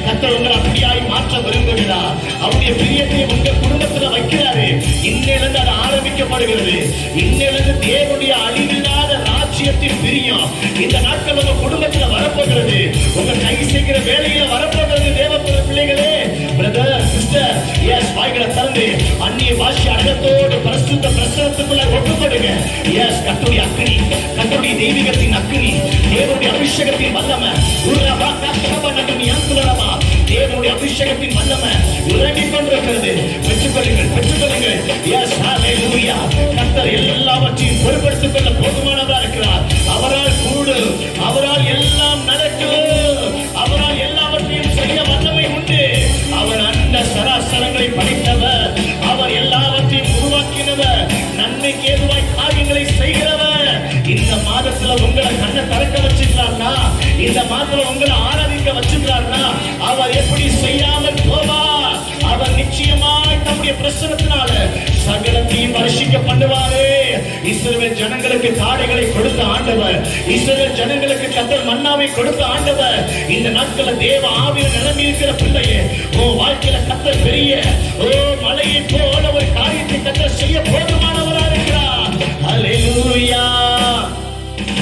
கர்த்தர் உங்களை அப்படியாய் மாற்ற விரும்புகிறார். அவருடைய பிரியத்தை உங்க குடும்பத்துல வைக்கிறாரு. இன்னிலிருந்து அது ஆரம்பிக்கப்படுகிறது. இன்னிலிருந்து தேவனுடைய அழிவில்லாத ராஜ்யத்தின் பிரியம் இந்த நாட்கள் உங்க குடும்பத்துல வரப்போகிறது. உங்க கை செய்கிற வேலையில வரப்போகிறது. தேவ பிள்ளைகளே, பிரதர், சிஸ்டர், எஸ், வாய்களை திறந்து அந்நிய பாஷை அடக்கத்தோடு பரிசுத்த பிரசன்னத்துக்குள்ள ஒப்புக்கொடுங்க. எஸ், கர்த்தருடைய அக்கினி, கர்த்தருடைய தெய்வீகத்தின் அக்கினி, தேவனுடைய அபிஷேகத்தின் வல்லமை, தேவனுடைய அபிஷேகத்தின் வல்லமை இறங்கிக் கொண்டிருக்கிறது. பெற்றுக்கொள்ளுங்கள். எஸ், ஹல்லேலூயா. கர்த்தர் எல்லாவற்றையும் பொறுப்படுத்திக் கொள்ள போதுமானவராக இருக்கிறார். அவரால் கூடும், அவரால் எல்லாம் நடக்கும், அவரால் எல்லாவற்றையும் செய்ய வல்லமை உண்டு. அவர் அந்த சராசரங்களை படைத்தவர், அவர் எல்லாவற்றையும் உருவாக்கினவர், நன்மைக்கு ஏதுவாய் காரியங்களை செய்கிறவர். இந்த மாதத்தில் இந்த மாதத்துல உங்களை ஆராதிக்க வச்சிருக்காருன்னா அவர் எப்படி செய்யாமல் போவார்? அவர் நிச்சயமாய் தம்முடைய பிரசனத்தினால சகலத்தையும் வருஷிக்க பண்ணுவாரே. இஸ்ரவேல் ஜனங்களுக்கு காடைகளை கொடுத்த ஆண்டவர், இஸ்ரவேல் ஜனங்களுக்கு கர்த்தர் மன்னாவை கொடுத்த ஆண்டவர், இந்த நாட்கள தேவ ஆவியில் நிரம்பி இருக்கிற பிள்ளையே, உன் வாழ்க்கையில கர்த்தர் பெரிய மலையை போல ஒரு காரியத்தை கர்த்தர் செய்ய போதுமானவரா இருக்கிறார். ஹல்லேலூயா,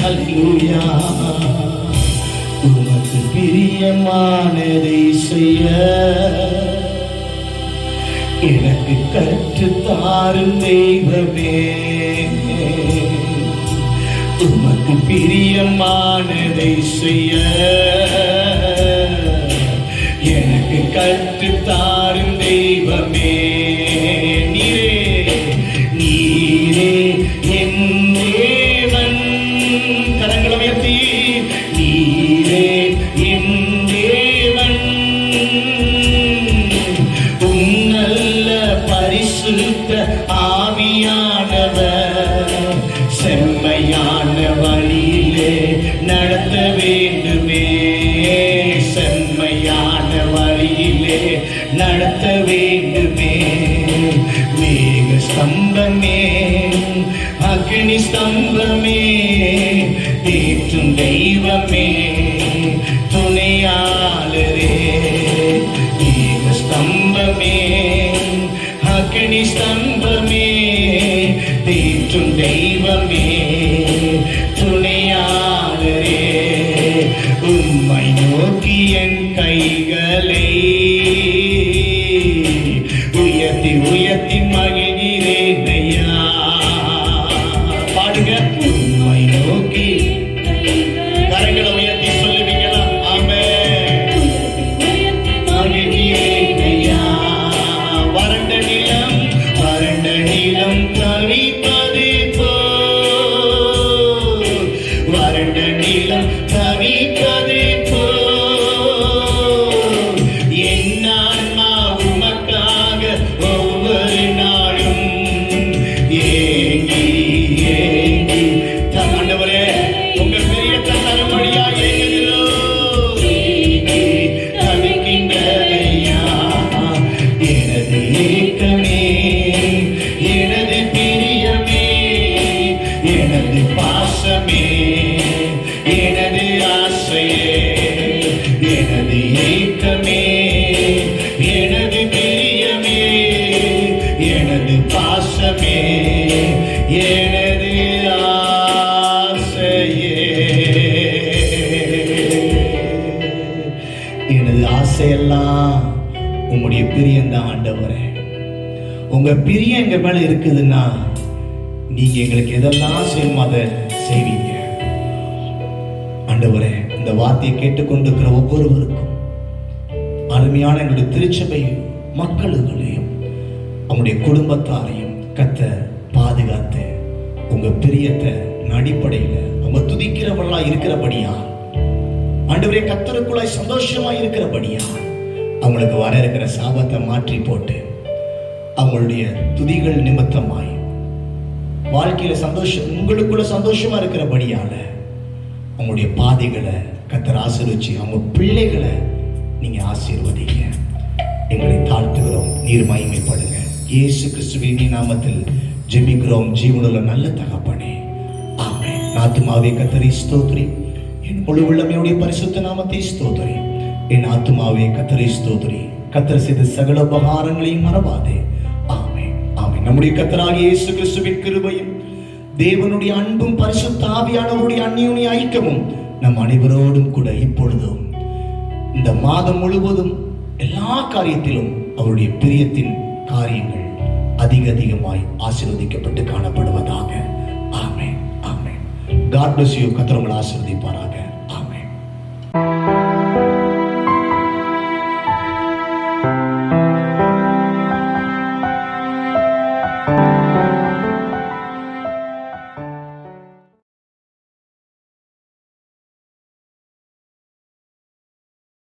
ஹல்லேலூயா. உமக்கு பிரியமானதை செய்ய எனக்கு கற்றுத்தாரும் தெய்வமே. உமக்கு பிரியமானதை செய்ய எனக்கு கற்றுத்தாரும் தெய்வமே. நீரே நீரே என் தேவன். கரங்களை உயர்த்தி, நீரே என் தேவன். நல்ல பரிசுத்த ஆவியானவர் செம்மையான வழியிலே நடத்த வேண்டுமே. செம்மையான வழியிலே நடத்த வேண்டுமே. மேக ஸ்தம்பமே, அக்னி ஸ்தம்பமே, தேற்றும் தெய்வமே, துணையாளரே. மேக ஸ்தம்பமே, அக்னி ஸ்தம்பமே, தேற்றும் தெய்வமே, துணையாளரே. உம்மை நோக்கி என் கைகளை உயர்த்தி உயர்த்தி மகிழ்கிறேன் ஐயா. பாடுங்க. உம்மை நோக்கி கரங்களை உயர்த்தி சொல்லுவீங்களா? ஆமென். மகிழ்கிறேன் ஐயா. வறண்ட நிலம் தவிப்பது போல், வறண்ட நிலம் தவிப்பது போல், என் ஆன்மா உமக்காக ஒவ்வொரு நாளும் ஏங்கி ஏங்கி. ஆண்டவரே, உங்க பெரிய தரும்படியா ஏங்குகிறோம். ஏங்கி தவிக்கின்றதையா எனது ஏக்கமே, எனது பிரியமே, எனது பாசமே, எனது ஆசையே, எனது ஏக்கமே, எனது பிரியமே, எனது பாசமே, எனது ஆசையே. எனது ஆசையெல்லாம் உம்முடைய பிரியம்தான் ஆண்டவரே. உங்க பிரியம் எங்க மேல இருக்குதுன்னா நீங்க எங்களுக்கு எதெல்லாம் செய்யணுமோ அதை செய்வீங்க ஆண்டவரே. இந்த வார்த்தையை கேட்டுக்கொண்டிருக்கிற ஒவ்வொருவருக்கும், அருமையான எங்களுடைய திருச்சபை மக்களுகளையும் அவங்களுடைய குடும்பத்தாரையும் கர்த்தர் பாதுகாத்து உங்க பிரியத்தை அடிப்படையில அவங்க துதிக்கிறவர்களா இருக்கிறபடியா ஆண்டவரே, கர்த்தருக்குள்ளாய் சந்தோஷமா இருக்கிறபடியா அவங்களுக்கு வர இருக்கிற சாபத்தை மாற்றி போட்டு அவங்களுடைய துதிகள் நிமித்தமாய் வாழ்க்கையில சந்தோஷம், உங்களுக்குள்ள சந்தோஷமா இருக்கிறபடியால அவங்களுடைய பாதைகளை கர்த்தர் ஆசீர்வதிச்சு அவங்க பிள்ளைகளை நீங்க ஆசீர்வதிங்க. எங்களை தாழ்த்துகிறோம், நீர் மகிமைப்படுங்க. இயேசு கிறிஸ்துவின் நாமத்தில் ஜெபிக்கிறோம் ஜீவனுள்ள நல்ல தகப்பனே, ஆமென். ஆத்துமாவே கர்த்தரை ஸ்தோத்திரி, என் முழு உள்ளமையுடைய பரிசுத்த நாமத்தை ஸ்தோத்திரி. என் ஆத்துமாவே கர்த்தரை ஸ்தோத்திரி, கர்த்தர் செய்த சகல உபகாரங்களையும் மறவாதே. ஆமென், ஆமென். நம்முடைய கர்த்தராகிய இயேசு கிறிஸ்துவின் கிருபையும் தேவனுடைய அன்பும் பரிசுத்த ஆவியானவருடைய அந்யோன்ய ஐக்கியமும் நம் அனைவரோடும் கூட இப்பொழுதும் இந்த மாதம் முழுவதும் எல்லா காரியத்திலும் அவருடைய பிரியத்தின் காரியங்கள் அதிகமாய் ஆசீர்வதிக்கப்பட்டு காணப்படுவதாக. ஆமென், ஆமென். God bless you. கர்த்தர் உங்களை ஆசீர்வதிப்பாராக.